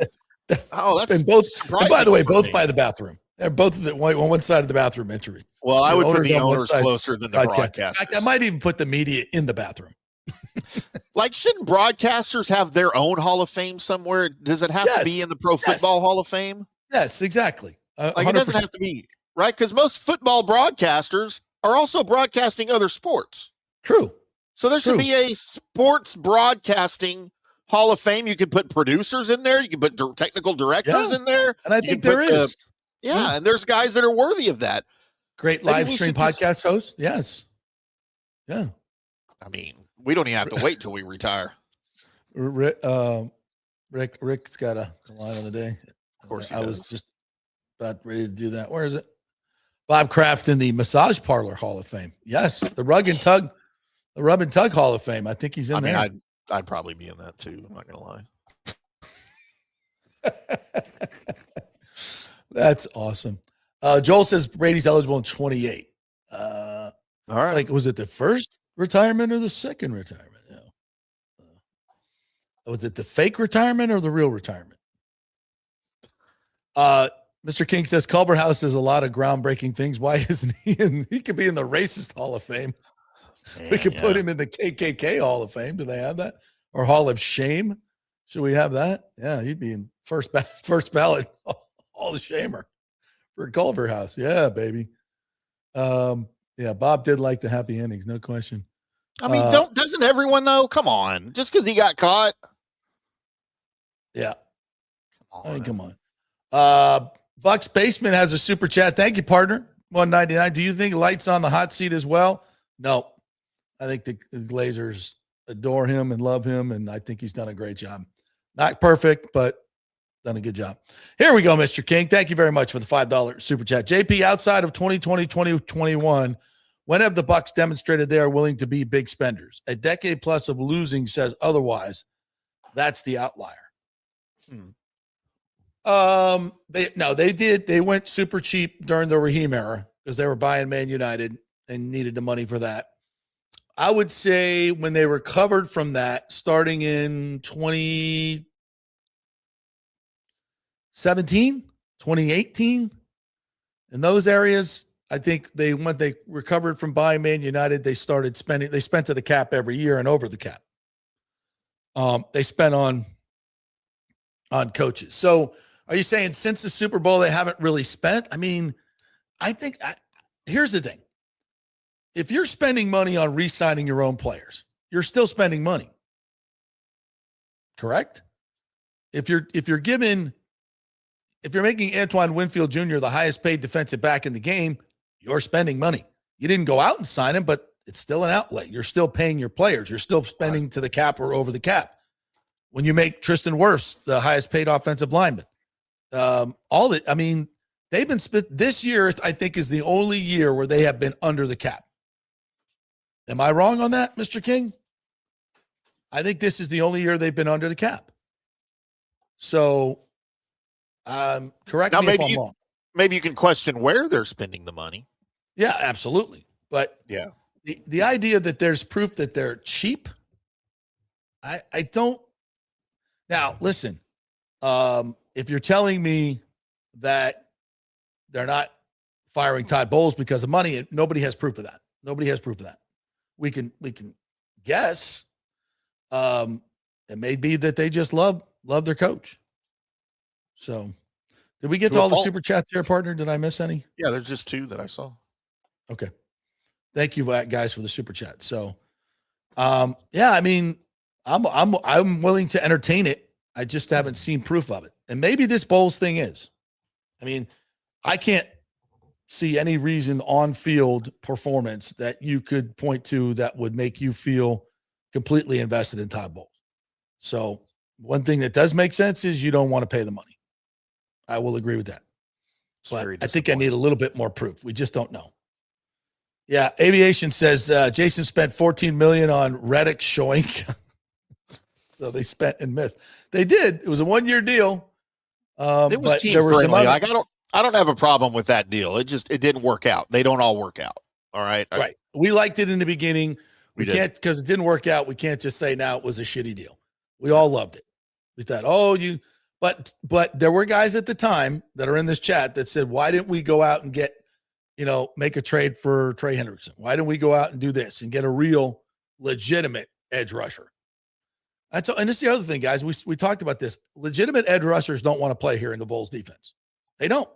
Oh, that's and both. And by the way, both by the bathroom. They're both on one side of the bathroom entry. Well, I would put the owners closer than the broadcasters. I might even put the media in the bathroom. Shouldn't broadcasters have their own Hall of Fame somewhere? Does it have to be in the Pro Football Hall of Fame? Yes, exactly. It doesn't have to be, right? Because most football broadcasters are also broadcasting other sports. True. So there should be a sports broadcasting Hall of Fame. You can put producers in there. You can put technical directors in there. And I think there is. And there's guys that are worthy of that. Great live stream podcast host. Yes. Yeah. I mean, We don't even have to wait till we retire. Rick's got a line of the day. Of course, I was just about ready to do that. Where is it? Bob Kraft in the Massage Parlor Hall of Fame. Yes, the Rub and Tug Hall of Fame. I think he's in there. I'd probably be in that too. I'm not gonna lie. That's awesome. Joel says Brady's eligible in 28. All right. Like, was it the first retirement or the second retirement? Was it the fake retirement or the real retirement? Mr. King says Culver House does a lot of groundbreaking things. Why isn't he in? He could be in the Racist Hall of Fame. We could put him in the KKK Hall of Fame. Do they have that? Or Hall of Shame? Should we have that? Yeah, he'd be in first ballot Hall of Shamer for Culver House. Yeah, baby. Yeah, Bob did like the happy endings, no question. I mean, doesn't everyone though? Come on, just because he got caught. Yeah. Come on. Bucs Basement has a super chat. Thank you, partner. 199. Do you think Light's on the hot seat as well? No. I think the Glazers adore him and love him, and I think he's done a great job. Not perfect, but done a good job. Here we go, Mr. King. Thank you very much for the $5 super chat. JP, outside of 2020, 2021, when have the Bucs demonstrated they are willing to be big spenders? A decade plus of losing says otherwise. That's the outlier. They did. They went super cheap during the Raheem era because they were buying Man United and needed the money for that. I would say when they recovered from that, starting in 2017, 2018, in those areas, I think when they recovered from buying Man United, they started spending. They spent to the cap every year and over the cap. They spent on coaches. So are you saying since the Super Bowl, they haven't really spent? I mean, I think here's the thing. If you're spending money on re-signing your own players, you're still spending money. Correct? If you're making Antoine Winfield Jr. the highest paid defensive back in the game, you're spending money. You didn't go out and sign him, but it's still an outlet. You're still paying your players. You're still spending to the cap or over the cap. When you make Tristan Wirfs the highest paid offensive lineman, they've been spent this year. I think is the only year where they have been under the cap. Am I wrong on that, Mr. King? I think this is the only year they've been under the cap. So, correct me if I'm wrong. Maybe you can question where they're spending the money. Yeah, absolutely. But yeah, the idea that there's proof that they're cheap, I don't. Now, listen, if you're telling me that they're not firing Todd Bowles because of money, nobody has proof of that. Nobody has proof of that. We can guess. It may be that they just love their coach. So, did we get to all the super chats here, partner? Did I miss any? Yeah, there's just 2 that I saw. Okay. Thank you guys for the super chat. So, yeah, I mean, I'm willing to entertain it. I just haven't seen proof of it. And maybe this Bowles thing is. I mean, I can't see any reason on field performance that you could point to that would make you feel completely invested in Todd Bowles. So one thing that does make sense is you don't want to pay the money. I will agree with that. But I think I need a little bit more proof. We just don't know. Yeah, Aviation says Jason spent $14 million on Reddick showing. So they spent and missed. They did. It was a 1-year deal. It was team friendly. I don't have a problem with that deal. It didn't work out. They don't all work out. All right. Right. We liked it in the beginning. We can't, because it didn't work out. We can't just say now it was a shitty deal. We all loved it. We thought, but there were guys at the time that are in this chat that said, why didn't we go out and get, make a trade for Trey Hendrickson? Why didn't we go out and do this and get a real legitimate edge rusher? And this is the other thing, guys. We talked about this. Legitimate edge rushers don't want to play here in the Bulls defense. They don't,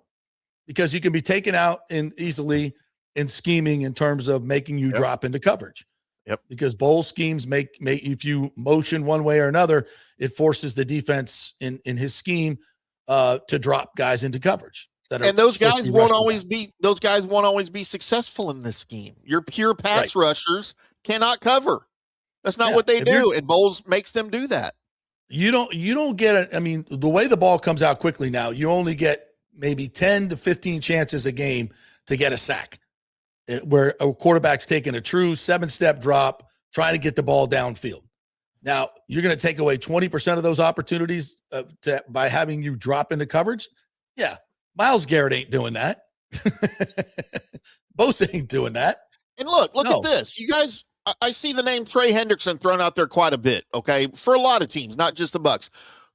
because you can be taken out easily in scheming in terms of making you drop into coverage. Yep. Because Bulls schemes make if you motion one way or another, it forces the defense in his scheme to drop guys into coverage. And those guys won't always be successful in this scheme. Your pure pass rushers cannot cover. That's not what they do, and Bowles makes them do that. You don't get it. I mean, the way the ball comes out quickly now, you only get maybe 10 to 15 chances a game to get a sack, where a quarterback's taking a true 7-step drop, trying to get the ball downfield. Now, you're going to take away 20% of those opportunities by having you drop into coverage? Yeah. Myles Garrett ain't doing that. Bose ain't doing that. And look at this. You guys, I see the name Trey Hendrickson thrown out there quite a bit, okay, for a lot of teams, not just the Bucs.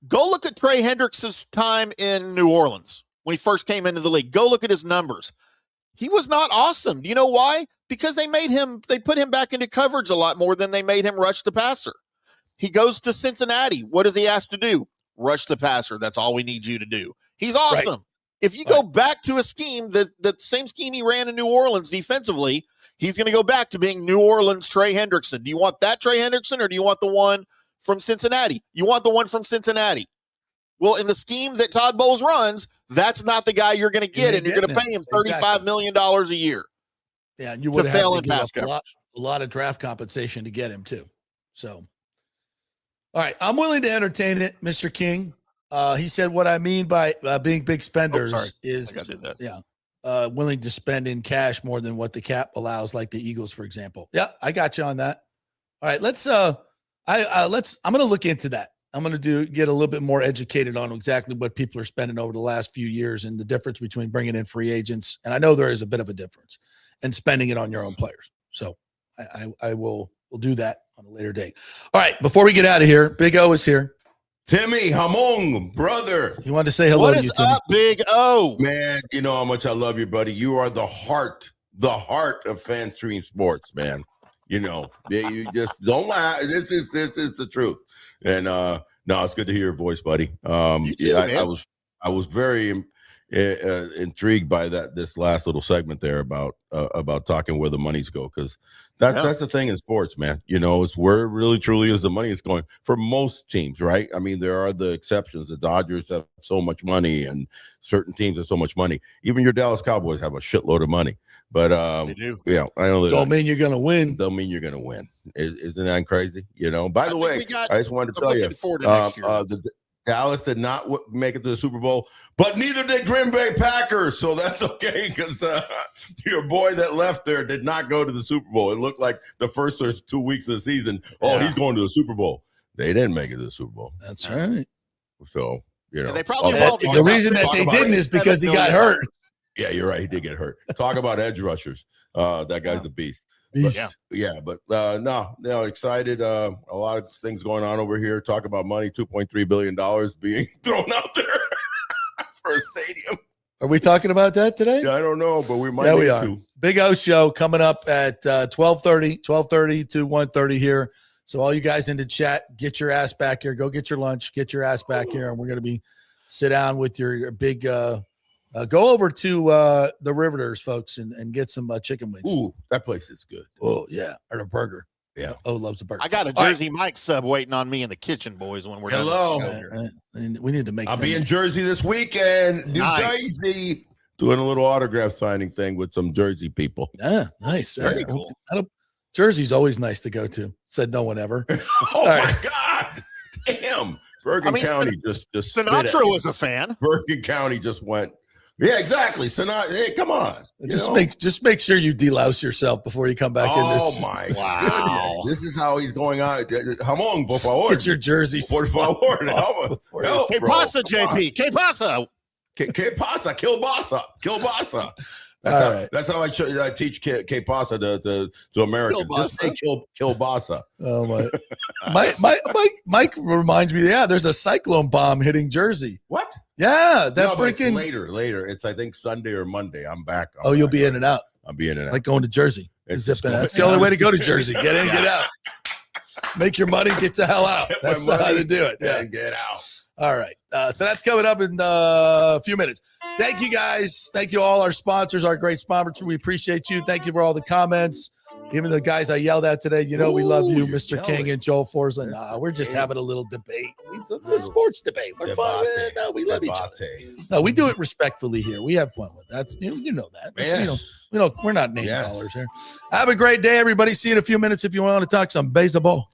Go look at Trey Hendrickson's time in New Orleans when he first came into the league. Go look at his numbers. He was not awesome. Do you know why? Because they put him back into coverage a lot more than they made him rush the passer. He goes to Cincinnati. What is he asked to do? Rush the passer. That's all we need you to do. He's awesome. Right. If you go back to a scheme, the same scheme he ran in New Orleans defensively, he's going to go back to being New Orleans Trey Hendrickson. Do you want that Trey Hendrickson, or do you want the one from Cincinnati? You want the one from Cincinnati. Well, in the scheme that Todd Bowles runs, that's not the guy you're going to get, and you're going to pay him $35 million a year. Yeah, and you would have to give up a lot of draft compensation to get him too. So, all right, I'm willing to entertain it, Mr. King. He said what I mean by being big spenders is willing to spend in cash more than what the cap allows, like the Eagles, for example. Yeah, I got you on that. All right, I'm going to look into that. I'm going to get a little bit more educated on exactly what people are spending over the last few years and the difference between bringing in free agents. And I know there is a bit of a difference, and spending it on your own players. So I will do that on a later date. All right, before we get out of here, Big O is here. Timmy, Hamm, brother. You wanted to say hello to you, Timmy. What is up, Big O? Man, you know how much I love you, buddy. You are the heart of Fan Stream Sports, man. You know, you just don't lie. This is the truth. And no, it's good to hear your voice, buddy. I was very intrigued by this last little segment there about talking where the money's go, because that's the thing in sports, man. You know, it's where really truly is the money is going for most teams, right? I mean, there are the exceptions. The Dodgers have so much money, and certain teams have so much money. Even your Dallas Cowboys have a shitload of money. But they do. Yeah, I know that don't mean you're gonna win. Don't mean you're gonna win. Isn't that crazy? You know. By the way, I just wanted to tell you, the Dallas did not make it to the Super Bowl, but neither did Green Bay Packers. So that's okay, because your boy that left there did not go to the Super Bowl. It looked like the first 2 weeks of the season, he's going to the Super Bowl. They didn't make it to the Super Bowl. That's right. So, you know. And they probably the reason that they didn't is because he got hurt. Yeah, you're right. He did get hurt. Talk about edge rushers. That guy's a beast. But no, excited. A lot of things going on over here. Talk about money, $2.3 billion being thrown out there for a stadium. Are we talking about that today? Yeah, I don't know, but we might. Yeah, we are. Big O show coming up at 12:30 to 1:30 here. So all you guys in the chat, get your ass back here. Go get your lunch. Get your ass back here, and we're going to sit down with your big. Go over to the Riveters, folks, and get some chicken wings. Ooh, that place is good. Oh, yeah. Or a burger. Yeah. Oh, loves the burger. I got a Jersey Mike sub waiting on me in the kitchen, boys, when we're done. And we need to make I'll be in Jersey this weekend. New Jersey. Doing a little autograph signing thing with some Jersey people. Yeah, nice. Very cool. Jersey's always nice to go to. Said no one ever. My God. Damn. Bergen County just Sinatra was a fan. Bergen County just went. Yeah, exactly. So now, hey, come on. Just make sure you delouse yourself before you come back in this. Oh my goodness. This is how he's going on. Hamon, por favor. It's your jersey. Por favor. Que pasa, JP? Que pasa? Que pasa? Kielbasa. That's how I teach que pasa to Americans. Just say kielbasa. Oh my. Mike reminds me. Yeah, there's a cyclone bomb hitting Jersey. What? Yeah, freaking later. It's I think Sunday or Monday. I'm back. You'll be in and out. I'll be in and out. Like going to Jersey. Zipping out. That's the only way to go to Jersey. Get in, get out. Make your money, get the hell out. That's how to do it. Yeah, get out. All right. So that's coming up in a few minutes. Thank you, guys. Thank you, all our sponsors, our great sponsors. We appreciate you. Thank you for all the comments. Even the guys I yelled at today, we love you, Mr. King and Joel Forsland. We're just having a little debate. It's a sports debate. We're fun. No, we love each other. No, we do it respectfully here. We have fun with that. You know that. Yes. We're not name callers here. Have a great day, everybody. See you in a few minutes if you want to talk some baseball.